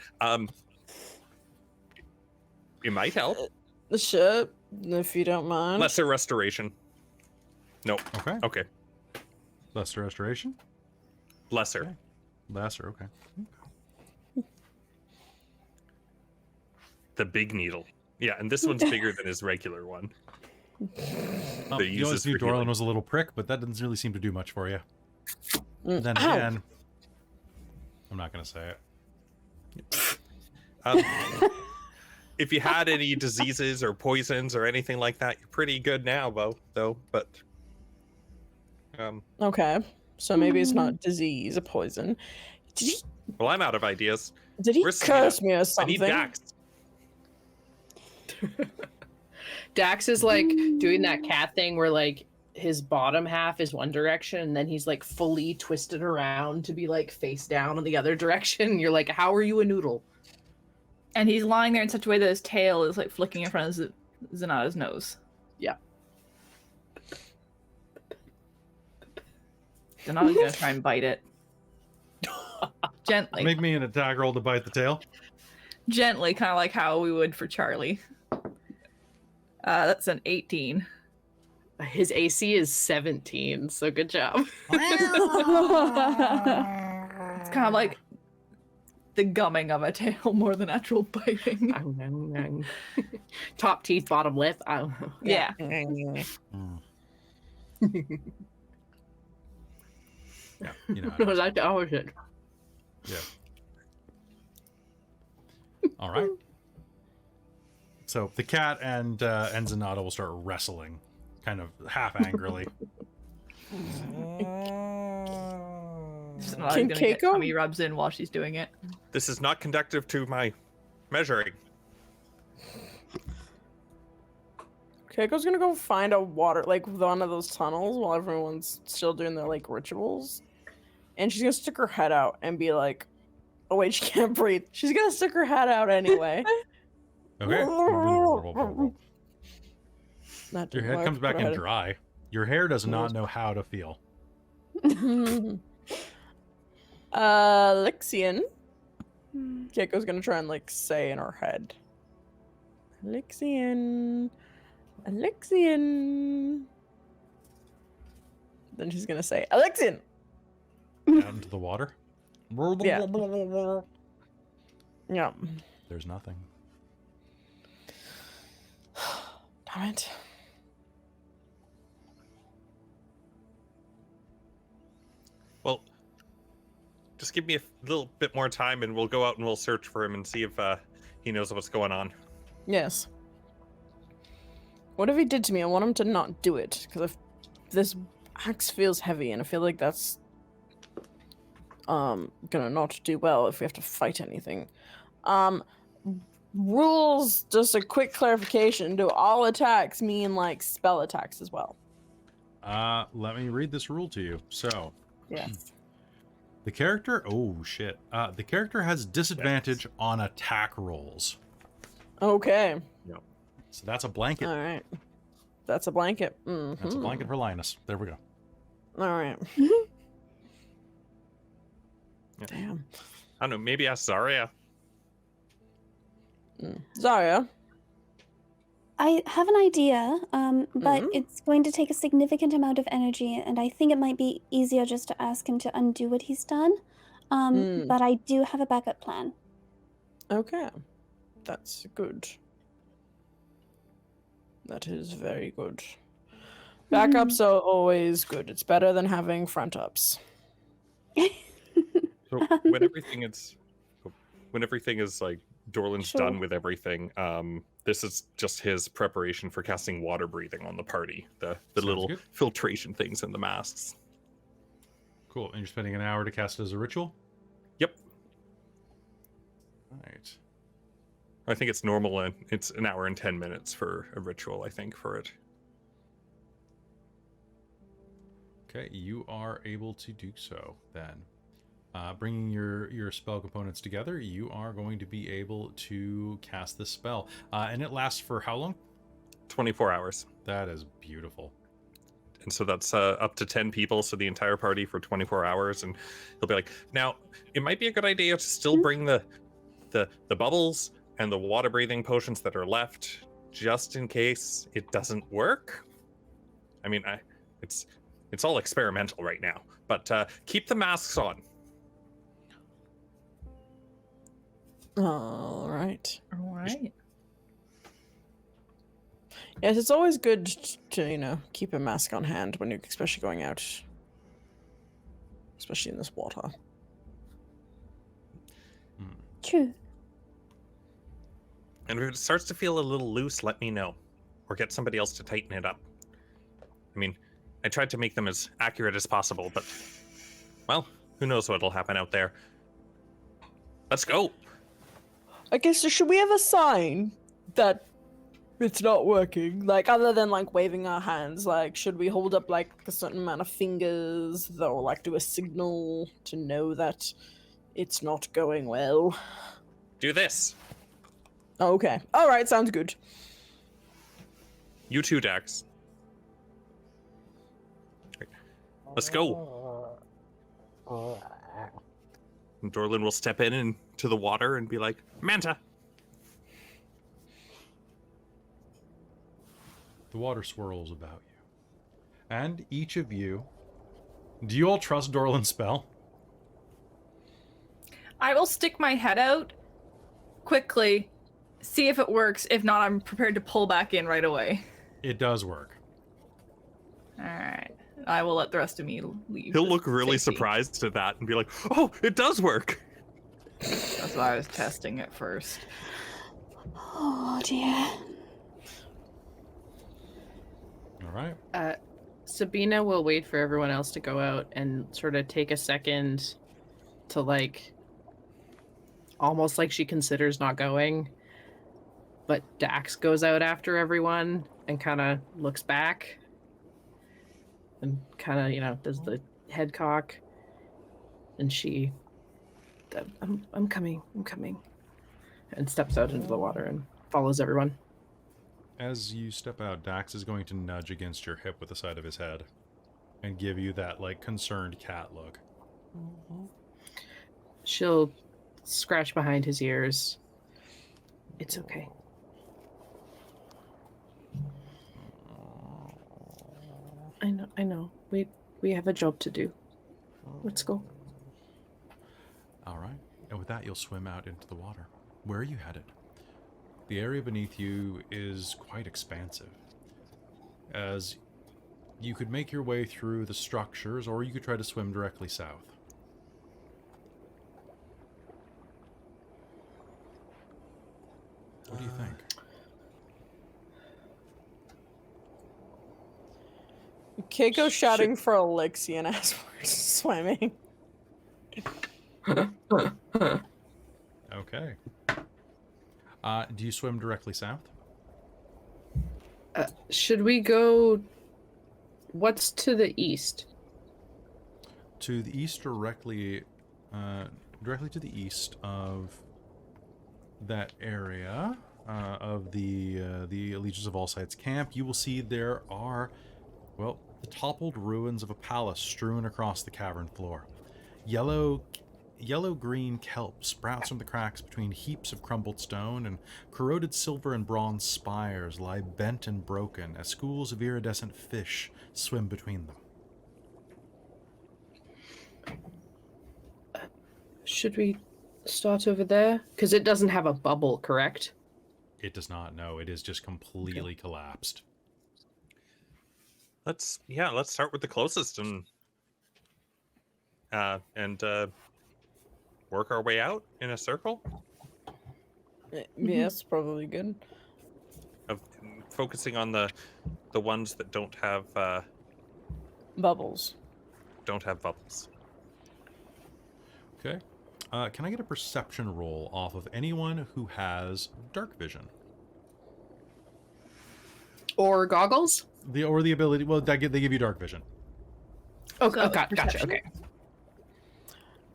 it might help. Sure, if you don't mind. Lesser restoration. No. Okay. Okay. Lesser restoration. Lesser. Lesser. Okay. The big needle. Yeah, and this one's bigger than his regular one. That he You always uses knew for Dorlen healing. was a little prick, but that doesn't really seem to do much for you. Then Ow. again, I'm not going to say it. If you had any diseases or poisons or anything like that, you're pretty good now, though. But Okay, so maybe it's not disease, a poison. well, I'm out of ideas. Did he Where's curse Sina? me or I something? need Dax. Dax is like doing that cat thing where like his bottom half is one direction and then he's like fully twisted around to be like face down in the other direction. You're like, how are you a noodle? And he's lying there in such a way that his tail is like flicking in front of Zanata's nose. Yeah. Zanata's gonna try and bite it. Gently. Make me an attack roll to bite the tail. Gently, kind of like how we would for Charlie. That's an 18. His AC is 17, so good job. It's kind of like the gumming of a tail more than actual biting. Top teeth, bottom lip. I don't know. Yeah. Yeah, you know. No, that's oh shit. Yeah. All right. So the cat and Zanata will start wrestling, kind of half angrily. Zanata's Can gonna get Kaeko? tummy rubs in while she's doing it. This is not conductive to my measuring. Keiko's gonna go find a water, like one of those tunnels while everyone's still doing their like rituals. And she's gonna stick her head out and be like, oh wait, she can't breathe. She's gonna stick her head out anyway. Okay. Not Your doing head work, comes back put her in dry. Your hair does not know how to feel. head- Lexian. Keiko's gonna try and like say in her head. Alexian. Alexian. Then she's gonna say, Alexian! Out into the water. Yeah. Yeah. There's nothing. Damn it. Well, just give me a little bit more time and we'll go out and we'll search for him and see if he knows what's going on. Yes. What if he did to me? I want him to not do it. Because if this axe feels heavy and I feel like that's gonna not do well if we have to fight anything. Rules, just a quick clarification. Do all attacks mean like spell attacks as well? Let me read this rule to you. So, Yes. the character... Oh, shit. The character has disadvantage on attack rolls. Okay. So that's a blanket. Alright. That's a blanket. That's a blanket for Linus. There we go. Alright. Yeah. Damn. I don't know, maybe ask Zarya. Zarya. I have an idea, but Mhm. it's going to take a significant amount of energy, and I think it might be easier just to ask him to undo what he's done. But I do have a backup plan. Okay. That's good. That is very good. Backups are always good. It's better than having front ups. So when everything is like Dorlen's Sure. done with everything, this is just his preparation for casting water breathing on the party. The Sounds little good. filtration things in the masks. Cool. And you're spending an hour to cast it as a ritual? Yep. Right. I think it's normal and it's an hour and 10 minutes for a ritual, I think, for it. Okay, you are able to do so then. Bringing your spell components together, you are going to be able to cast this spell. And it lasts for how long? 24 hours. That is beautiful. And so that's up to 10 people, so the entire party for 24 hours. And he'll be like, now, it might be a good idea to still bring the bubbles and the water breathing potions that are left, just in case it doesn't work. I mean, it's all experimental right now, but keep the masks on. All right. All right. Yes, it's always good to, keep a mask on hand when you're especially going out. Especially in this water. True. And if it starts to feel a little loose, let me know. Or get somebody else to tighten it up. I mean, I tried to make them as accurate as possible, but, well, who knows what'll happen out there. Let's go. I guess, should we have a sign that it's not working? Like, other than, like, waving our hands, like, should we hold up, like, a certain amount of fingers, or, like, do a signal to know that it's not going well? Do this. Okay. Alright, sounds good. You too, Dax. Let's go. And Dorlen will step into the water and be like, Manta. The water swirls about you. And each of you... Do you all trust Dorlen's spell? I will stick my head out quickly, see if it works. If not, I'm prepared to pull back in right away. It does work. All right. I will let the rest of me leave. He'll with look really safety. surprised at that and be like, oh, it does work. That's why I was testing it first. Oh dear. All right. Sabina will wait for everyone else to go out and sort of take a second to, like, almost like she considers not going. But Dax goes out after everyone and kind of looks back and kind of, does the head cock. And she, I'm coming. And steps out into the water and follows everyone. As you step out, Dax is going to nudge against your hip with the side of his head and give you that, like, concerned cat look. She'll scratch behind his ears. It's okay. I know. We have a job to do. Let's go. All right. And with that, you'll swim out into the water. Where are you headed? The area beneath you is quite expansive, as you could make your way through the structures, or you could try to swim directly south. What do you think? Kaeko shouting for Alexian as we're swimming. Okay. Do you swim directly south? Should we go... What's to the east? To the east, directly to the east of that area of the Allegiance of All Sides camp, you will see there are, well, the toppled ruins of a palace strewn across the cavern floor. Yellow-green kelp sprouts from the cracks between heaps of crumbled stone, and corroded silver and bronze spires lie bent and broken as schools of iridescent fish swim between them. Should we start over there? Because it doesn't have a bubble, correct? It does not, no. It is just completely collapsed. let's start with the closest and work our way out in a circle Yes, probably good. of focusing on the ones that don't have Bubbles. bubbles. Okay. Can I get a perception roll off of anyone who has dark vision? Or goggles? Or the ability. Well, they give you dark vision. Oh, So, gotcha. perception. Okay.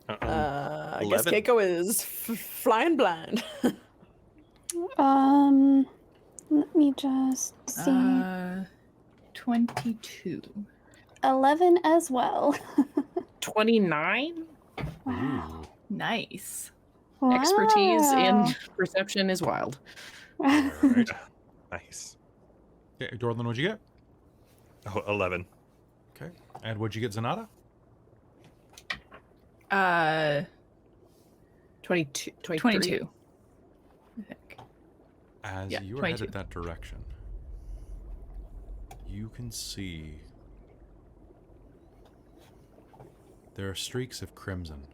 I guess 11. Kaeko is flying blind. Let me just see. 22. 11 as well. 29? Wow. Nice. Expertise in Wow. perception is wild. All right. Nice. Okay, Dorlen, what'd you get? Oh, 11. Okay. And what'd you get, Zanata? 22. 22. I think. As Yeah, you are 22. headed that direction, you can see there are streaks of crimson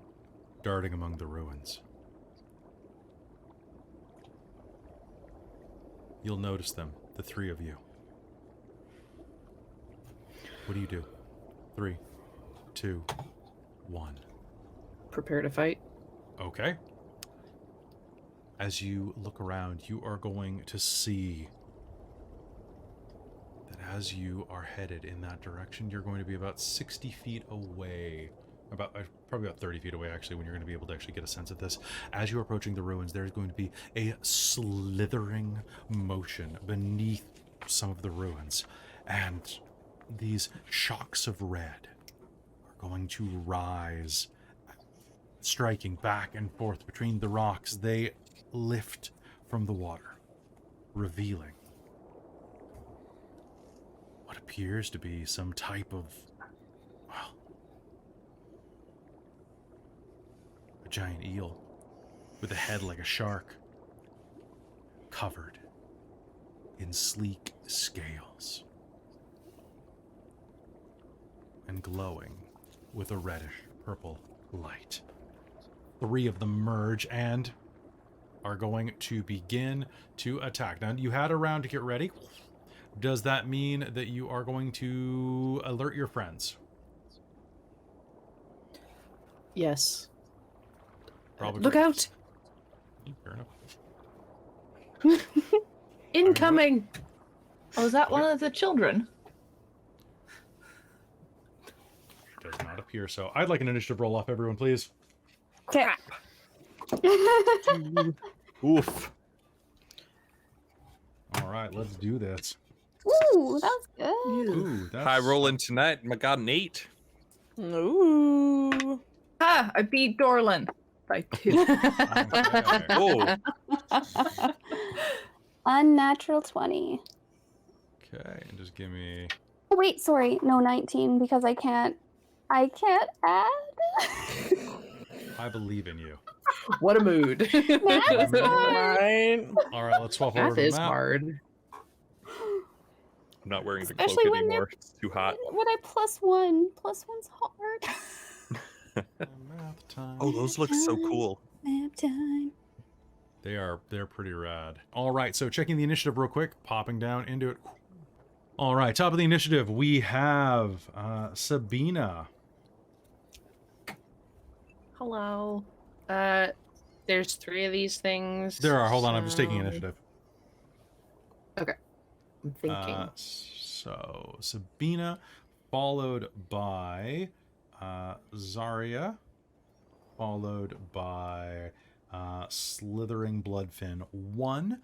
darting among the ruins. You'll notice them, the three of you. What do? 3, 2, 1. Prepare to fight. Okay. As you look around, you are going to see that as you are headed in that direction, you're going to be about 60 feet away. Probably about 30 feet away, actually, when you're going to be able to actually get a sense of this. As you're approaching the ruins, there's going to be a slithering motion beneath some of the ruins. And these shocks of red are going to rise, striking back and forth between the rocks. They lift from the water, revealing what appears to be some type of, well, a giant eel with a head like a shark, covered in sleek scales and glowing with a reddish purple light. 3 of them merge and are going to begin to attack. Now, you had a round to get ready. Does that mean that you are going to alert your friends? Yes. Probably. Look out! Fair enough. Incoming! Oh, is that one of the children? Does not appear so. I'd like an initiative roll off, everyone, please. Okay. Oof. All right, let's do this. Ooh, that's good. Ooh, that's High rolling tonight. I got an 8. Ooh. Ah, I beat Dorlen by 2. Okay. Oh, Unnatural 20. Okay, and just give me. Oh, wait, sorry. No, 19 because I can't add. I believe in you. What a mood. Math's hard. Right. All right, let's swap over Math to the is map. hard. I'm not wearing the Especially cloak when they're- anymore. It's too hot. When I +1, +1's hard. Math time. Oh, those look so cool. Map time. They're pretty rad. All right, so checking the initiative real quick, popping down into it. All right, top of the initiative, we have Sabina. Hello. There's 3 of these things. There are. Hold on, I'm just taking so- initiative. I'm thinking. So Sabina, followed by Zarya, followed by Slithering Bloodfin 1,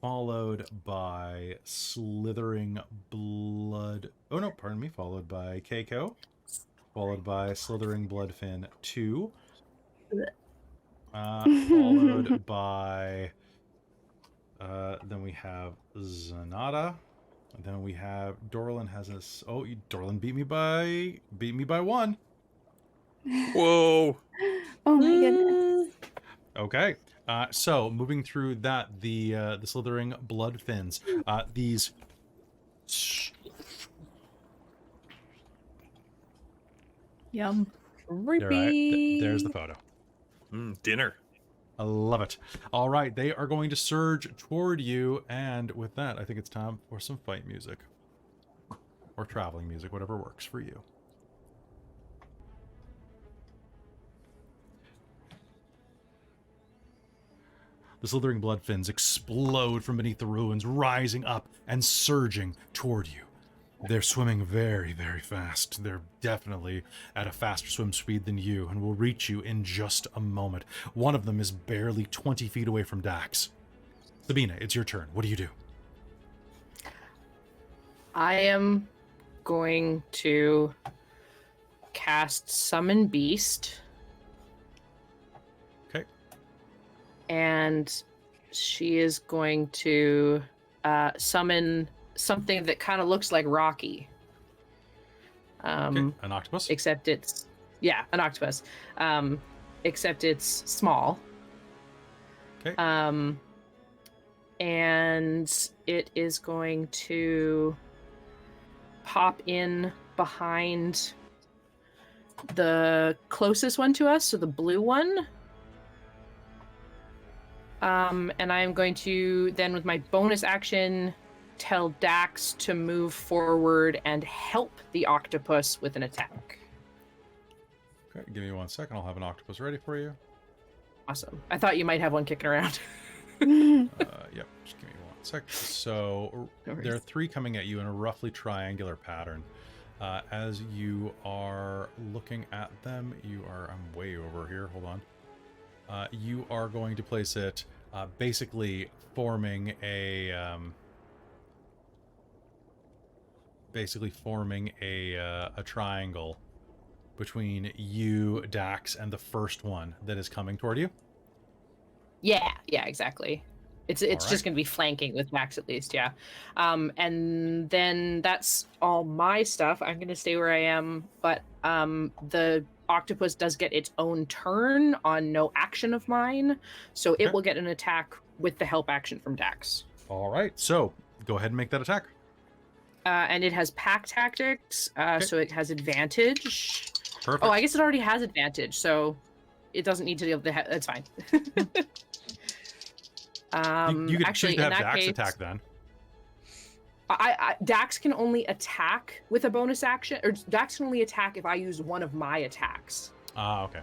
followed by Slithering Blood... Oh no, pardon me. Followed by Kaeko, followed by Slithering Bloodfin 2, followed by... then we have Zanata. And then we have Dorlen has us. Oh, Dorlen beat me by 1. Whoa. Oh my goodness. Okay. So moving through that, the slithering blood fins. These Yum. Creepy. There's the photo. Dinner. I love it. All right, they are going to surge toward you, and with that, I think it's time for some fight music. Or traveling music, whatever works for you. The slithering blood fins explode from beneath the ruins, rising up and surging toward you. They're swimming very, very fast. They're definitely at a faster swim speed than you and will reach you in just a moment. One of them is barely 20 feet away from Dax. Sabina, it's your turn. What do you do? I am going to cast Summon Beast. Okay. And she is going to summon something that kind of looks like Rocky. Okay. An octopus? Except it's, yeah, an octopus. Except it's small. Okay. And it is going to pop in behind the closest one to us, so the blue one. And I am going to then, with my bonus action, tell Dax to move forward and help the octopus with an attack. Okay, give me 1 second. I'll have an octopus ready for you. Awesome. I thought you might have one kicking around. Yep, just give me 1 sec. So No there are worries. 3 coming at you in a roughly triangular pattern. As you are looking at them, I'm way over here, hold on. You are going to place it basically forming a triangle between you, Dax, and the first one that is coming toward you. Yeah, exactly. It's All just right. going to be flanking with Max at least, yeah. And then that's all my stuff. I'm going to stay where I am, but the octopus does get its own turn on no action of mine, so Okay. it will get an attack with the help action from Dax. All right, so go ahead and make that attack. And it has pack tactics, so it has advantage. Perfect. Oh, I guess it already has advantage, so it doesn't need to deal with the. That's fine. You could actually, choose to in have that Dax case, attack then. Dax can only attack with a bonus action, or Dax can only attack if I use one of my attacks. Ah, okay.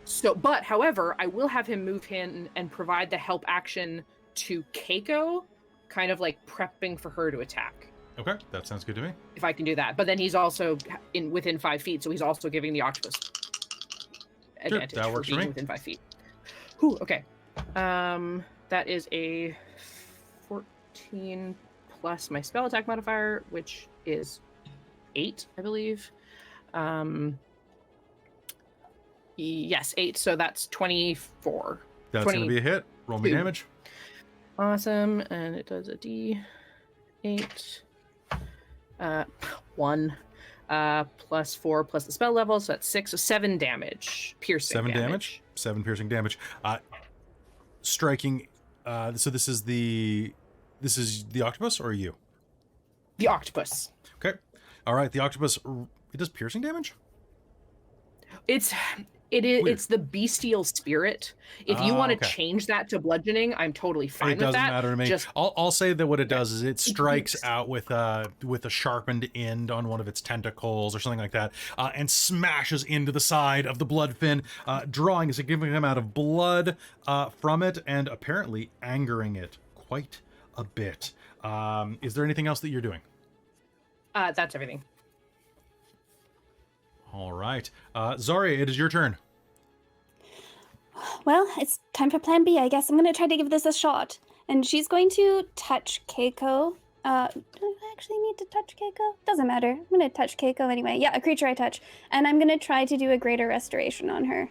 So, but however, I will have him move in and provide the help action to Kaeko, kind of like prepping for her to attack. Okay, that sounds good to me. If I can do that, but then he's also within 5 feet, so he's also giving the octopus advantage that works for being me. within 5 feet. Whew, okay. That is a 14 plus my spell attack modifier, which is 8, I believe. Yes, 8. So that's 24. That's going to be a hit. Roll me 22. damage. Awesome, and it does a D8. 1 plus 4 plus the spell level, so that's 6, so 7 damage. Piercing 7 damage. 7 piercing damage. Striking. So this is the octopus or you? The octopus. Okay. All right. The octopus. It does piercing damage. It's Weird. it's the bestial spirit. If you want to okay. change that to bludgeoning, I'm totally fine It with doesn't that. matter to me. Just I'll say that what it does is it strikes beats. out with a sharpened end on one of its tentacles or something like that, and smashes into the side of the blood fin, drawing a significant amount of blood from it, and apparently angering it quite a bit. Is there anything else that you're doing? that's everything. All right, Zarya, it is your turn. Well, it's time for plan B, I guess. I'm going to try to give this a shot. And she's going to touch Kaeko. Do I actually need to touch Kaeko? Doesn't matter. I'm going to touch Kaeko anyway. Yeah, a creature I touch. And I'm going to try to do a greater restoration on her.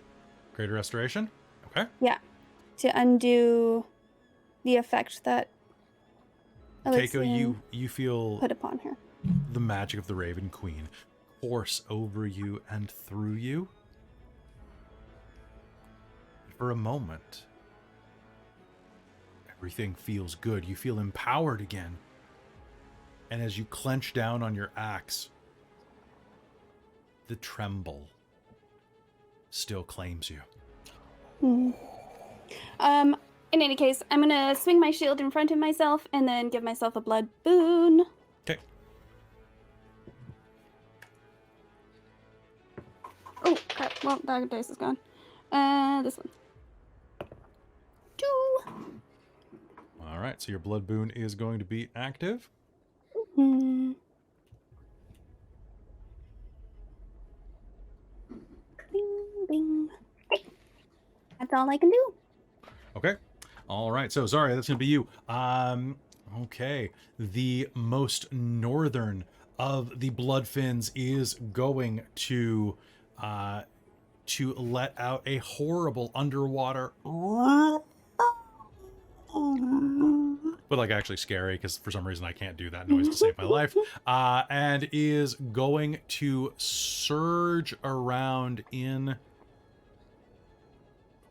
Greater restoration. Okay. Yeah. To undo the effect that Kaeko, Elysium you feel put upon her. the magic of the Raven Queen course over you and through you. For a moment, everything feels good. You feel empowered again. And as you clench down on your axe, the tremble still claims you. Hmm. In any case, I'm gonna swing my shield in front of myself and then give myself a blood boon. Okay. Oh, crap. Well, that dice is gone. This one. 2. All right, so your blood boon is going to be active. Hmm. Bing, bing. Okay. That's all I can do. Okay. All right. So, Zarya, that's going to be you. Okay. The most northern of the Bloodfins is going to let out a horrible underwater, but like actually scary, because for some reason I can't do that noise to save my life, and is going to surge around in...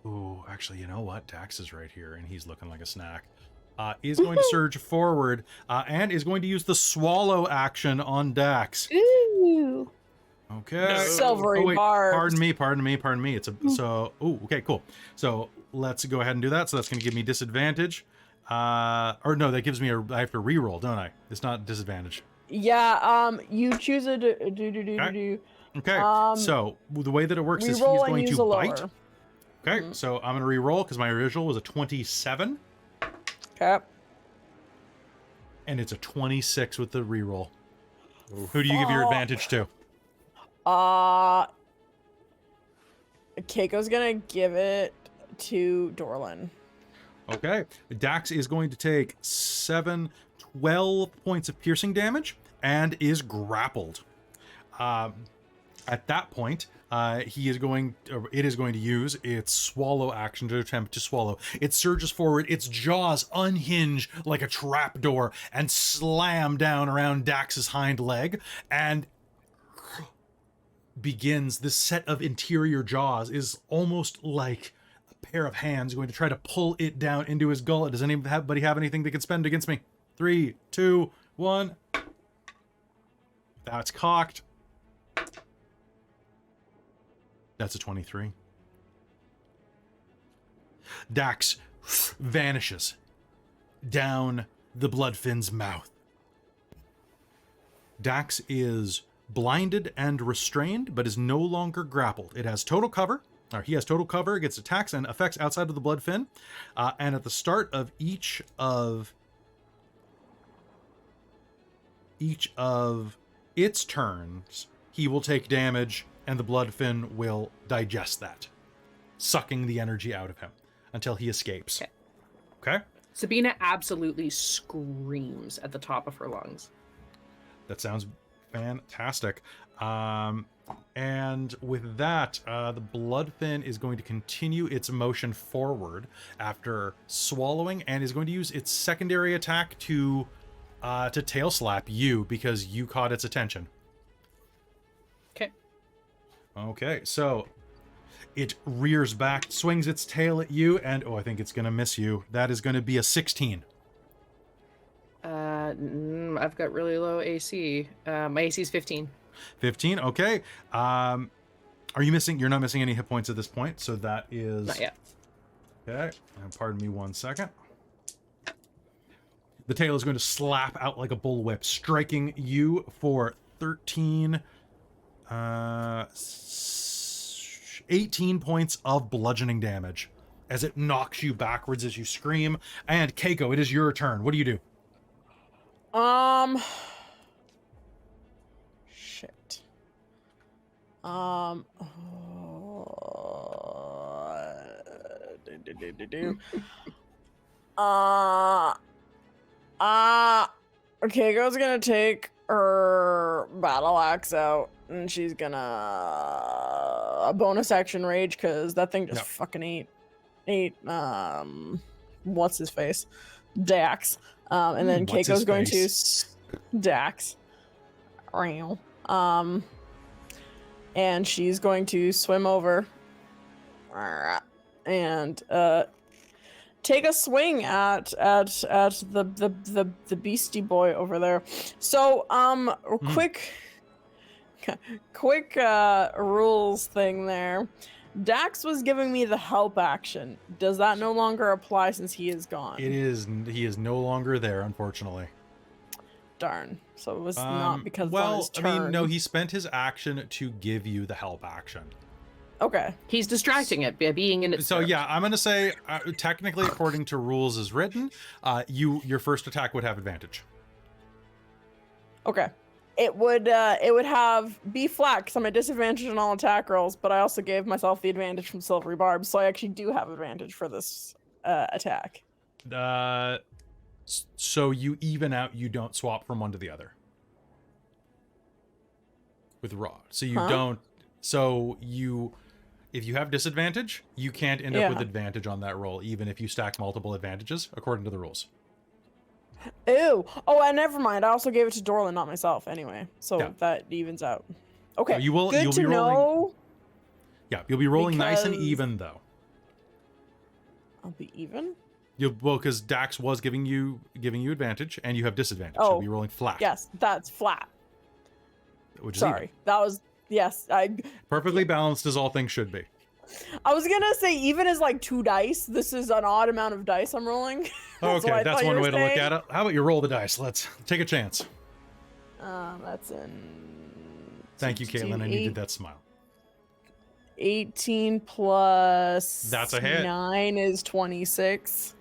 Ooh, actually, you know what? Dax is right here, and he's looking like a snack. Is going to surge forward, and is going to use the swallow action on Dax. Ooh. Okay. Silvery wait, barbs. pardon me. It's a so. Ooh, okay, cool. So let's go ahead and do that. So that's going to give me disadvantage. Or no, that gives me I have to reroll, don't I? It's not disadvantage. Yeah. You choose a do. Okay. So the way that it works is he's Reroll and going use to a bite. lower. Okay, so I'm going to re-roll because my original was a 27. Okay. And it's a 26 with the re-roll. Who do you give your advantage to? Kaiko's gonna give it to Dorlen. Okay. Dax is going to take 12 points of piercing damage and is grappled. At that point, it is going to use its swallow action to attempt to swallow. It surges forward, its jaws unhinge like a trapdoor and slam down around Dax's hind leg, and begins this set of interior jaws is almost like a pair of hands going to try to pull it down into his gullet. Does anybody have anything they can spend against me? 3, 2, 1. That's cocked. That's a 23. Dax vanishes down the Bloodfin's mouth. Dax is blinded and restrained, but is no longer grappled. It has total cover, or he has total cover against attacks and effects outside of the Bloodfin. And at the start of each of its turns, he will take damage, and the Bloodfin will digest that, sucking the energy out of him until he escapes. Okay? Sabina absolutely screams at the top of her lungs. That sounds fantastic. And with that, the Bloodfin is going to continue its motion forward after swallowing, and is going to use its secondary attack to tail slap you because you caught its attention. Okay, so it rears back, swings its tail at you, and I think it's going to miss you. That is going to be a 16. I've got really low AC. My AC is 15. 15, okay. Are you missing? You're not missing any hit points at this point, so that is... Not yet. Okay, and pardon me 1 second. The tail is going to slap out like a bullwhip, striking you for 13... 18 points of bludgeoning damage as it knocks you backwards as you scream. And Kaeko, it is your turn. What do you do? Shit. Kaiko's gonna take her battle axe out, and she's gonna a bonus action rage because that thing just fucking ate what's his face, Dax, and then Keiko's going to Dax, and she's going to swim over and take a swing at the beastie boy over there. So quick rules thing there. Dax was giving me the help action. Does that no longer apply since he is gone? He is no longer there, unfortunately. Darn. So it was not because well, on his turn. I mean, no, he spent his action to give you the help action. Okay. He's distracting it by being in its So throat. yeah, I'm gonna say technically, according to rules as written, your first attack would have advantage. Okay. It would have be flat because I'm at disadvantage on all attack rolls, but I also gave myself the advantage from Silvery Barb, so I actually do have advantage for this attack. So you even out. You don't swap from one to the other with Rod. So you don't. So you, if you have disadvantage, you can't end up with advantage on that roll, even if you stack multiple advantages according to the rules. Ew. Oh, and never mind. I also gave it to Dorlen, not myself, anyway. So Yeah. that evens out. Okay. You will. Good You'll to be rolling. know. Yeah, you'll be rolling nice and Because- even though. I'll be even. Well, because Dax was giving you advantage, and you have disadvantage. Oh. You'll be rolling flat. Yes, that's flat. Which is Sorry. even. That was yes. Perfectly balanced as all things should be. I was gonna say even as like 2 dice. This is an odd amount of dice I'm rolling. That's what Okay, I that's thought you one were way to look saying. at it. How about you roll the dice? Let's take a chance. That's in. Thank you, 16, Caitlin. I needed that smile. 18 plus. That's a hit. 9 is 26.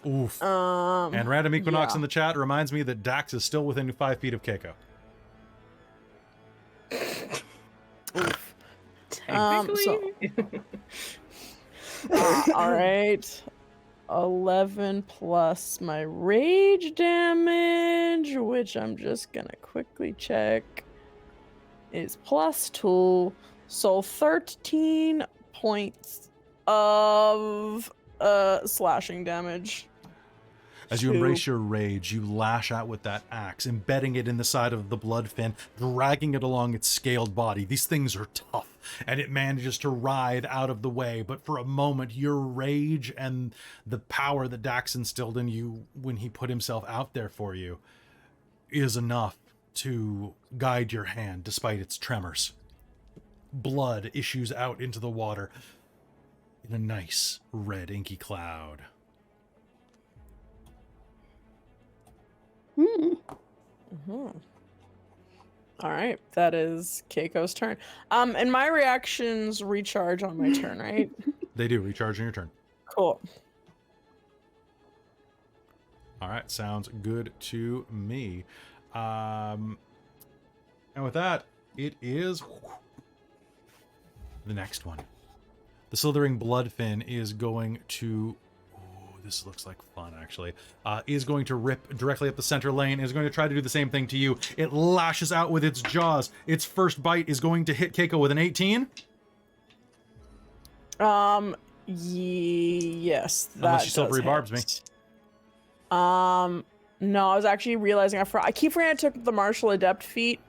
Oof. And Random Equinox yeah. in the chat reminds me that Dax is still within 5 feet of Kaeko. Technically. All right. 11 plus my rage damage, which I'm just gonna quickly check, is +2. So 13 points of slashing damage. As you Two. embrace your rage, you lash out with that axe, embedding it in the side of the blood fin, dragging it along its scaled body. These things are tough, and it manages to writhe out of the way. But for a moment, your rage and the power that Dax instilled in you when he put himself out there for you is enough to guide your hand despite its tremors. Blood issues out into the water in a nice red inky cloud. All right, that is Keiko's turn. And my reactions recharge on my turn, right? They do, recharging your turn. Cool. All right, sounds good to me. And with that, it is the next one. The slithering bloodfin is going to... Ooh, this looks like fun, actually. Is going to rip directly up the center lane. Is going to try to do the same thing to you. It lashes out with its jaws. Its first bite is going to hit Kaeko with an 18. Yes. That Unless you silvery does barbs me. hit. No, I was actually realizing I keep forgetting I took the martial adept feat,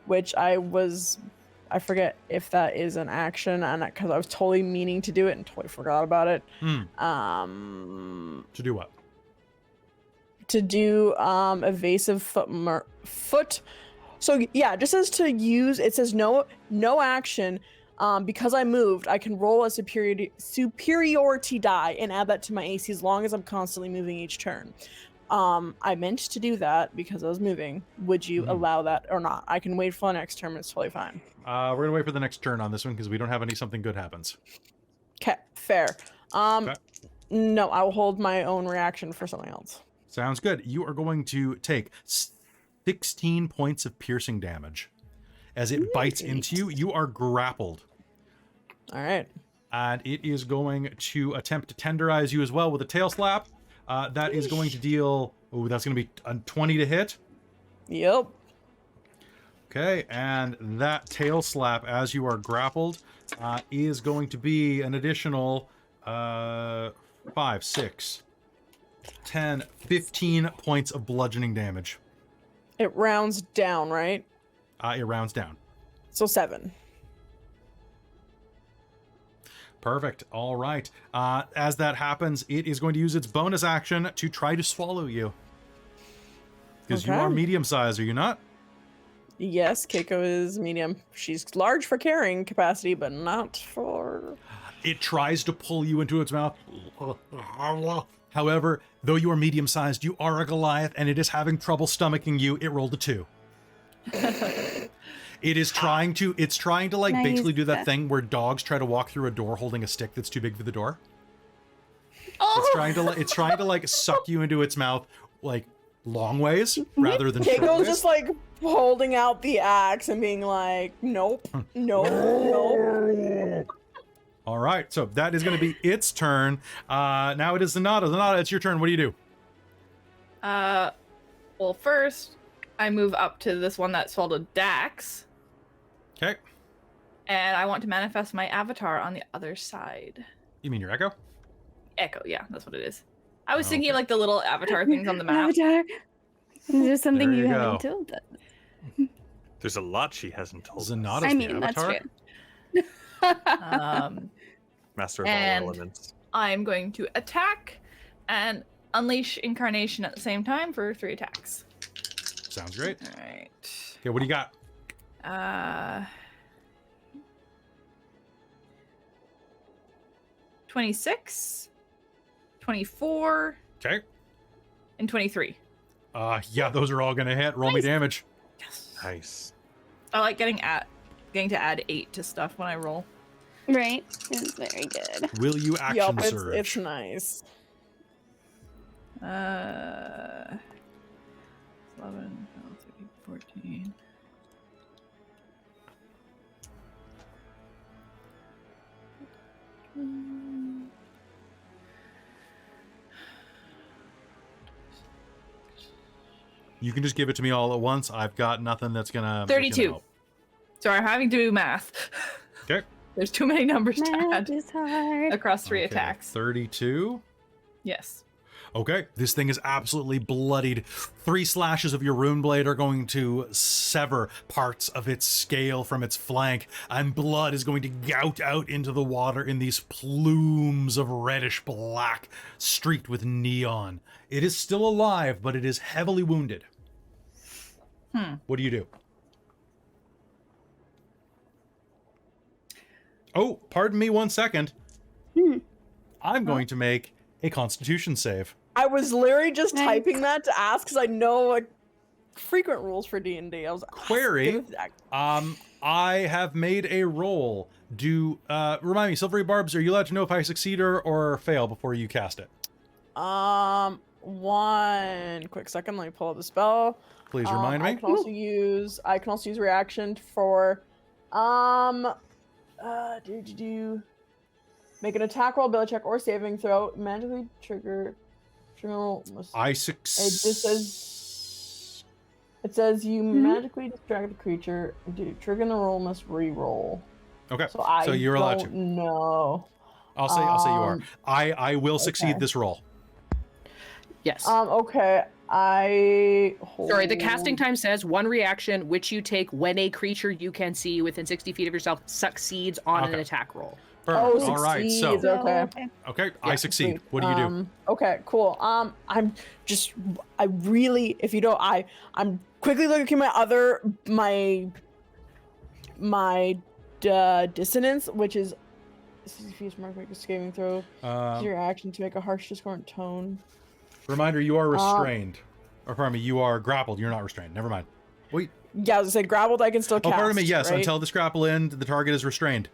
which I forget if that is an action, and because I was totally meaning to do it and totally forgot about it. To do what? To do evasive foot. So yeah, just says to use. It says no action. Because I moved, I can roll a superiority die and add that to my AC as long as I'm constantly moving each turn. I meant to do that because I was moving. Would you allow that or not? I can wait for the next turn. It's totally fine. We're going to wait for the next turn on this one because we don't have any something good happens. Okay, fair. Okay. No, I will hold my own reaction for something else. Sounds good. You are going to take 16 points of piercing damage. As it bites into you, you are grappled. All right. And it is going to attempt to tenderize you as well with a tail slap. That is going to deal... Oh, that's going to be a 20 to hit. Yep. Okay, and that tail slap as you are grappled is going to be an additional 5, 6, 10, 15 points of bludgeoning damage. It rounds down, right? It rounds down. So 7. Perfect. All right. As that happens, it is going to use its bonus action to try to swallow you. Because you Okay. are medium sized, are you not? Yes, Kaeko is medium. She's large for carrying capacity, but not for... It tries to pull you into its mouth. However, though you are medium-sized, you are a Goliath, and it is having trouble stomaching you. It rolled a 2. It's trying to like Nice. basically do that thing where dogs try to walk through a door holding a stick that's too big for the door. Oh! It's trying to like suck you into its mouth like long ways rather than short Kaeko's ways. just like holding out the axe and being like, nope, nope, nope. All right, so that is going to be its turn. Now it is Zanata. Zanata, it's your turn. What do you do? Well, first, I move up to this one that's called a Dax, Okay. and I want to manifest my avatar on the other side. You mean your Echo? Echo, yeah, that's what it is. I was Oh, thinking okay. like the little avatar things on the map. Avatar. Is there something There you you haven't go. told us? There's a lot she hasn't told us. Zanata's I the mean, that's avatar. true. Master of And- all elements. I'm going to attack and unleash incarnation at the same time for 3 attacks. Sounds great. All right. Okay, what do you got? 26, 24, Okay. and 23. Yeah, those are all gonna hit. Roll me Nice. damage. Yes. Nice. I like getting to add 8 to stuff when I roll. Right. It's very good. Will you action Yup, surge? it's nice. 11, 12, 13, 14. You can just give it to me all at once. I've got nothing that's gonna. 32. help. Sorry, I'm having to do math. Okay. There's too many numbers to Math add is hard. across 3 Okay, attacks. 32. Yes. Okay, this thing is absolutely bloodied. 3 slashes of your rune blade are going to sever parts of its scale from its flank, and blood is going to gout out into the water in these plumes of reddish black, streaked with neon. It is still alive, but it is heavily wounded. What do you do? Oh, pardon me 1 second. I'm going to make a Constitution save. I was literally just Nice. typing that to ask because I know like frequent rules for D&D. I was like, Query. I have made a roll. Remind me, Silvery Barbs, are you allowed to know if I succeed or fail before you cast it? 1 quick second. Let me pull up the spell. Please remind I me. can also use reaction for make an attack roll, ability check, or saving throw. Magically trigger roll. I succeed. It says you magically distract the creature. Triggering the roll must re-roll. Okay, So you're allowed to. No. I'll say you are. I will succeed okay. this roll. Yes. Okay. Sorry, the casting time says 1 reaction which you take when a creature you can see within 60 feet of yourself succeeds on an Okay. attack roll. Perfect. All right, so succeeds, okay. I succeed. What do you do? Okay, cool. I'm quickly looking at my dissonance, which is escaping throw. Use your action to make a harsh discordant tone. Reminder: you are restrained, or pardon me, you are grappled. You're not restrained. Never mind. Wait. Yeah, as I said, grappled, I can still Oh, cast. pardon me. Yes, right? until this grapple end, the target is restrained.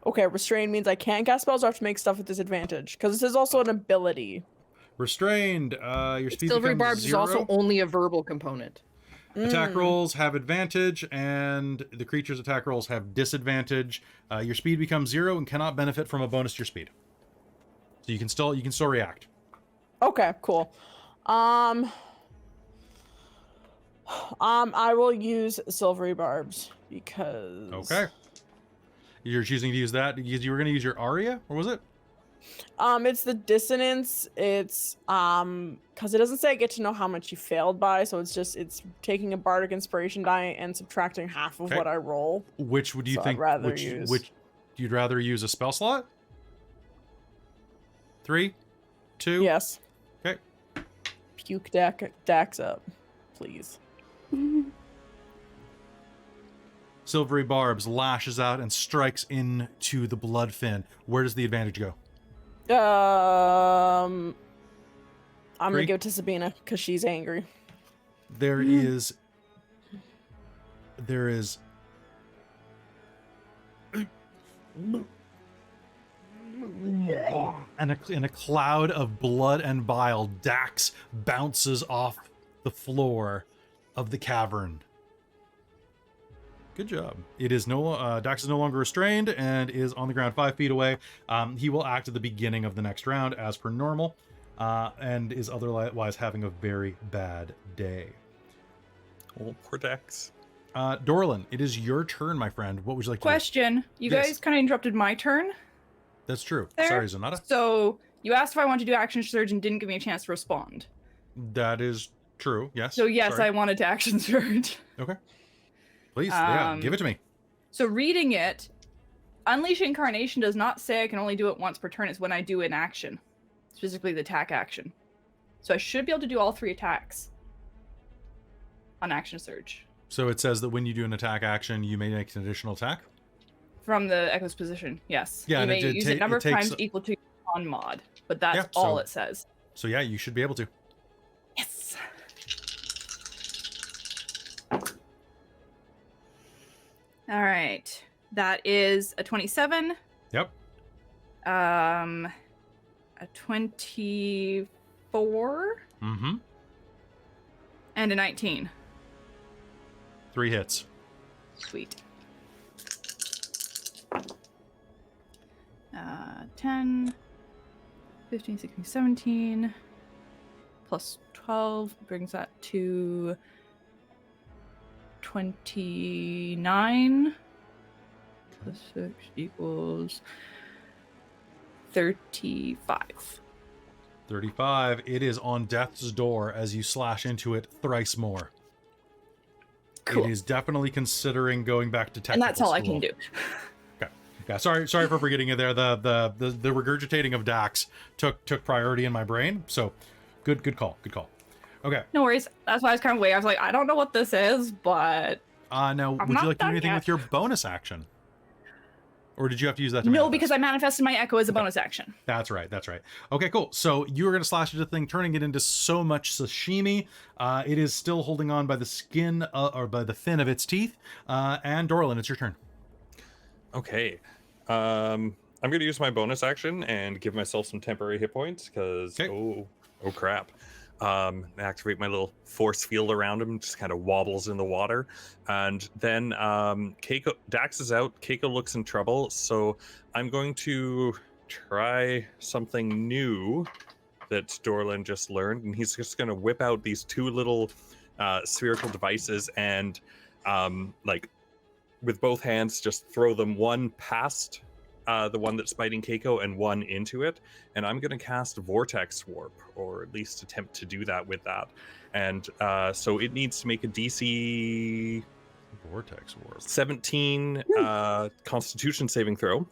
Okay, restrained means I can't cast spells or have to make stuff with disadvantage because this is also an ability. Restrained. Your speed Silvery becomes Barbs 0. is also only a verbal component. Attack rolls have advantage, and the creature's attack rolls have disadvantage. Your speed becomes 0 and cannot benefit from a bonus to your speed. So you can still react. Okay, cool. I will use Silvery Barbs because. Okay. You're choosing to use that because you were going to use your Aria, or was it? It's the dissonance. It's because it doesn't say I get to know how much you failed by, so it's taking a bardic inspiration die and subtracting half of Okay. what I roll. Which would you So I'd think? rather Which use- you'd rather use a spell slot? 3, 2. Yes. Okay. Puke Dax up, please. Silvery Barbs lashes out and strikes into the bloodfin. Where does the advantage go? I'm gonna Three? give it to Sabina because she's angry. There is and in a cloud of blood and bile, Dax bounces off the floor of the cavern. Good job. It is Dax is no longer restrained and is on the ground 5 feet away. He will act at the beginning of the next round as per normal, and is otherwise having a very bad day. Oh, poor Dex. Dorlen, it is your turn, my friend. What would you like to do? Question. You Yes. guys kind of interrupted my turn That's true. there. Sorry, Zanata. So you asked if I wanted to do action surge and didn't give me a chance to respond. That is true. Yes. So yes, Sorry. I wanted to action surge. Okay. Please, yeah, give it to me. So reading it, Unleash Incarnation does not say I can only do it once per turn. It's when I do an action, specifically the attack action. So I should be able to do all 3 attacks on action surge So it says that when you do an attack action, you may make an additional attack. from the Echo's position. Yes. Yeah, you and may it use ta- it number it of takes- times equal to on mod, but that's Yeah, all so- it says. So yeah, you should be able to. Yes. All right. That is a 27. Yep. A 24 Mm-hmm. and a 19. 3 hits. Sweet. 10, 15, 16, 17, plus 12 brings that to 29. Plus 6 equals 35. 35. It is on death's door as you slash into it thrice more. Cool. It is definitely considering going back to technical And that's all I school. can do. Okay. Yeah, sorry for forgetting you there. The regurgitating of Dax took priority in my brain. So good call. Okay. No worries. That's why I was kind of waiting. I was like, I don't know what this is, but Now would you not like to do done anything yet. with your bonus action? Or did you have to use that to no, manifest? because I manifested my echo as a bonus action. That's right. Okay, cool. So you're going to slash into the thing, turning it into so much sashimi. It is still holding on by the skin or by the fin of its teeth. And Dorlen, it's your turn. Okay. I'm going to use my bonus action and give myself some temporary hit points because, Okay. oh crap. Activate my little force field around him, just kind of wobbles in the water. And then Dax is out. Kaeko looks in trouble. So I'm going to try something new that Dorlen just learned. And he's just going to whip out these 2 little spherical devices and with both hands, just throw them one past the one that's biting Kaeko and one into it. And I'm going to cast Vortex Warp, or at least attempt to do that with that. And so it needs to make a DC Vortex Warp. 17 Constitution saving throw.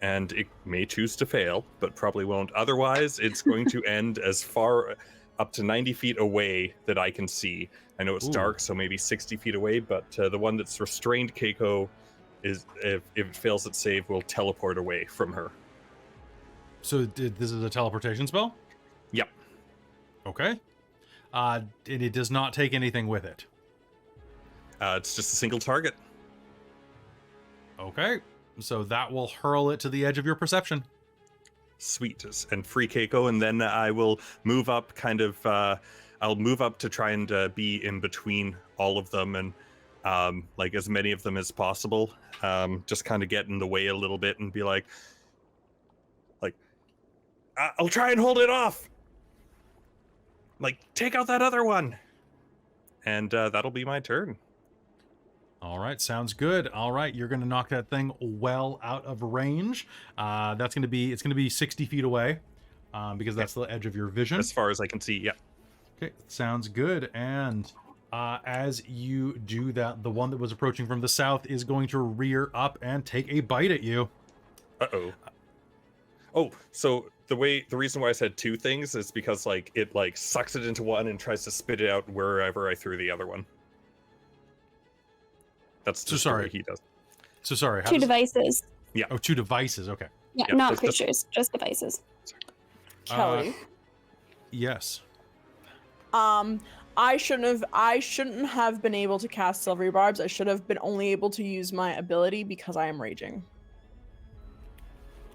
And it may choose to fail, but probably won't. Otherwise, it's going to end as far up to 90 feet away that I can see. I know it's dark, so maybe 60 feet away, but the one that's restrained Kaeko is, if it fails its save, will teleport away from her. So this is a teleportation spell? Yep. Okay. And it does not take anything with it. It's just a single target. Okay. So that will hurl it to the edge of your perception. Sweet. And free Kaeko, and then I will move up I'll move up to try and be in between all of them and like as many of them as possible. Just kind of get in the way a little bit and be like I'll try and hold it off. Like, take out that other one. And that'll be my turn. All right, sounds good. All right, you're going to knock that thing well out of range. It's going to be 60 feet away because that's the edge of your vision. As far as I can see, yeah. Okay, sounds good. And as you do that, the one that was approaching from the south is going to rear up and take a bite at you. Uh-oh. Oh, so the reason why I said 2 things is because it sucks it into one and tries to spit it out wherever I threw the other one. That's So just the way sorry. he does. So sorry. How Two does- devices. Oh, 2 devices. Okay. Yeah, Yeah, not just- creatures, just devices. Kelly. Yes. I shouldn't have been able to cast Silvery Barbs. I should have been only able to use my ability because I am raging.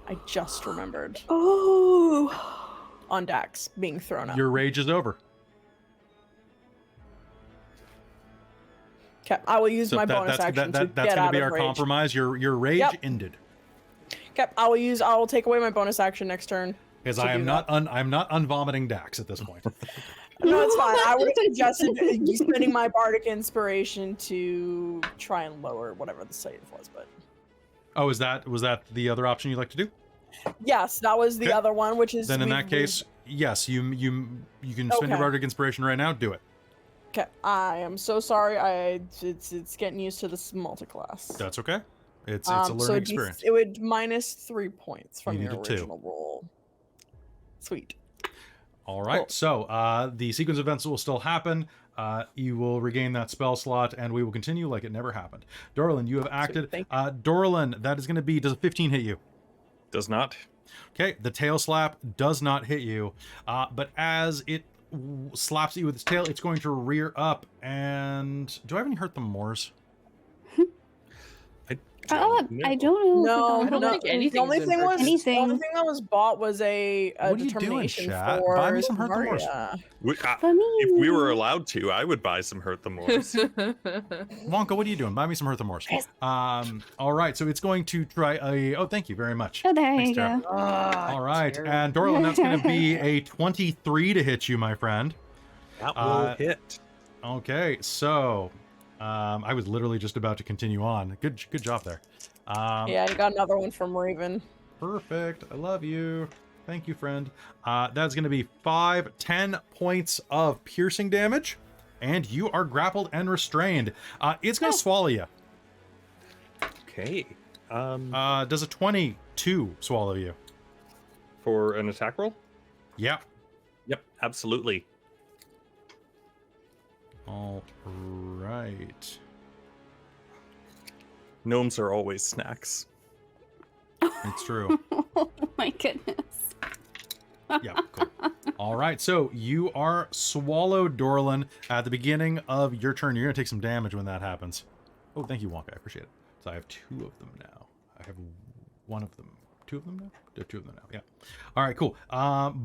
I just remembered Oh. on Dax being thrown up. Your rage is over. Okay, I will use So my bonus action to that's get gonna out be of our rage. compromise. Your rage Yep. ended. Okay, I will take away my bonus action next turn. Because to I am do not I'm not unvomiting Dax at this point. No, it's fine. I would have suggested spending my bardic inspiration to try and lower whatever the save was, but Oh, was that the other option you'd like to do? yes, that was the Okay. other one, which is Then in we've- that case, yes, you can spend your Okay. bardic inspiration right now. Do it. Okay, I am so sorry. It's getting used to this multi-class. That's okay. It's a learning so experience. it would minus 3 points from You your needed 2. original roll. Sweet. All right. Cool. So the sequence of events will still happen. You will regain that spell slot, and we will continue like it never happened. Dorlen, you have acted. Thank Dorlen, that is going to be. Does a 15 hit you? Does not. Okay. The tail slap does not hit you, but as it slaps you with its tail, it's going to rear up. And do I have any hurt the Moors? Oh, I don't know. No, if I don't no, think the anything's only been thing was purchased. the only Anything. thing that was bought was a What are you doing, determination chat? for Buy me some Hurt the Moors. Zarya. For me. If we were allowed to, I would buy some Hurt the Moors. Wonka, what are you doing? Buy me some Hurt the Moors. Yes. All right. So it's going to try a. Oh, thank you very much. Oh, there Thanks, you Tara. go. All right, and Dorlen, that's going to be a 23 to hit you, my friend. That will hit. Okay, so I was literally just about to continue on. Good job there. Yeah, you got another one from Raven. Perfect. I love you. Thank you, friend. That's going to be 10 points of piercing damage, and you are grappled and restrained. It's going to swallow you. Okay. Does a 22 swallow you? For an attack roll? Yeah. Yep, absolutely. All right. Gnomes are always snacks. It's true. Oh my goodness. Yeah, cool. All right, so you are swallowed, Dorlen. At the beginning of your turn, you're going to take some damage when that happens. Oh, thank you, Wonka. I appreciate it. So I have 2 of them now. I have 1 of them. 2 of them now? I have 2 of them now, yeah. All right, cool.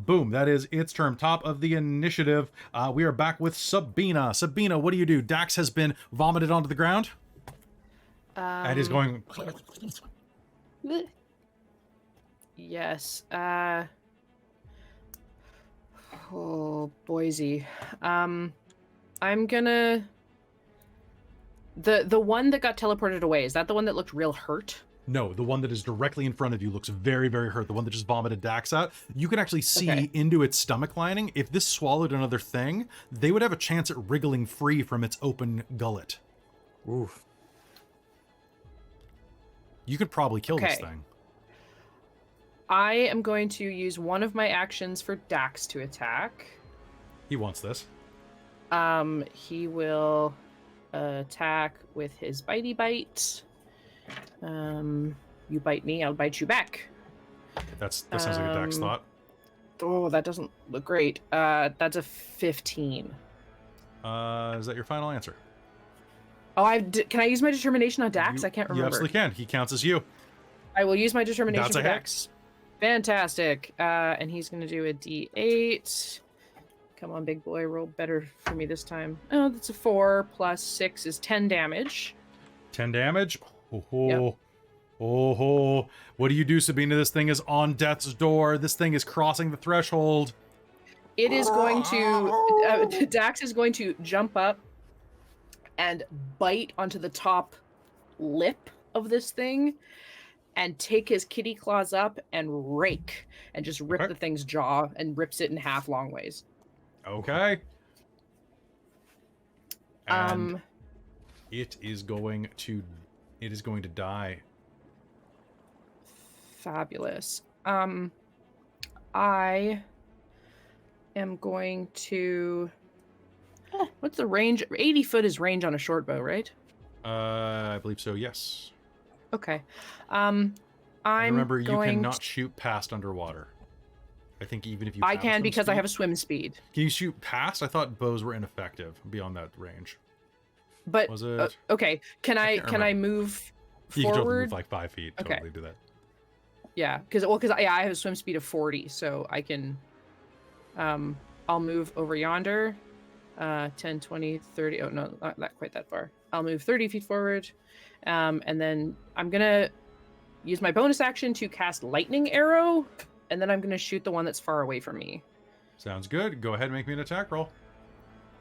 Boom, that is its turn. Top of the initiative. We are back with Sabina. Sabina, what do you do? Dax has been vomited onto the ground. And is going... Ugh. Yes. Oh, Boise. I'm gonna. The one that got teleported away, is that the one that looked real hurt? No, the one that is directly in front of you looks very, very hurt. The one that just vomited Dax out. You can actually see Okay. into its stomach lining. If this swallowed another thing, they would have a chance at wriggling free from its open gullet. Oof. You could probably kill this Okay. thing. I am going to use one of my actions for Dax to attack. He wants this. He will attack with his bitey bite. You bite me, I'll bite you back. That sounds like a Dax thought. Oh, that doesn't look great. That's a 15. Is that your final answer? Oh, can I use my determination on Dax? I can't You remember. absolutely can. He counts as you. I will use my determination That's a for hit. Dax. Fantastic. And he's going to do a D8. Come on, big boy, roll better for me this time. Oh, that's a 4 plus 6 is 10 damage. 10 damage. Oh, ho. Yep. Oh, ho. What do you do, Sabina? This thing is on death's door. This thing is crossing the threshold. It is going to... Dax is going to jump up and bite onto the top lip of this thing and take his kitty claws up and rake and just rip Okay. the thing's jaw and rips it in half long ways. Okay. And Um, it is going to die. Fabulous. I am going to... What's the range? 80 foot is range on a short bow, right? I believe so, yes. Okay. And I'm remember, you going cannot shoot past underwater. I think even if you I have a can swim because I speed- have a swim speed. Can you shoot past? I thought bows were ineffective beyond that range. But Was it? okay, can I can't can I remember. move You can totally forward? move like 5 feet. Okay. Totally do that. Yeah, because yeah, I have a swim speed of 40, so I can I'll move over yonder 10 20 30. Oh no, not quite that far. I'll move 30 feet forward, and then I'm gonna use my bonus action to cast lightning arrow, and then I'm gonna shoot the one that's far away from me. Sounds good. Go ahead and make me an attack roll.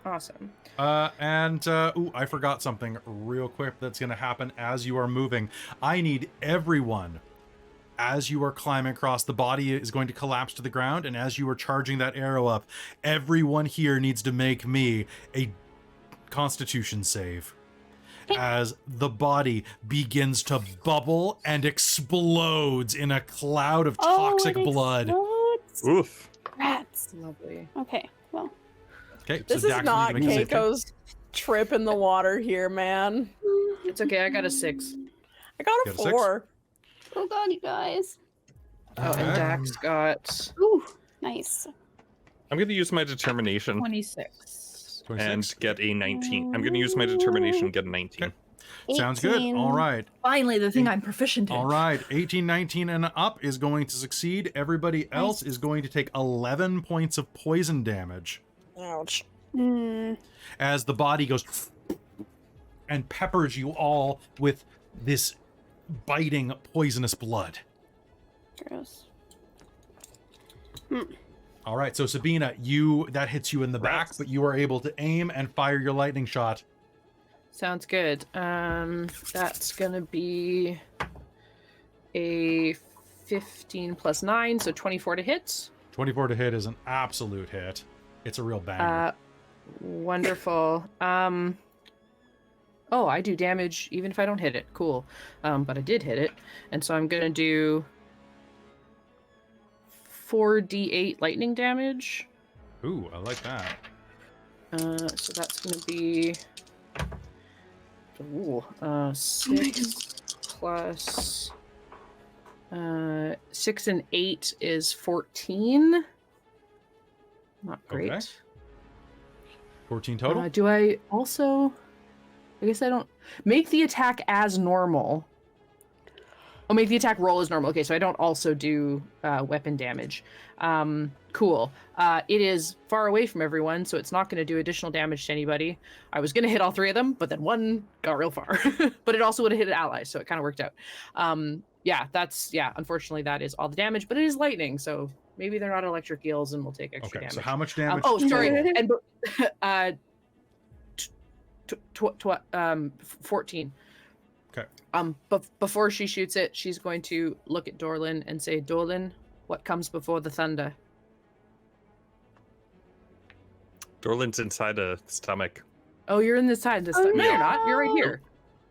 Awesome. Ooh, I forgot something real quick that's going to happen as you are moving. I need everyone, as you are climbing across, the body is going to collapse to the ground, and as you are charging that arrow up, everyone here needs to make me a Constitution save. As the body begins to bubble and explodes in a cloud of toxic it blood. explodes. Oof. Rats. Lovely. Okay, well. Okay, This so is Dax, not you need to make a save check. Keiko's trip in the water here, man. It's okay. I got a 6. I got a Got a 6? 4. Oh god, you guys. Oh, and Okay. Dax got Ooh, nice. I'm going to use my determination 26. 26. and get a 19. I'm going to use my determination and get a 19. Okay. Sounds good. 18. All right. Finally, the thing I'm proficient in. All right. 18, 19, and up is going to succeed. Everybody else is going to take 11 points of poison damage Ouch. as the body goes and peppers you all with this biting poisonous blood. Gross. All right. So Sabina, that hits you in the back, Rats. but you are able to aim and fire your lightning shot. Sounds good. That's gonna be a 15 plus 9, so 24 to hit. 24 to hit is an absolute hit. It's a real banger. Wonderful. Oh, I do damage even if I don't hit it. Cool. But I did hit it, and so I'm gonna do 4d8 lightning damage. Ooh, I like that. So that's gonna be 6 plus 6 and 8 is 14. Not great. Okay. 14 total? Do I also? I guess I don't make the attack as normal. Oh, make the attack roll as normal. Okay, so I don't also do weapon damage. Cool. It is far away from everyone, so it's not going to do additional damage to anybody. I was going to hit all 3 of them, but then one got real far. But it also would have hit an ally, so it kind of worked out. Unfortunately, that is all the damage, but it is lightning, so maybe they're not electric eels and we'll take extra Okay, damage. so how much damage? Sorry. total? And 14. Okay. But before she shoots it, she's going to look at Dorlen and say, "Dorlen, what comes before the thunder?" Dorlen's inside a stomach. Oh, you're in this side. Oh, No, you're not. You're right no. here.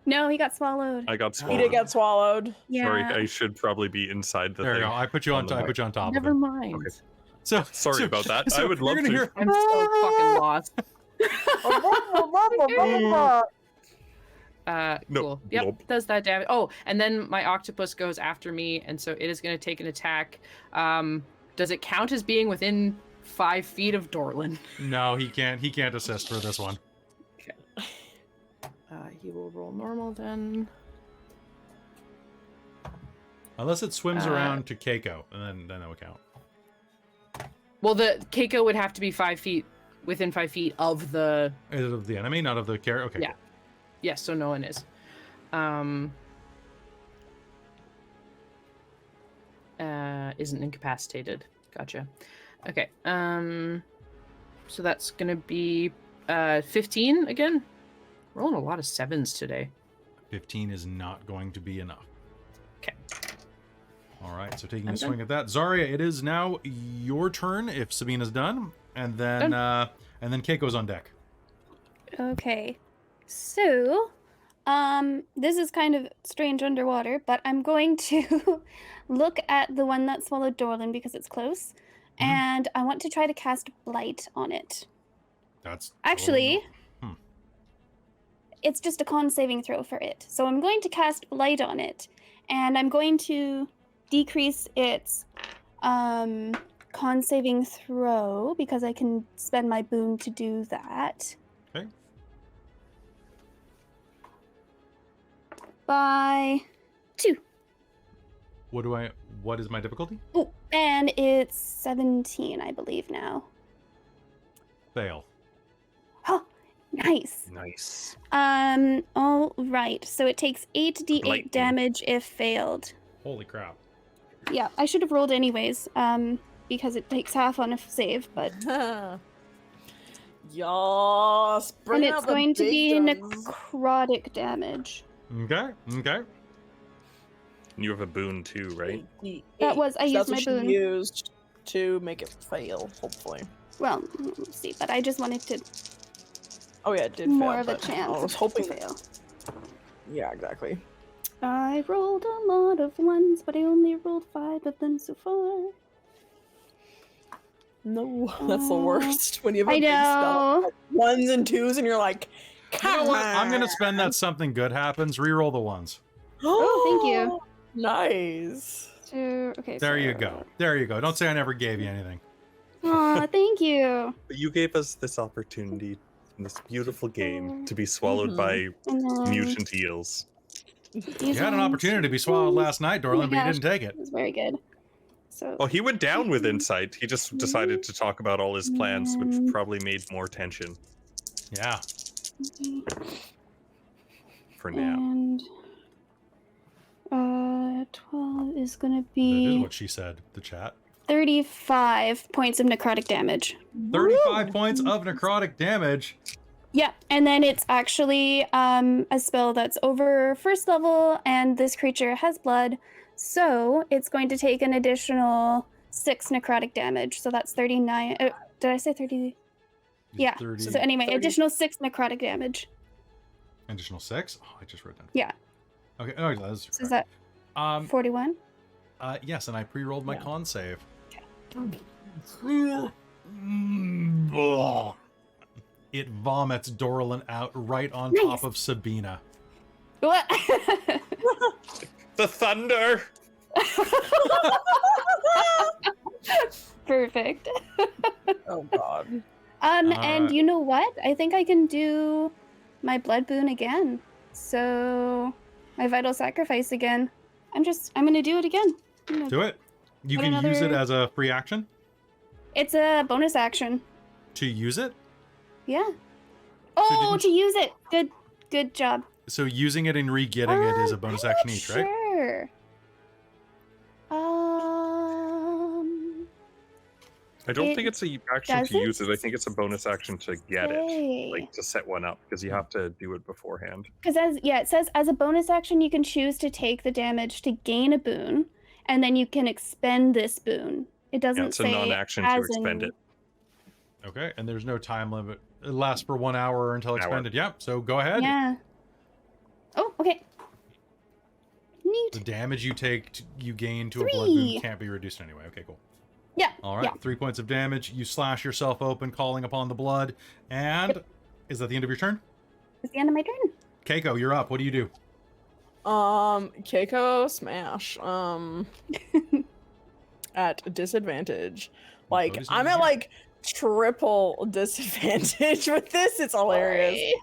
No, he got swallowed. I got He swallowed. did get swallowed. Yeah. Sorry, I should probably be inside the There you thing. go. I put you on. on the I put you on top Never of it. mind. Okay. So Sorry about that. I would love you're gonna to. hear- I'm so fucking lost. Nope, Cool. Yep, nope. does that damage. Oh, and then my octopus goes after me, and so it is going to take an attack. Does it count as being within 5 feet of Dorlen? No, he can't. He can't assist for this one. He will roll normal then. Unless it swims around to Kaeko, and then that would count. Well, the Kaeko would have to be 5 feet, within 5 feet of the. Is it of the enemy, not of the carrier? Okay. Yeah. Yes, so no one is. Isn't incapacitated. Gotcha. Okay. So that's gonna be 15 again. Rolling a lot of 7s today. 15 is not going to be enough. Okay. All right. So taking I'm a swing at that, Zarya. It is now your turn if Sabina's done, and then Keiko's on deck. Okay. So, this is kind of strange underwater, but I'm going to look at the one that swallowed Dorlen because it's close, and I want to try to cast Blight on it. That's Actually, it's just a con saving throw for it. So I'm going to cast Blight on it, and I'm going to decrease its con saving throw because I can spend my boon to do that. Okay. By 2. What is my difficulty? Oh, and it's 17, I believe now. Fail. Oh, nice. Nice. All right. So it takes 8d8 Lightning. damage if failed. Holy crap. Yeah, I should have rolled anyways, because it takes half on a save, but... Yas, And bring it's out the going to be big guns. necrotic damage. Okay. You have a boon too, right? 8d8. That was- I So used that's my what she boon. used to make it fail, hopefully. Well, let's see, but I just wanted to Oh yeah, it did more fail, of a but chance I was to hoping fail. Yeah, exactly. I rolled a lot of ones, but I only rolled 5 of them so far. No, that's the Uh, worst. When you have a I big spell, know. 1s and 2s, and you're like, You come know what? I'm on. gonna spend that something good happens. Reroll the ones. Oh, thank you. Nice. Okay, There you so- go. There you go. Don't say I never gave you anything. Aw, thank you. But you gave us this opportunity in this beautiful game to be swallowed Mhm. by And then mutant eels. You had an opportunity to be swallowed last night, Oh my Dorlen, but you gosh. didn't take it. It was very good. So Well, he went down with insight. He just decided to talk about all his plans, which probably made more tension Yeah. for now. and 12 is gonna That is be what she said, the chat. 35 points of necrotic damage. 35 points of necrotic damage. Yeah, and then it's actually a spell that's over first level, and this creature has blood, so it's going to take an additional 6 necrotic damage. So that's 39. Did I say 30? Yeah. 30, So anyway, 30. additional 6 necrotic damage. additional 6? Oh, I just wrote down. Yeah. Okay. Oh, that's So is correct. that 41? Yes, and I pre-rolled my Yeah. con save. It vomits Dorlen out right on top Nice. of Sabina. What? The thunder! Perfect. Oh god. And you know what? I think I can do my blood boon again. So my vital sacrifice again. I'm gonna do it again. I'm gonna- Do it. You Put can use it another- as a free action It's a bonus action. to use it. Yeah. Oh, didn't to use it. Good job. So using it and re-getting it is a bonus I'm action not each, right? sure. I don't It think it's a action to use it. I doesn't think it's a bonus action to get it. say. Like to set one up, because you have to do it beforehand. Because it says as a bonus action, you can choose to take the damage to gain a boon, and then you can expend this boon. It doesn't Yeah, it's a say non-action to as expend in- it. Okay, and there's no time limit. It lasts for 1 hour until Hour. expended. Yep. So go ahead. Yeah. Oh, okay. Neat. The damage you take, you gain to a blood boon 3. can't be reduced anyway. Okay, cool. Yeah. All right, Yeah. 3 points of damage. You slash yourself open, calling upon the blood. And is that the end of your turn? It's the end of my turn. Keiko, you're up. What do you do? Kaeko smash. At a disadvantage. Like, Nobody's I'm even at here. like triple disadvantage with this. It's hilarious.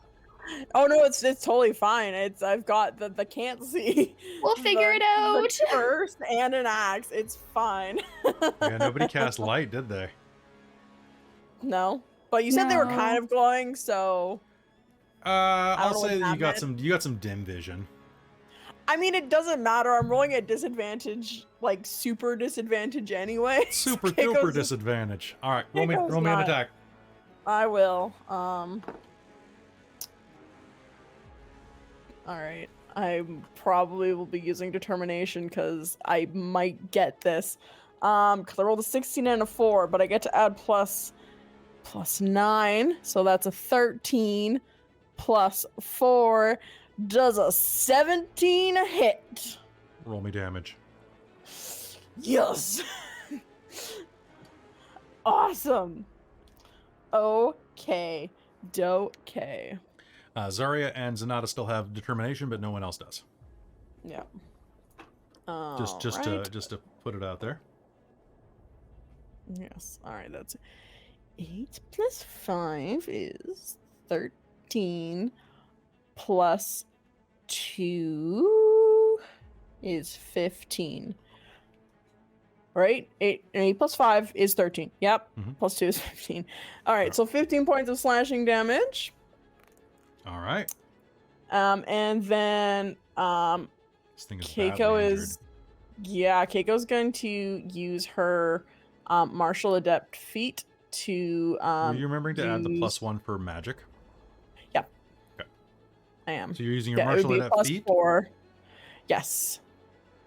Oh no, it's totally fine. I've got the can't see. We'll figure it out. The curse and an axe. It's fine. Yeah, nobody cast light, did they? No, but you said they were No. kind of glowing, so I'll don't know say what that you that got some dim vision. I mean it doesn't matter. I'm rolling at disadvantage, like super disadvantage anyway. Super Keiko's duper just- disadvantage. All right, roll me Keiko's an not- attack. I will. All right. I probably will be using determination because I might get this. Because I rolled a 16 and a 4, but I get to add plus 9, so that's a 13 plus 4 does a 17 hit. Roll me damage. Yes. Awesome. Okay. Okay. Zarya and Zanata still have determination, but no one else does. Yeah. Just to put it out there. Yes. All right. That's 8 plus 5 is 13. Plus 2 is 15. Right? 8 plus 5 is 13. Yep. Plus 2 is 15. All right. So 15 points of slashing damage. All right. And then This thing is Kaeko is, Kaiko's going to use her martial adept feat to Were you remembering to add the use- +1 for magic? Yeah. Okay. I am. So you're using your Yeah, it would martial be adept feat? +4. Yes.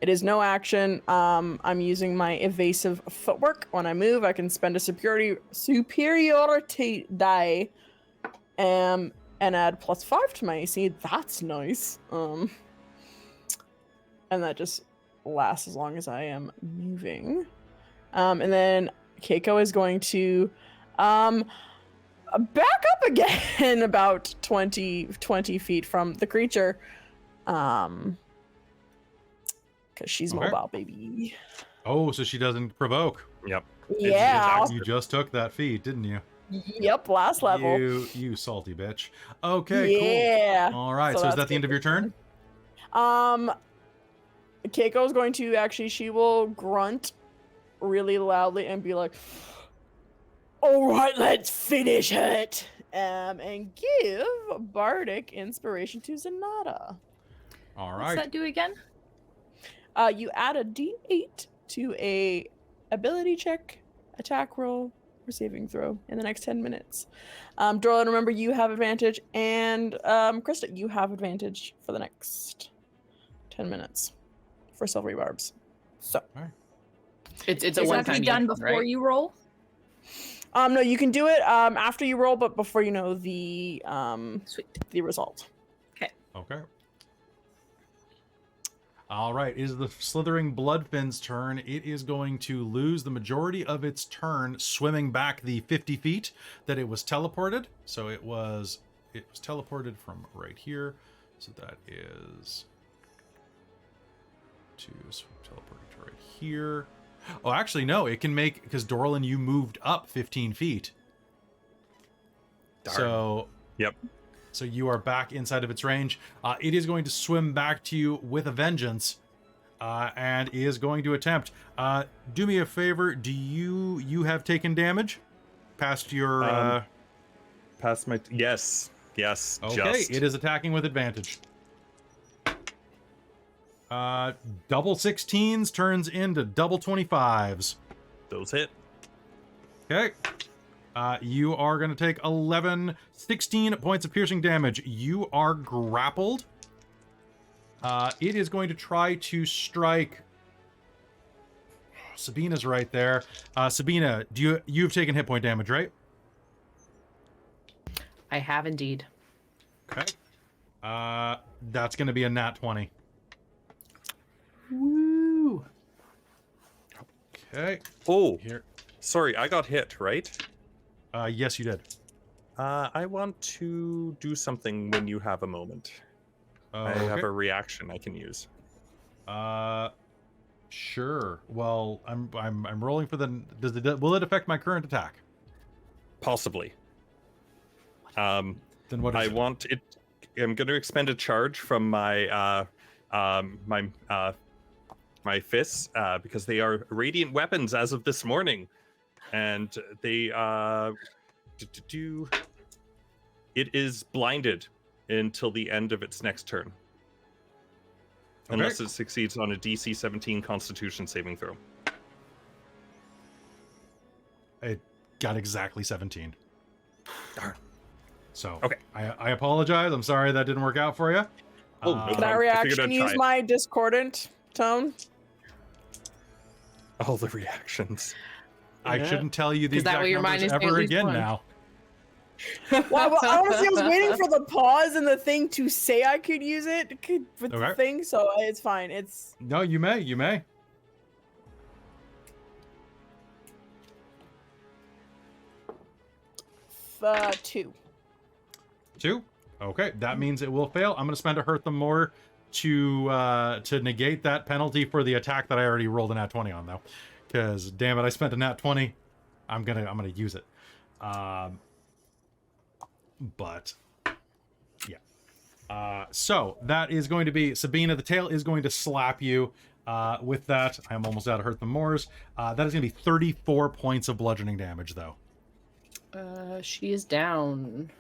It is no action. I'm using my evasive footwork. When I move, I can spend a superiority die and add +5 to my AC. That's nice. And that just lasts as long as I am moving. And then Kaeko is going to back up again about 20 feet from the creature. Because she's Okay. mobile, baby. Oh, so she doesn't provoke. Yep. Yeah. You just took that feat, didn't you? Yep, last level. You salty bitch. Okay, Yeah. cool. All right, so is that's that the end of your turn? Keiko is going to she will grunt really loudly and be like, "All right, let's finish it." And give bardic inspiration to Zanata. All What's right. that do again? You add a D8 to a ability check, attack roll, or saving throw in the next 10 minutes. Dorlen, remember you have advantage, and Krista, you have advantage for the next 10 minutes for silvery barbs. So, It's a Does that have to one-time be done use, before right? you roll? no, you can do it after you roll, but before you know the Sweet. the result. Okay. All right, it is the slithering bloodfin's turn. It is going to lose the majority of its turn swimming back the 50 feet that it was teleported. So it was teleported from right here. So that is teleporting to right here. Oh, actually, no, it can make, because Dorlen, you moved up 15 feet. Darn. So, Yep. So you are back inside of its range. It is going to swim back to you with a vengeance, and is going to attempt. Do me a favor. Do you have taken damage past your? Past my yes. Okay, Just. it is attacking with advantage. Double 16s turns into double 25s. Those hit. Okay. You are going to take 16 points of piercing damage. You are grappled. It is going to try to strike. Sabina's right there. Sabina, you've taken hit point damage, right? I have indeed. Okay. That's going to be a nat 20. Woo! Okay. Oh, Here. sorry, I got hit, right? Yes, you did. I want to do something when you have a moment. I have Okay. a reaction I can use. Sure. Well, I'm rolling for the. Will it affect my current attack? Possibly. Then what is I it? want it. I'm going to expend a charge from my my fists because they are radiant weapons as of this morning, and they it is blinded until the end of its next turn, unless it succeeds on a DC 17 Constitution saving throw. It got exactly 17. Darn. So Okay. I apologize. I'm sorry that didn't work out for you. Oh, no Can I problem. I figured reaction I'd use try it. my discordant tone? All the reactions. I Yeah. shouldn't tell you the 'Cause that exact way your mind numbers is at ever least again one. now. Well, honestly, I was waiting for the pause and the thing to say I could use it with Okay. the thing, so it's fine. It's No, you may. 2. 2. Okay, that means it will fail. I'm going to spend a hurt them more to negate that penalty for the attack that I already rolled a nat 20 on, though. Because damn it, I spent a nat 20. I'm gonna use it. But yeah. So that is going to be Sabina. The tail is going to slap you. With that, I'm almost out of hurt them mores. That is going to be 34 points of bludgeoning damage, though. She is down.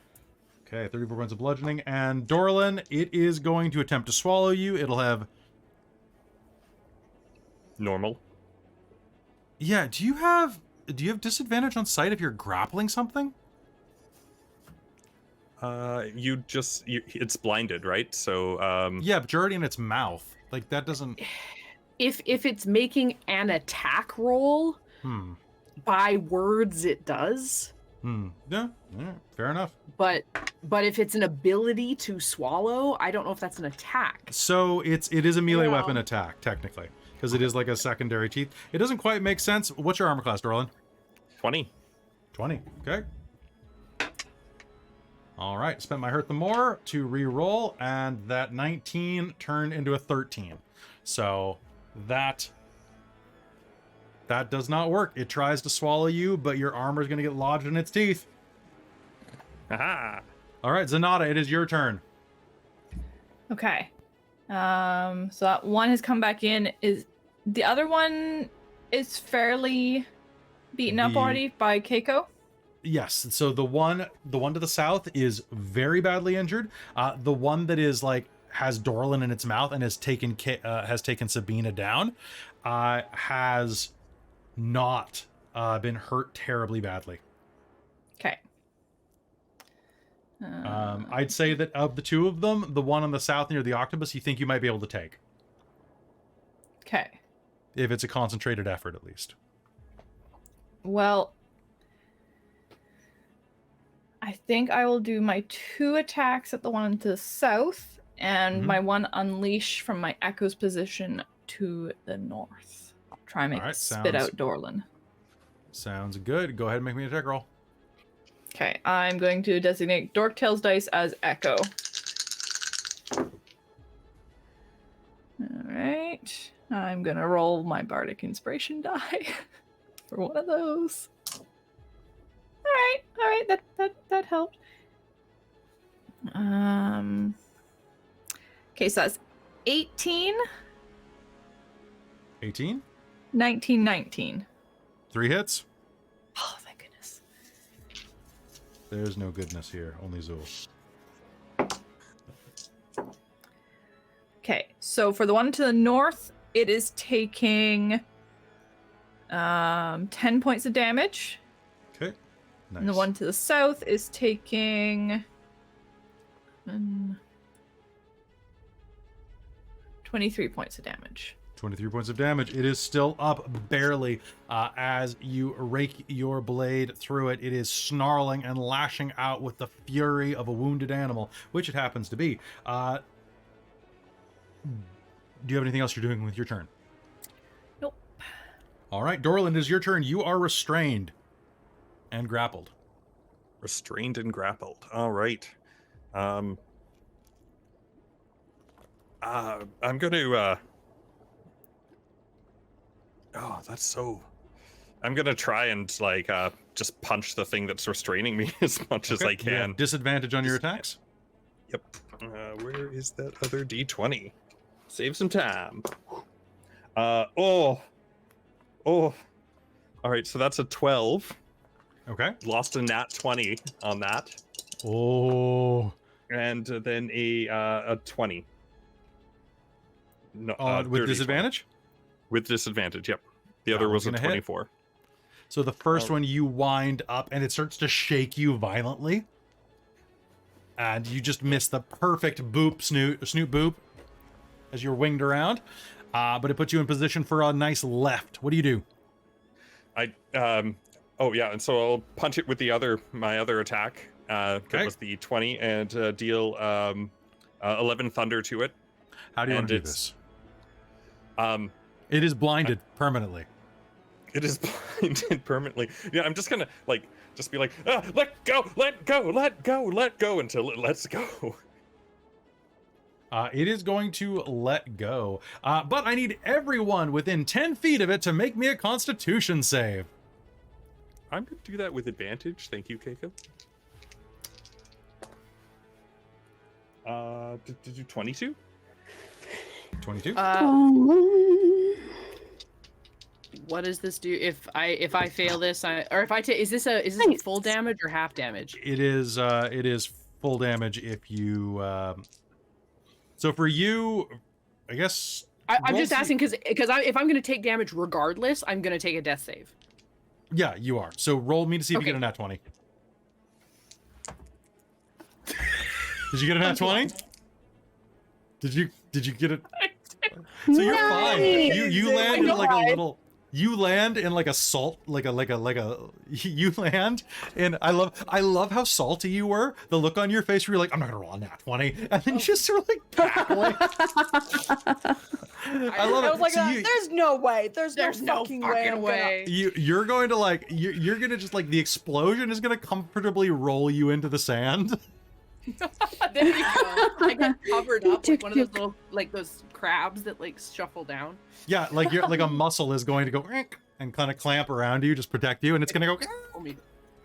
Okay, 34 points of bludgeoning. And Dorlen, it is going to attempt to swallow you. It'll have... Normal. Yeah, do you have disadvantage on sight if you're grappling something? It's blinded, right? So, Yeah, but you're already in its mouth. Like, that doesn't... If it's making an attack roll, by words it does. Yeah, fair enough. But if it's an ability to swallow, I don't know if that's an attack. So it is a melee weapon attack, technically. Because it is like a secondary teeth. It doesn't quite make sense. What's your armor class, Dorlen? 20. 20, okay. Alright, spent my hurt the more to re-roll, and that 19 turned into a 13. So that does not work. It tries to swallow you, but your armor is going to get lodged in its teeth. Aha! Alright, Zanata, it is your turn. Okay. So that one has come back in. Is the other one is fairly beaten up already by Kaeko? Yes. So the one to the south is very badly injured. The one that is like has Dorlen in its mouth and has taken Sabina down, has not been hurt terribly badly. Okay. I'd say that of the two of them, the one on the south near the octopus, you think you might be able to take. Okay. If it's a concentrated effort, at least. Well, I think I will do my 2 attacks at the one to the south and my one unleash from my echo's position to the north. Try and make spit out Dorlen. Sounds good. Go ahead and make me an attack roll. Okay, I'm going to designate Dork Tales dice as echo. Alright. I'm gonna roll my bardic inspiration die for one of those. Alright, that helped. Okay, so that's 18. 18? 19. 3 hits. Oh, thank goodness. There's no goodness here, only Zool. Okay, so for the one to the north, it is taking 10 points of damage. Okay, nice. And the one to the south is taking 23 points of damage. 23 points of damage. It is still up barely as you rake your blade through it. It is snarling and lashing out with the fury of a wounded animal, which it happens to be. Do you have anything else you're doing with your turn? Nope. All right, Dorland, it is your turn. You are restrained and grappled. Restrained and grappled. All right. I'm going to... Oh, that's so... I'm going to try and, like, just punch the thing that's restraining me as much as I can. Disadvantage on your attacks? Yep. Where is that other D20? Save some time. Oh. All right, so that's a 12. Okay. Lost a nat 20 on that. Oh. And then a 20. No, with disadvantage? 20. With disadvantage, yep. The other was a 24. Hit. So the first one you wind up and it starts to shake you violently. And you just miss the perfect snoot boop as you're winged around. But it puts you in position for a nice left. What do you do? And so I'll punch it with my other attack. That was the 20 and deal 11 thunder to it. How do you want to do this? It is blinded permanently. It is blinded permanently. Yeah, I'm just gonna just be like, let go, let go, let go, let go until it lets go. It is going to let go, but I need everyone within 10 feet of it to make me a Constitution save. I'm going to do that with advantage. Thank you, Kaeko. Did you 22? 22. What does this do if I fail this? Is this a full damage or half damage? It is full damage if you. So for you, I guess. I'm just asking because if I'm going to take damage regardless, I'm going to take a death save. Yeah, you are. So roll me to see if you Okay. get a nat 20. Did you get a nat 20? Did you get it? So you're fine. You land in like a little. You land in like a salt, you land, and I love how salty you were. The look on your face where you're like, I'm not gonna roll a nat 20, and then you just sort of like cackling. I love it. I was like, So there's no way. There's no fucking fucking way. you're going to like you're gonna just like the explosion is gonna comfortably roll you into the sand. There you go. I get covered up like one of those little those crabs that like shuffle down. Yeah, like you're like a muscle is going to go and kind of clamp around you, just protect you, and it's gonna go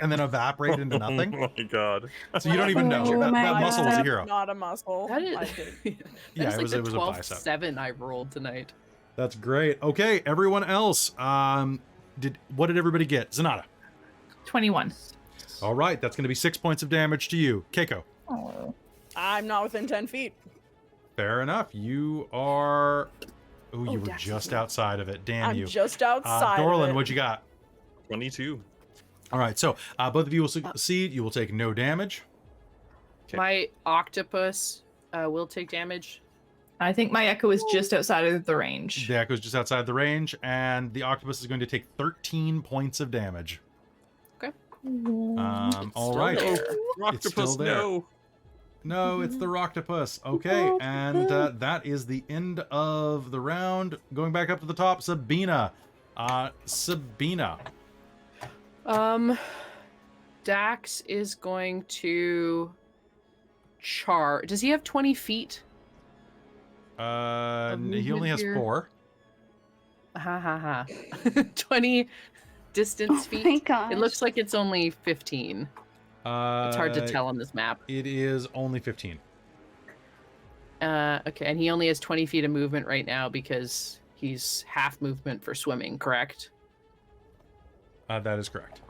and then evaporate into nothing. Oh my god. So you don't even know. Oh that my muscle was a God. hero. Not a muscle. That is, I did. Yeah, that it is was like a the bicep. 12-7 I rolled tonight. That's great. Okay, everyone else. What did everybody get? Zanata. 21. All right, that's going to be 6 points of damage to you. Keiko. Oh. I'm not within 10 feet. Fair enough. You are. Oh, you were Dax is just right. outside of it. Damn I'm you. just outside. Dorlen, of it. what'd you got? 22. All right, so both of you will succeed. You will take no damage. Okay. My octopus will take damage. I think my echo is just outside of the range. The echo's just outside the range, and the octopus is going to take 13 points of damage. All still right. there. It's still Octopus, there. no. No, it's the Rocktopus. Okay, and that is the end of the round. Going back up to the top, Sabina. Sabina. Dax is going to charge. Does he have 20 feet? He only movement has here. 4. Ha ha ha. 20 distance Oh my feet. gosh. It looks like it's only 15. It's hard to tell on this map. It is only 15. Okay, and he only has 20 feet of movement right now because he's half movement for swimming, correct? That is correct.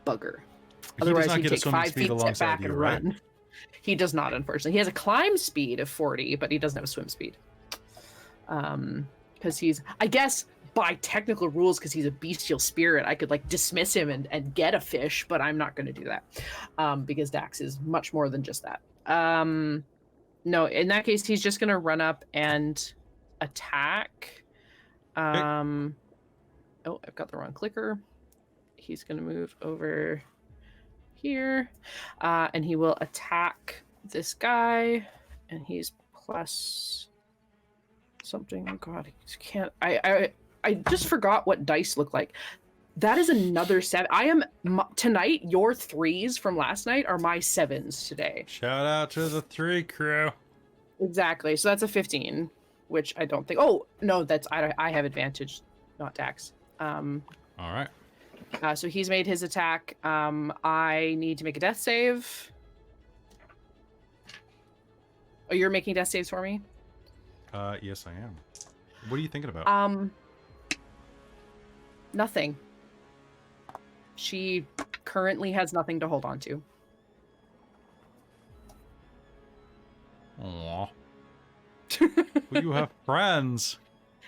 Bugger. He does Otherwise, not he'd get a take swimming 5 speed feet, step alongside back, you, and right? run. He does not, unfortunately. He has a climb speed of 40, but he doesn't have a swim speed. Because he's, I guess, by technical rules, because he's a bestial spirit, I could like dismiss him and get a fish, but I'm not going to do that because Dax is much more than just that. No, in that case, he's just going to run up and attack. Oh, I've got the wrong clicker. He's going to move over here, and he will attack this guy, and he's plus something. Oh God, he can't. I just forgot what dice look like. That is another 7. I am tonight. Your 3s from last night are my 7s today. Shout out to the 3 crew. Exactly. So that's a 15, which I don't think. Oh no, that's I have advantage, not Dax. All right. So he's made his attack. I need to make a death save. Oh, you're making death saves for me? Yes, I am. What are you thinking about? Nothing. She currently has nothing to hold on to. Aw. Well, you have friends.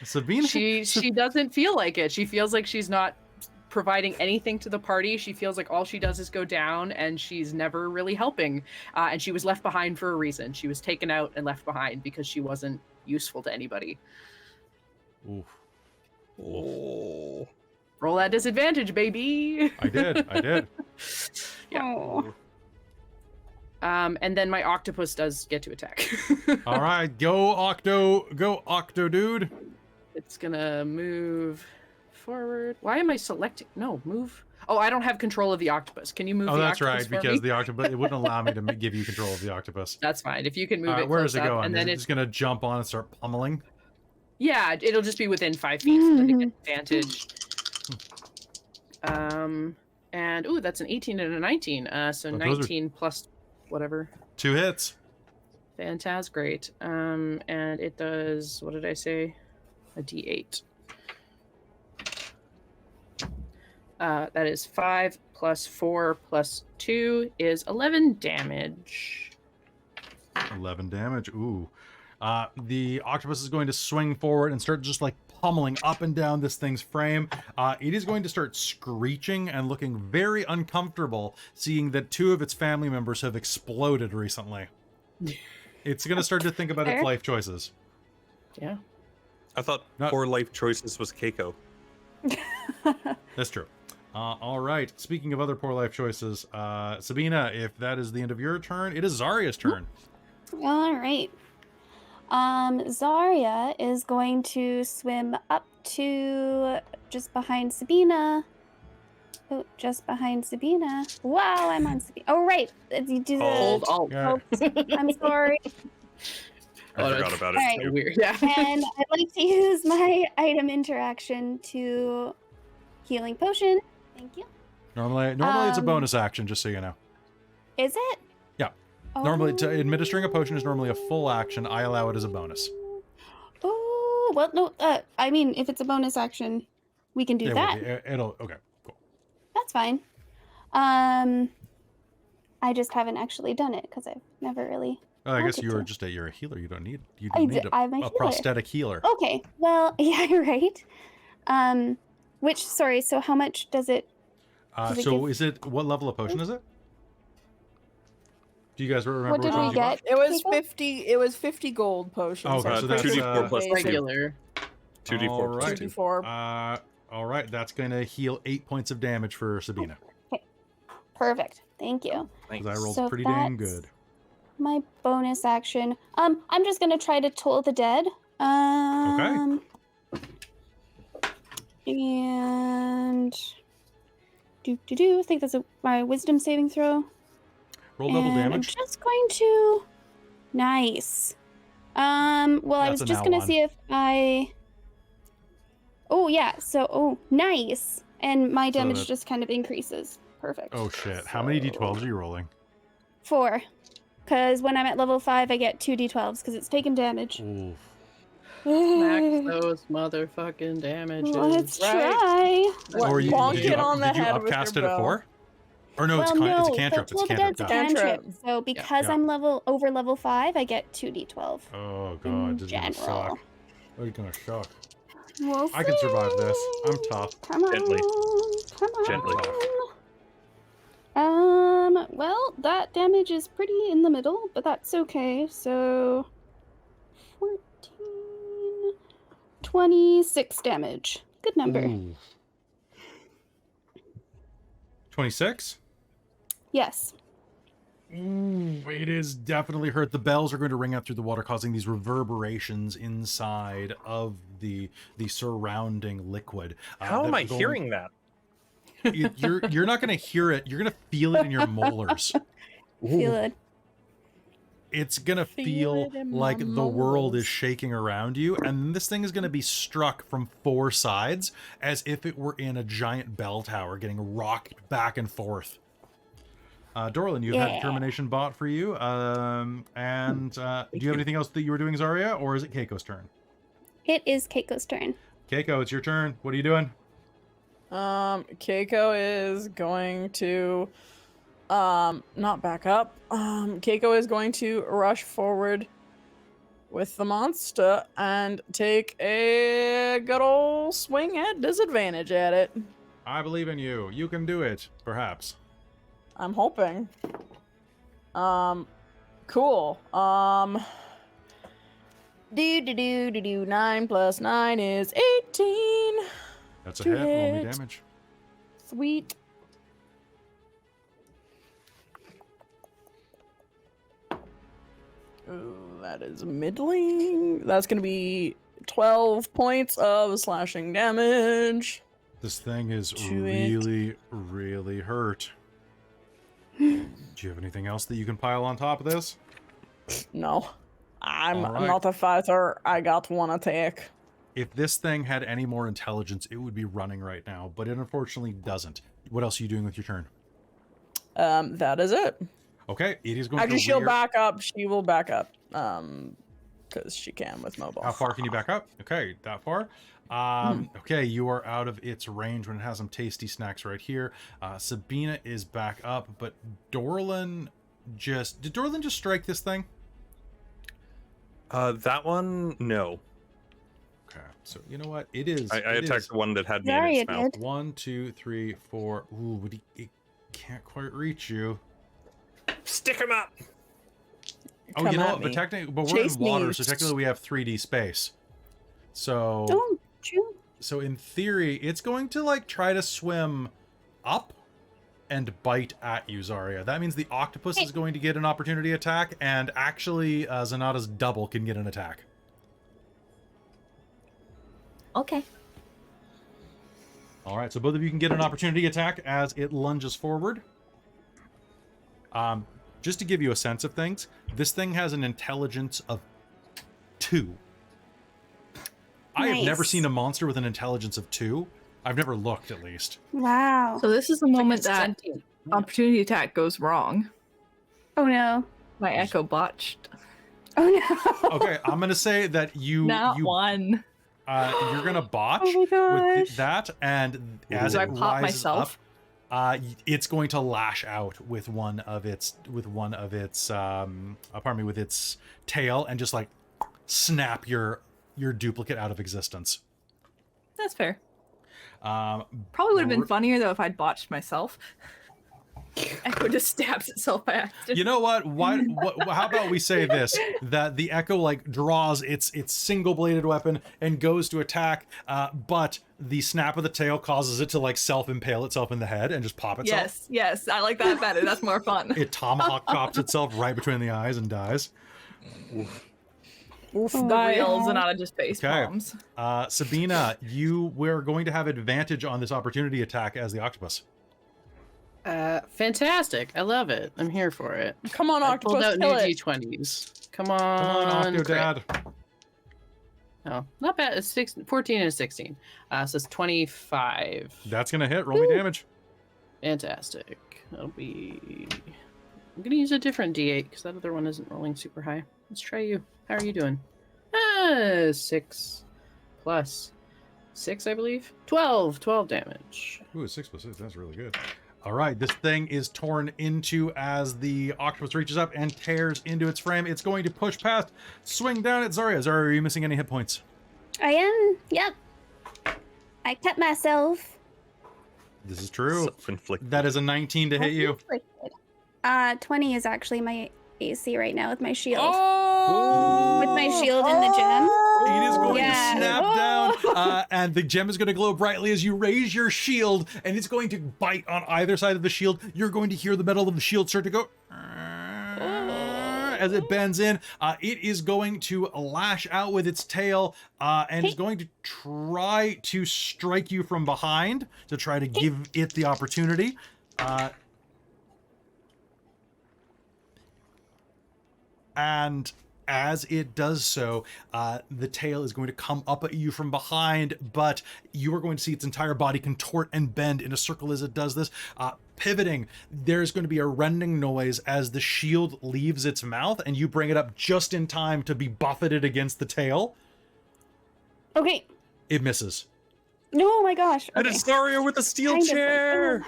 Sabina. She doesn't feel like it. She feels like she's not providing anything to the party. She feels like all she does is go down, and she's never really helping. And she was left behind for a reason. She was taken out and left behind because she wasn't useful to anybody. Oof. Oh. Roll that disadvantage, baby. I did. Yeah. Oh. And then my octopus does get to attack. All right, go Octo dude. It's gonna move forward. Why am I selecting? No, move. Oh, I don't have control of the octopus. Can you move Oh, the that's octopus right, for because me? the octopus, it wouldn't allow me to give you control of the octopus. That's fine. If you can move it Where close is it up, going? and Is then it it's just going to jump on and start pummeling? yeah, it'll just be within 5 feet, so then it gets advantage. And ooh, that's an 18 and a 19. So Oh, those are- 19 plus whatever. 2 hits. Fantastic, great. And it does, what did I say? A D8. That is 5 plus 4 plus 2 is 11 damage. 11 damage. Ooh. The octopus is going to swing forward and start just like pummeling up and down this thing's frame. It is going to start screeching and looking very uncomfortable, seeing that 2 of its family members have exploded recently. It's going to start to think about its Fair. life choices. Yeah. I thought Not- poor life choices was Kaeko. That's true. All right. Speaking of other poor life choices, Sabina, if that is the end of your turn, it is Zarya's turn. All right. Zarya is going to swim up to just behind Sabina. Oh, just behind Sabina. Wow, I'm on Sabina. Oh, right. You do the. Hold alt. Yeah. I'm sorry. I Oh, forgot about it. Alright. too. Weird. Yeah. And I'd like to use my item interaction to healing potion. Thank you. Normally it's a bonus action, just so you know. Is it? Yeah. Normally, administering a potion is normally a full action. I allow it as a bonus. Oh, well, no. I mean, if it's a bonus action, we can do It will that. be. It'll okay. Cool. That's fine. I just haven't actually done it because I've never really. Oh, I guess wanted you're to. just you're a healer. You don't need I'm a a healer. prosthetic healer. Okay. Well, yeah, you're right. Sorry. So how much does it? does it So give- is it what level of potion is it? Do you guys remember What which did we ones you bought? get? It was People? 50. It was 50 gold potions. Okay, so that's, 2d4 plus basic. 2. Regular. 2d4 plus Alright. 2. 2d4. All right, that's going to heal 8 points of damage for Sabina. Perfect. Thank you. Because I rolled So pretty dang that's- good. My bonus action. I'm just gonna try to toll the dead. And I think that's my wisdom saving throw. Roll double And I'm damage. just going to. Nice. Well, I That's was a just now gonna one. see if I. Oh yeah. So nice. And my So damage that- just kind of increases. Perfect. Oh shit! How many So- d12s are you rolling? 4. Because when I'm at level 5, I get 2 d12s because it's taking damage. Oof. Max those motherfucking damages. Let's Right. try. What, Or you, bonk did you, it on the did you head with upcast your it at bow. 4? Or no, Well, it's no, a cantrip. the It's Toll the cantrip. Dead's a duh. Cantrip. cantrip. So because Yeah. I'm over level 5, I get 2 d12. Oh in god, this is gonna general. suck. Oh, it's gonna suck. We'll I can survive this. see. I'm tough. Come on. Gently. Come on. Gently. Well, that damage is pretty in the middle, but that's okay. So 14 26 damage. Good number. Ooh. 26? Yes. Ooh, it is definitely hurt. The bells are going to ring out through the water, causing these reverberations inside of the surrounding liquid. How that am I are going- hearing that? You're not going to hear it. You're going to feel it in your molars. Feel it. It's going to Feel feel it in like my the world is molars. shaking around you, and this thing is going to be struck from 4 sides as if it were in a giant bell tower, getting rocked back and forth. Dorlen, you've had Yeah. determination bought for you. Do you have anything else that you were doing, Zarya, or is it Kaeko's turn? It is Keiko's turn. Keiko, it's your turn. What are you doing? Kaeko is going to not back up. Kaeko is going to rush forward with the monster and take a good old swing at disadvantage at it. I believe in you. You can do it, perhaps. I'm hoping. Cool. 9 plus 9 is 18. That's a To hit. Roll me hit. damage. Sweet. Ooh, that is middling. That's gonna be 12 points of slashing damage. This thing is To really, really hurt. Do you have anything else that you can pile on top of this? No. I'm All right. not a fighter. I got one attack. If this thing had any more intelligence, it would be running right now, but it unfortunately doesn't. What else are you doing with your turn? That is it. Okay, it is going Actually, to she'll rear. back up. She will back up. Because she can with mobile. How far can you back up? Okay, that far. Okay, you are out of its range when it has some tasty snacks right here. Sabina is back up, but Dorlen did Dorlen just strike this thing? That one, no. Okay, so you know what? It is. I it attacked is the one that had me in Zarya its mouth. did. 1, 2, 3, 4. Ooh, but it can't quite reach you. Stick him up. Oh, Come you know at what? But me. technically, we're Chase in water, me. so technically we have 3D space. So, Don't you? so in theory, it's going to like try to swim up and bite at you, Zarya. That means the octopus is going to get an opportunity attack, and actually, Zanata's double can get an attack. Okay. All right, so both of you can get an opportunity attack as it lunges forward. Just to give you a sense of things, this thing has an intelligence of 2. I have never Nice. seen a monster with an intelligence of 2. I've never looked, at least. Wow. So this is the moment that Sentient. opportunity attack goes wrong. Oh no. My echo botched. Oh no. Okay, I'm gonna say that you're one. gonna botch Oh my with gosh. that, and as So it I pop rises myself? up, it's going to lash out with its tail and just like snap your duplicate out of existence. That's fair. Um, Probably would have been We're- funnier though if I'd botched myself. Echo just stabs itself by accident. You know what? How about we say this: that the Echo like draws its single-bladed weapon and goes to attack, but the snap of the tail causes it to like self-impale itself in the head and just pop itself. Yes, I like that better. That's more fun. It tomahawk chops itself right between the eyes and dies. Oof, Oh, die. Real Zanata just face Okay. bombs. Sabina, we're going to have advantage on this opportunity attack as the octopus. Fantastic. I love it. I'm here for it. Come on, I pulled octopus, out new kill it. D20s. Come Come on, on. crit. Octodad. Oh, not bad. It's 14 and a 16. So it's 25. That's gonna hit. Roll me damage. Fantastic. That'll be... I'm going to use a different D8 because that other one isn't rolling super high. Let's try you. How are you doing? 6 plus 6, I believe. 12 damage. Ooh, 6 plus 6. That's really good. All right, this thing is torn into as the octopus reaches up and tears into its frame. It's going to push past, swing down at Zarya. Zarya, are you missing any hit points? I am. Yep. I cut myself. This is true. Self-inflicted. That is a 19 to hit you. 20 is actually my AC right now with my shield. Oh! With my shield and the gem. It is going Yeah. to snap down, and the gem is going to glow brightly as you raise your shield, and it's going to bite on either side of the shield. You're going to hear the metal of the shield start to go as it bends in. It is going to lash out with its tail, and is going to try to strike you from behind to try to give it the opportunity. And as it does so, the tail is going to come up at you from behind, but you are going to see its entire body contort and bend in a circle as it does this. Pivoting, there's going to be a rending noise as the shield leaves its mouth, and you bring it up just in time to be buffeted against the tail. Okay. It misses. No, oh my gosh. And Okay. it's Zarya with a steel Kind of like, chair.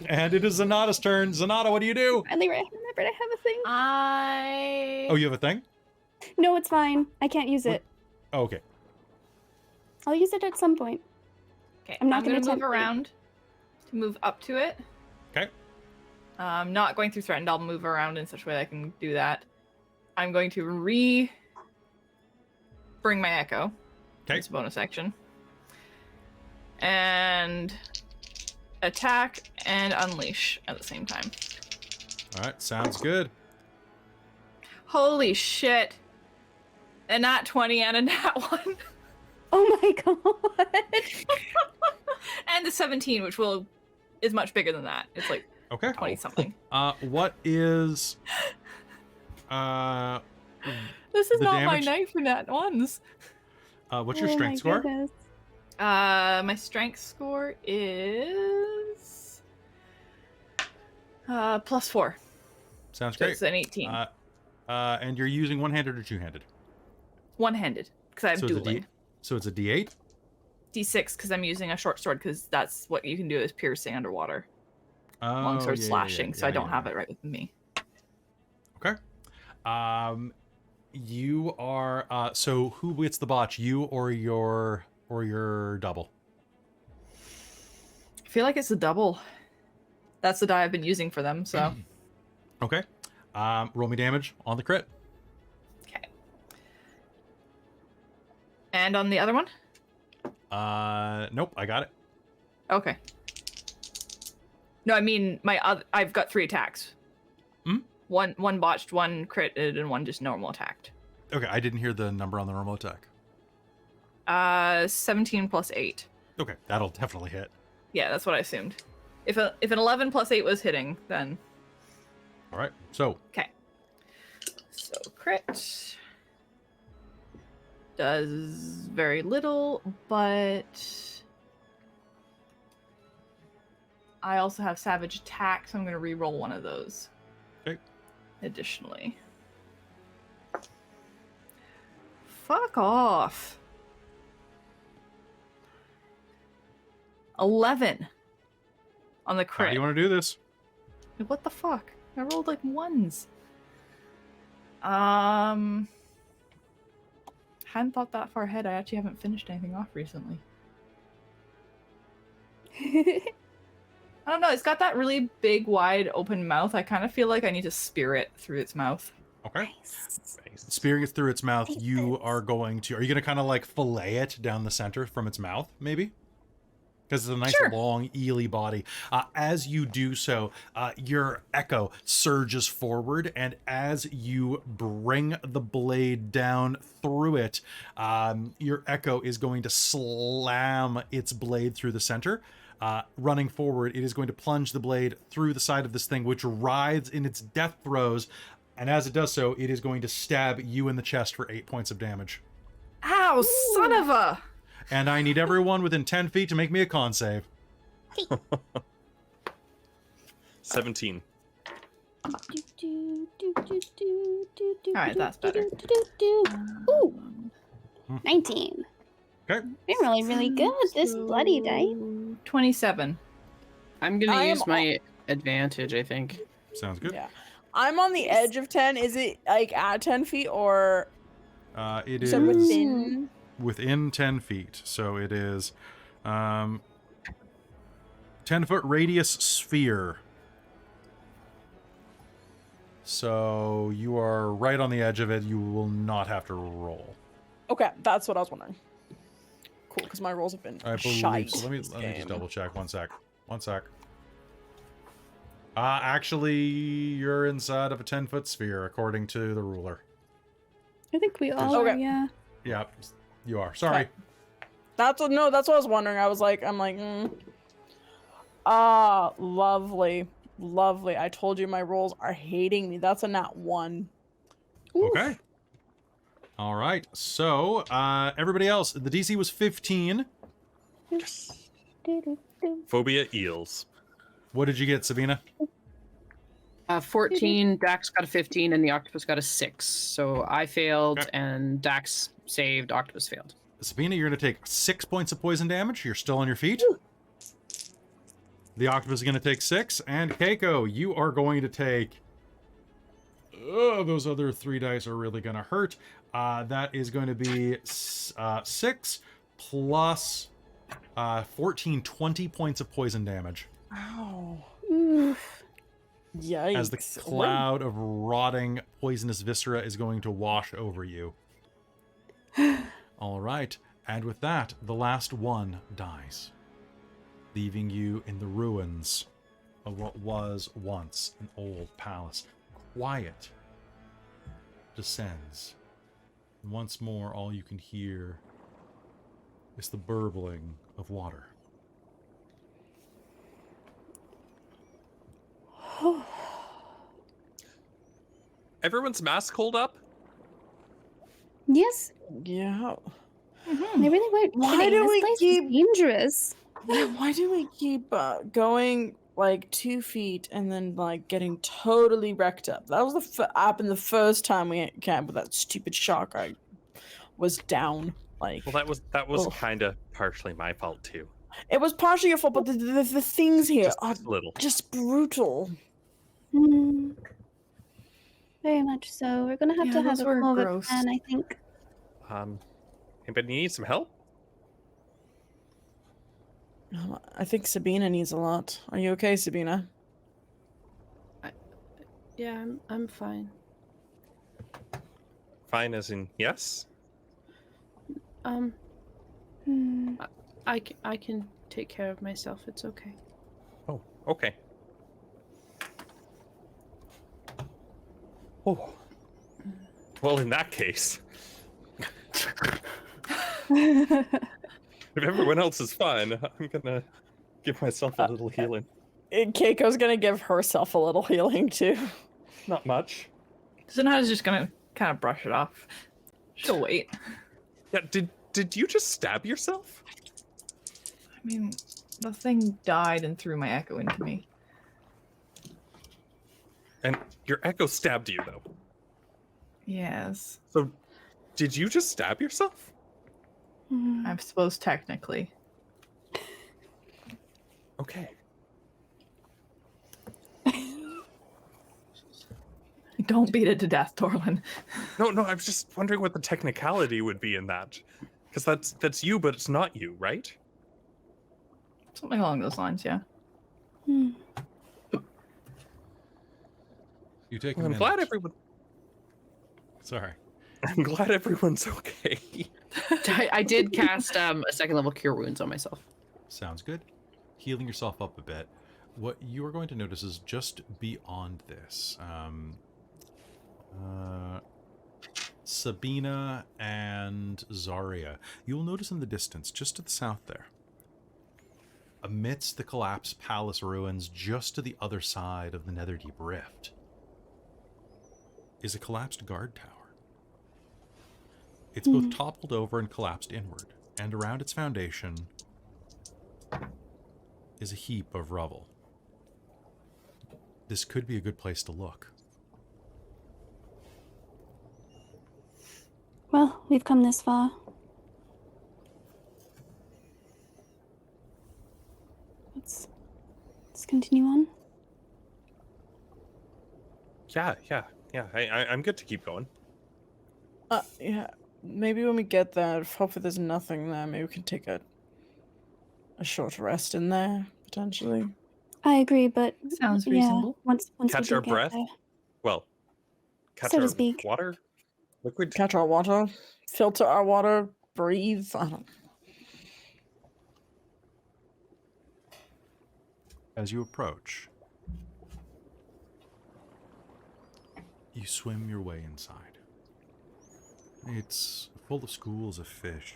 And it is Zanata's turn. Zanata, what do you do? Finally remembered I have a thing. Oh, you have a thing? No, it's fine. I can't use it. Oh, okay. I'll use it at some point. Okay, I'm not gonna gonna move tempt it. around to move up to it. Okay. Not going through threatened. I'll move around in such a way that I can do that. I'm going to bring my echo. Okay. It's a bonus action. And attack and unleash at the same time. All right, sounds good. Holy shit. A nat 20 and a nat 1. Oh my god. And the 17, which is much bigger than that. It's like Okay. 20 something. What is This is the not my damage? night for nat ones. what's your Oh strength my score? goodness. My strength score is +4. Sounds So great. it's an 18. And you're using one-handed or two-handed? One-handed, because I have So it's a dueling. So it's a D8? D6, because I'm using a short sword, because that's what you can do is piercing underwater. Oh, Longsword yeah, slashing, so I don't yeah. have it right with me. Okay. You are so who gets the botch, you or your double? I feel like it's a double. That's the die I've been using for them, so. Okay. Roll me damage on the crit. Okay. And on the other one? Nope, I got it. Okay. No, I mean I've got 3 attacks. Hmm? One botched, one critted, and one just normal attacked. Okay, I didn't hear the number on the normal attack. 17 plus 8. Okay, that'll definitely hit. Yeah, that's what I assumed. If an 11 plus 8 was hitting, then All right. So, okay. So crit does very little, but I also have savage attack, so I'm going to re-roll one of those. Okay. Additionally. Fuck off. 11 on the how crit. do you want to do this? What the fuck? I rolled like ones. Hadn't thought that far ahead. I actually haven't finished anything off recently. I don't know. It's got that really big, wide, open mouth. I kind of feel like I need to spear it through its mouth. Okay. Nice. Spearing it through its mouth, Nice. you are going to kind of like fillet it down the center from its mouth, maybe? Because it's a nice Sure. long, eely body. As you do so, your echo surges forward, and as you bring the blade down through it, your echo is going to slam its blade through the center. Running forward, it is going to plunge the blade through the side of this thing, which writhes in its death throes. And as it does so, it is going to stab you in the chest for 8 points of damage. Ow, son of a! And I need everyone within 10 feet to make me a con save. 17. Alright, that's better. Ooh, 19. Okay. You're really, really good. This bloody die. 27. I'm gonna I am use my advantage, I think. Sounds good. Yeah. I'm on the edge of 10. Is it like at 10 feet or It you is said within? within 10 feet. So it is 10-foot radius sphere. So you are right on the edge of it. You will not have to roll. Okay, that's what I was wondering. Cool, because my rolls have been I believe shite. so. Let me this just game. double check. One sec. Actually, you're inside of a 10-foot sphere, according to the ruler. I think we all Okay. are, yeah. Yeah, you are. Sorry. Okay. That's what I was wondering. I'm like, lovely. Lovely. I told you my rolls are hating me. That's a nat 1. Okay. All right. So, everybody else, the DC was 15. Phobia eels. What did you get, Sabina? 14, Dax got a 15, and the octopus got a 6. So I failed, Okay. and Dax saved, octopus failed. Sabina, you're going to take 6 points of poison damage. You're still on your feet. The octopus is going to take 6. And Kaeko, you are going to take... Oh, those other 3 dice are really going to hurt. That is going to be 6 plus 14, 20 points of poison damage. Ow. Oof. Yikes. As the cloud of rotting poisonous viscera is going to wash over you. All right. And with that, the last one dies, leaving you in the ruins of what was once an old palace. Quiet descends. And once more, all you can hear is the burbling of water. everyone's mask hold up? Yes, Yeah. they really weren't Why kidding. do This we place keep- is dangerous. Yeah, why do we keep going like 2 feet and then like getting totally wrecked up? That was happened the first time we camped with that stupid shark. I was down. Like, Well, that was Ugh. kind of partially my fault too. it was partially your fault, but the things here Just are a little. just brutal. Hmm. Very much so. We're gonna have Yeah, to have those a were more of a gross. plan, I think. Anybody need some help? I think Sabina needs a lot. Are you okay, Sabina? Yeah, I'm fine. Fine as in yes? Hmm. I can take care of myself. It's okay. Oh, okay. Oh. Well, in that case, if everyone else is fine, I'm gonna give myself a little healing. Keiko's gonna give herself a little healing too. Not much. Zanata's just gonna kind of brush it off. She'll wait. Yeah, did you just stab yourself? I mean, the thing died and threw my echo into me. And your echo stabbed you though. Yes. So did you just stab yourself? Hmm. I suppose technically. Okay. Don't beat it to death, Dorlen. No, I was just wondering what the technicality would be in that. Because that's you, but it's not you, right? Something along those lines, yeah. Hmm. You take a Well, I'm minute. glad everyone. Sorry. I'm glad everyone's okay. I did cast a second level cure wounds on myself. Sounds good. Healing yourself up a bit. What you are going to notice is just beyond this. Sabina and Zarya. You'll notice in the distance, just to the south there, amidst the collapsed palace ruins, just to the other side of the Netherdeep rift, is a collapsed guard tower. It's both toppled over and collapsed inward, and around its foundation is a heap of rubble. This could be a good place to look. Well, we've come this far. Let's continue on. Yeah. I'm good to keep going. Yeah. Maybe when we get there, if hopefully there's nothing there, maybe we can take a short rest in there, potentially. I agree, but Sounds yeah, reasonable. once Catch we our do get breath? there. Well, catch So to our speak. water, liquid. Catch our water, filter our water, breathe. I don't. As you approach, you swim your way inside. It's full of schools of fish.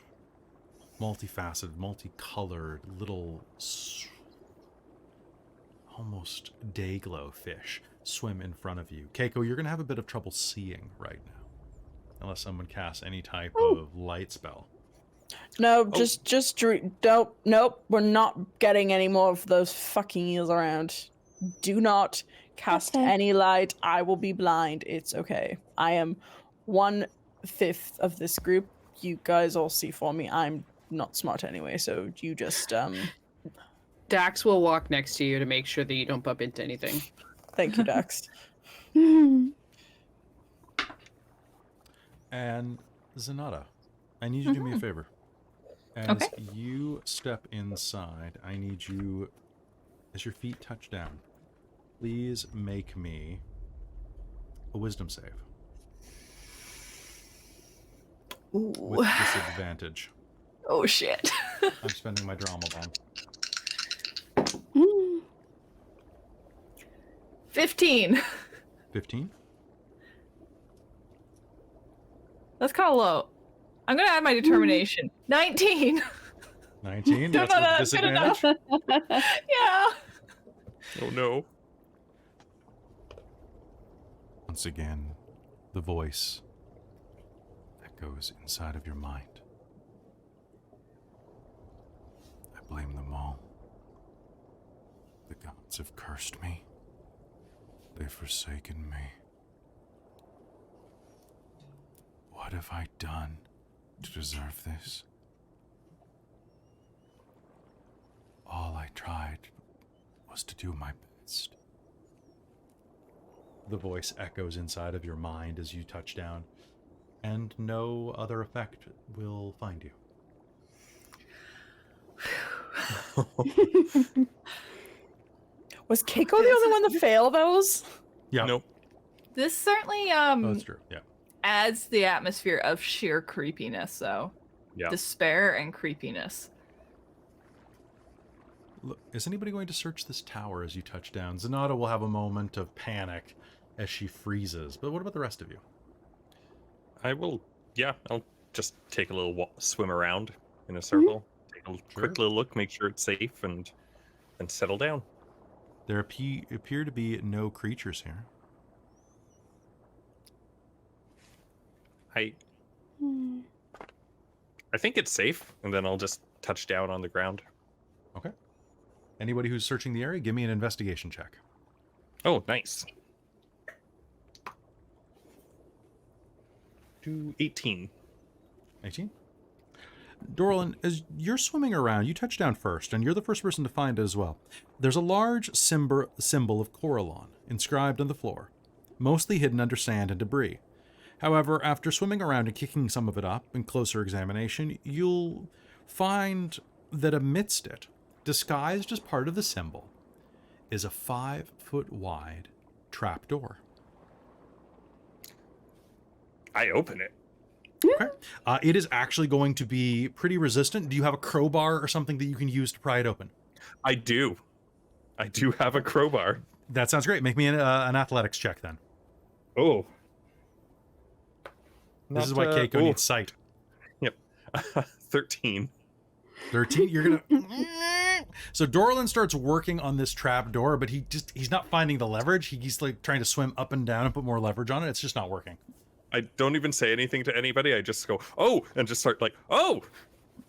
Multifaceted, multicolored, little almost day-glow fish swim in front of you. Kaeko, you're going to have a bit of trouble seeing right now. Unless someone casts any type of light spell. No, just nope. We're not getting any more of those fucking eels around. Do not cast Okay. any light. I will be blind. It's okay. I am 1/5 of this group. You guys all see for me. I'm not smart anyway, so you just Dax will walk next to you to make sure that you don't bump into anything. thank you, Dax. And Zanata, I need you to do me a favor. As Okay. you step inside, I need you, as your feet touch down, please make me a wisdom save. With disadvantage. Oh shit. I'm spending my drama bomb. 15. 15? That's kind of low. I'm gonna add my determination. 19. 19? No, That's no, with that's good enough. disadvantage? Yeah. Oh no. Once again, The voice echoes inside of your mind. I blame them all. The gods have cursed me. They've forsaken me. What have I done to deserve this? All I tried was to do my best. The voice echoes inside of your mind as you touch down, and no other effect will find you. Was Kaeko the only one to fail those? Yeah. Nope. This certainly Oh, that's true. Yeah. adds the atmosphere of sheer creepiness, though. Yeah. Despair and creepiness. Look, is anybody going to search this tower as you touch down? Zenata will have a moment of panic as she freezes, but what about the rest of you? I will. Yeah, I'll just take a little swim around in a circle, take a quick little look, make sure it's safe, and then settle down. There appear to be no creatures here. I think it's safe, and then I'll just touch down on the ground. Okay. Anybody who's searching the area, give me an investigation check. Oh, nice. Do 18. 18? Dorlen, as you're swimming around, you touch down first, and you're the first person to find it as well. There's a large symbol of Corellon inscribed on the floor, mostly hidden under sand and debris. However, after swimming around and kicking some of it up in closer examination, you'll find that amidst it, disguised as part of the symbol, is a 5-foot-wide trapdoor. I open it. Okay. It is actually going to be pretty resistant. Do you have a crowbar or something that you can use to pry it open? I do. I do have a crowbar. That sounds great. Make me an athletics check then. Oh. This is why Kaeko needs sight. Yep. 13. 13? You're going to... So Dorlen starts working on this trap door, but he's not finding the leverage. He's like trying to swim up and down and put more leverage on it. It's just not working. I don't even say anything to anybody. I just go, oh, and just start like, oh,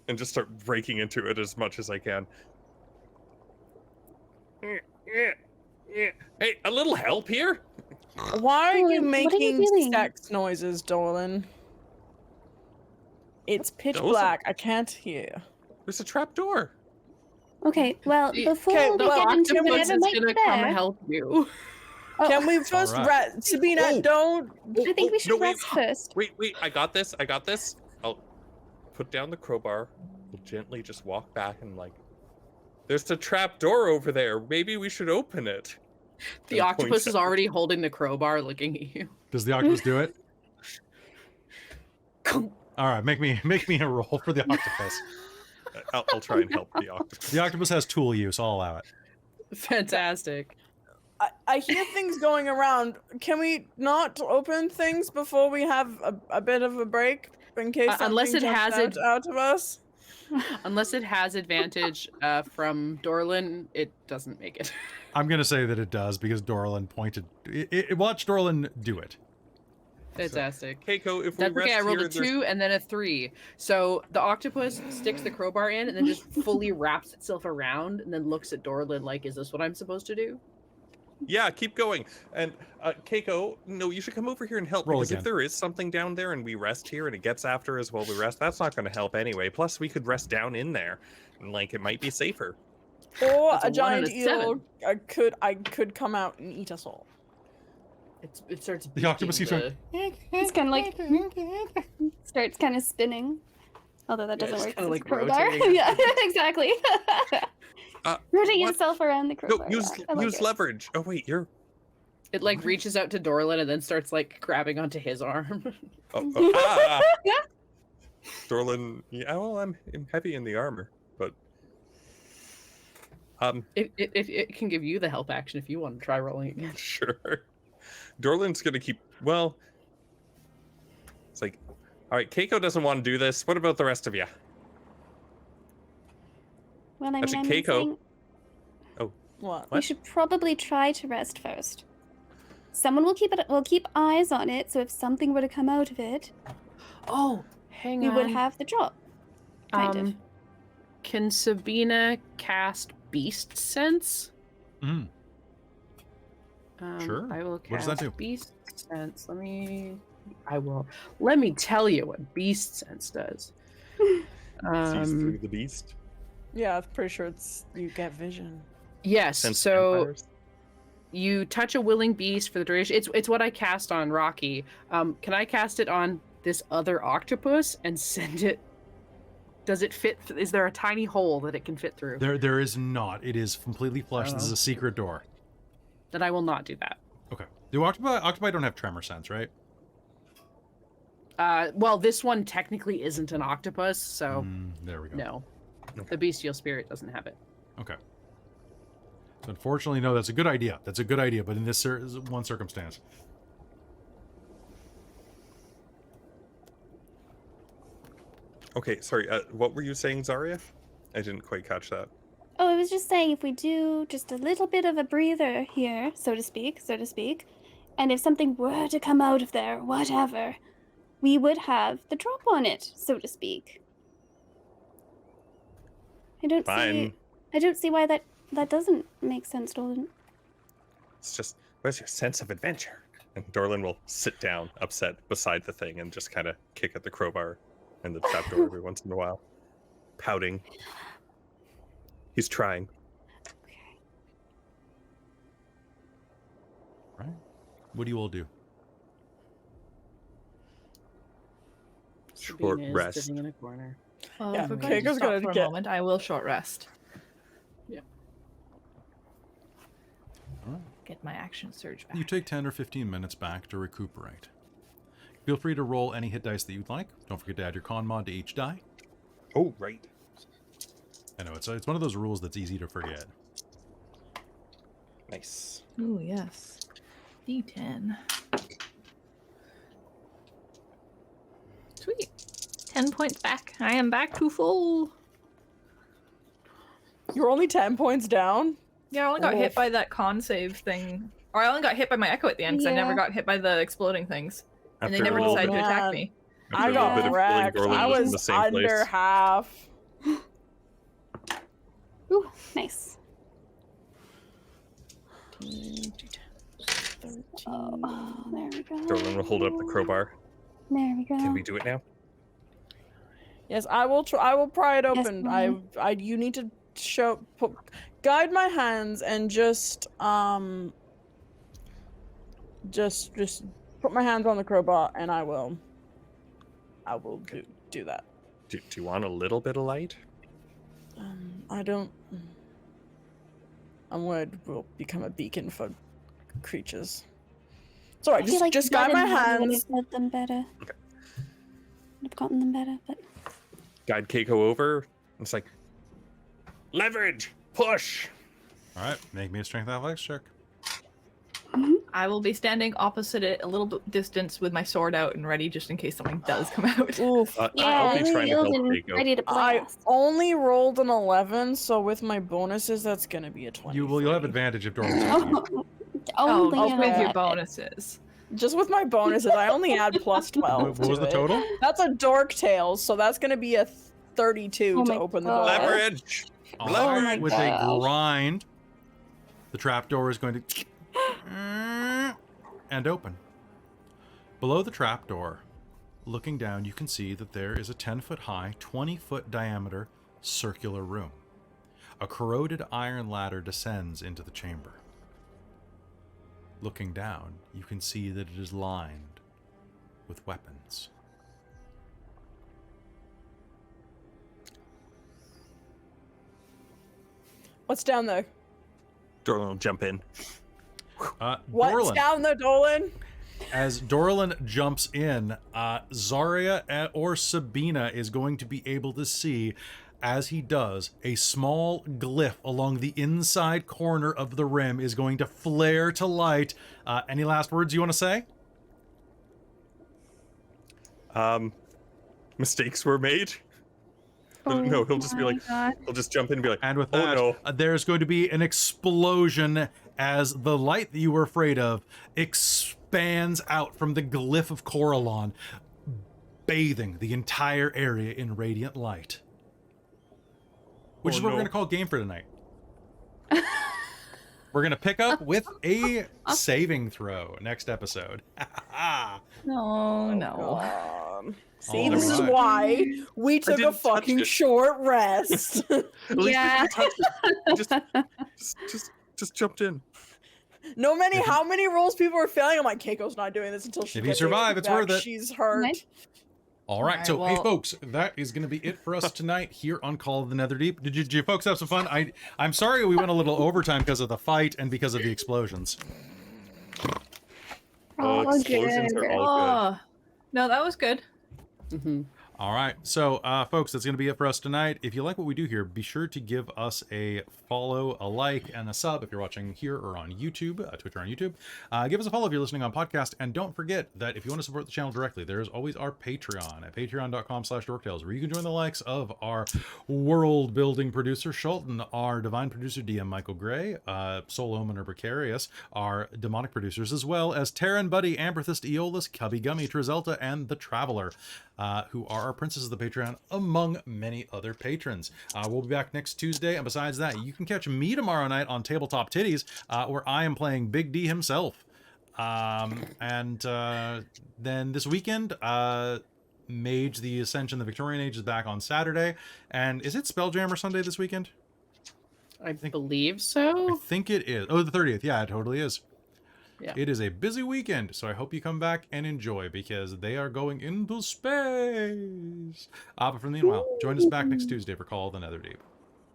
and just start breaking into it as much as I can. Hey, a little help here? Why are you Dorlen, what are you making doing? sex noises, Dorlen? It's pitch Those are- black. I can't hear. There's a trap door. Okay, well, The- before okay, we well, get into Octopus whatever is might be gonna come there, help you. Can we first right. Sabina, Oh. don't... I think we should no, wait. rest first. Wait, I got this. I'll put down the crowbar. We'll gently just walk back and like, there's a trap door over there. Maybe we should open it. The And octopus points is at- already holding the crowbar looking at you. Does the octopus do it? All right, make me a roll for the octopus. I'll try and help the octopus. The octopus has tool use. I'll allow it. Fantastic. I hear things going around. Can we not open things before we have a bit of a break in case Unless something it jumps has out of us? Unless it has advantage from Dorlen, it doesn't make it. I'm going to say that it does because Dorlen pointed... watch Dorlen do it. Fantastic. Keiko, if we That's rest okay. I rolled here, a there's- 2 and then a 3. So the octopus sticks the crowbar in and then just fully wraps itself around and then looks at Dorlen like, is this what I'm supposed to do? Yeah, keep going. And Keiko, no, you should come over here and help. Roll because again. if there is something down there and we rest here and it gets after us while we rest, that's not going to help anyway. Plus, we could rest down in there, and like it might be safer. Or That's a a 1 giant and a eel I could come out and eat us all. It starts. The octopus keeps beating going... It's kind of like starts kind of spinning. Although that Yeah, doesn't just work. kinda 'cause it's like a crowbar. rotating. Yeah, exactly. Rotate what? yourself around the No, crowbar. use yeah, I like use it. leverage. Oh wait, you're. It like reaches out to Dorlen and then starts like grabbing onto his arm. Oh, Dorlen. Yeah, well, I'm heavy in the armor, but It can give you the help action if you want to try rolling again. sure. Dorlen's gonna keep. Well, it's like, all right, Keiko doesn't want to do this. What about the rest of you? Well, I mean, Actually, I'm Keiko- saying What? we should probably try to rest first. someone will keep eyes on it. So if something were to come out of it, Oh, hang we on. would have the drop. Kind of. Can Sabina cast Beast Sense? Mm. Sure. I will What cast does that do? Beast Sense. Let me tell you what Beast Sense does. Sees through the beast. Yeah, I'm pretty sure you get vision. Yes. Sense So vampires. you touch a willing beast for the duration. It's what I cast on Rocky. Can I cast it on this other octopus and send it? Does it fit? Is there a tiny hole that it can fit through? There is not. It is completely flush. This is a secret door. Then I will not do that. Okay. Do octopi don't have tremor sense, right? Well, this one technically isn't an octopus, so There we go. no. Okay. The bestial spirit doesn't have it. Okay. So unfortunately, no. That's a good idea. That's a good idea. But in this one circumstance, Okay, sorry. What were you saying, Zarya? I didn't quite catch that. Oh, I was just saying, if we do just a little bit of a breather here, so to speak, and if something were to come out of there, whatever, we would have the drop on it, so to speak. I don't see why that doesn't make sense, Dorlen. It's just, where's your sense of adventure? And Dorlen will sit down, upset, beside the thing, and just kind of kick at the crowbar and the trapdoor every once in a while, pouting. He's trying. right? What do you all do? Short Sabina is rest. sitting in a corner. Well, Yeah, if we're okay, going to Kaeko's stop gonna for a get- moment, I will short rest. Yeah. All right. Get my action surge back. You take 10 or 15 minutes back to recuperate. Feel free to roll any hit dice that you'd like. Don't forget to add your con mod to each die. Oh, right. I know, it's one of those rules that's easy to forget. Nice. Ooh, yes. D10. Sweet. 10 points back. I am back to full. You're only 10 points down? Yeah, I only got Oof. hit by that con save thing. Or I only got hit by my echo at the end because I never Yeah. got hit by the exploding things. And they After a never little decided bit, to attack man. me. after I a little got bit of killing, wrecked. Dorlen I was in was the same under place. half. Ooh, nice. 13. Oh, there we go. Dorlen will hold up the crowbar. There we go. Can we do it now? Yes, I will. I will pry it Yes, open. ma'am. You need to guide my hands and just put my hands on the crowbar, and I will do that. Do you want a little bit of light? I don't. I'm worried we'll become a beacon for creatures. It's alright. I feel like Just guide blood my and water would hands. have led them better. Okay. Would have gotten them better, but Guide Kaeko over. It's like, leverage, push. All right, make me a strength athletics check. I will be standing opposite it a little bit distance with my sword out and ready just in case something does come out. Oof. I'll yeah, be trying to help healed and Kaeko. ready to I blast. only rolled an 11, so with my bonuses, that's gonna be a 20. You'll have advantage if Dorlen's helping you. Oh, only With okay. your bonuses. Just with my bonuses, I only add plus 12. What was to the it. total? That's a Dork Tales, so that's gonna be a 32 Oh to my open the God. door. Leverage. All Leverage. right, with a gosh. grind, the trapdoor is going to and open. Below the trapdoor, looking down, you can see that there is a 10-foot high, 20-foot diameter circular room. A corroded iron ladder descends into the chamber. Looking down, you can see that it is lined with weapons. What's down there? Dorlen will jump in. What's Dorlen, down there, Dolan? as Dorlen jumps in, Zarya or Sabina is going to be able to see, as he does, a small glyph along the inside corner of the rim is going to flare to light. Any last words you want to say? Mistakes were made. No, he'll just be like, he'll just jump in and be like, And with oh that, no. there's going to be an explosion, as the light that you were afraid of expands out from the glyph of Coralon, bathing the entire area in radiant light. Which is what we're going to call game for tonight. We're going to pick up with a saving throw next episode. No, no. God. See, All this is right. why we took a didn't touch fucking it. short rest. At least Yeah. I didn't touch it. Just jumped in. No many how many rolls people are failing. I'm like, Keiko's not doing this until she If you gets survive, it it's back. worth it. She's hurt. Nice. All right, Alright, so hey well- folks, that is going to be it for us tonight here on Call of the Netherdeep. Did you folks have some fun? I'm sorry we went a little overtime because of the fight and because of the explosions. All Explosions good. are all Oh, no, that was good. Mhm. All right, so folks, that's going to be it for us tonight. If you like what we do here, be sure to give us a follow, a like, and a sub if you're watching here or on YouTube, Twitch or on YouTube. Give us a follow if you're listening on podcast, and don't forget that if you want to support the channel directly, there is always our Patreon at patreon.com/dorktales, where you can join the likes of our world-building producer Schulten, our divine producer DM Michael Gray, Soul Omen or Precarious, our demonic producers, as well as Terran Buddy, Amberthist, Aeolus, Cubby Gummy, Trizelta, and The Traveler, who are our princesses of the Patreon, among many other patrons. We'll be back next Tuesday, and besides that, you can catch me tomorrow night on Tabletop Titties, where I am playing Big D himself. Then this weekend, Mage the Ascension, the Victorian Age, is back on Saturday. And is it Spelljammer Sunday this weekend? I believe so. I think it is. Oh, the 30th. Yeah, it totally is. Yeah. It is a busy weekend, so I hope you come back and enjoy, because they are going into space. But for the meanwhile, join us back next Tuesday for Call of the Netherdeep.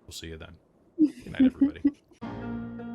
We'll see you then. Good night, everybody.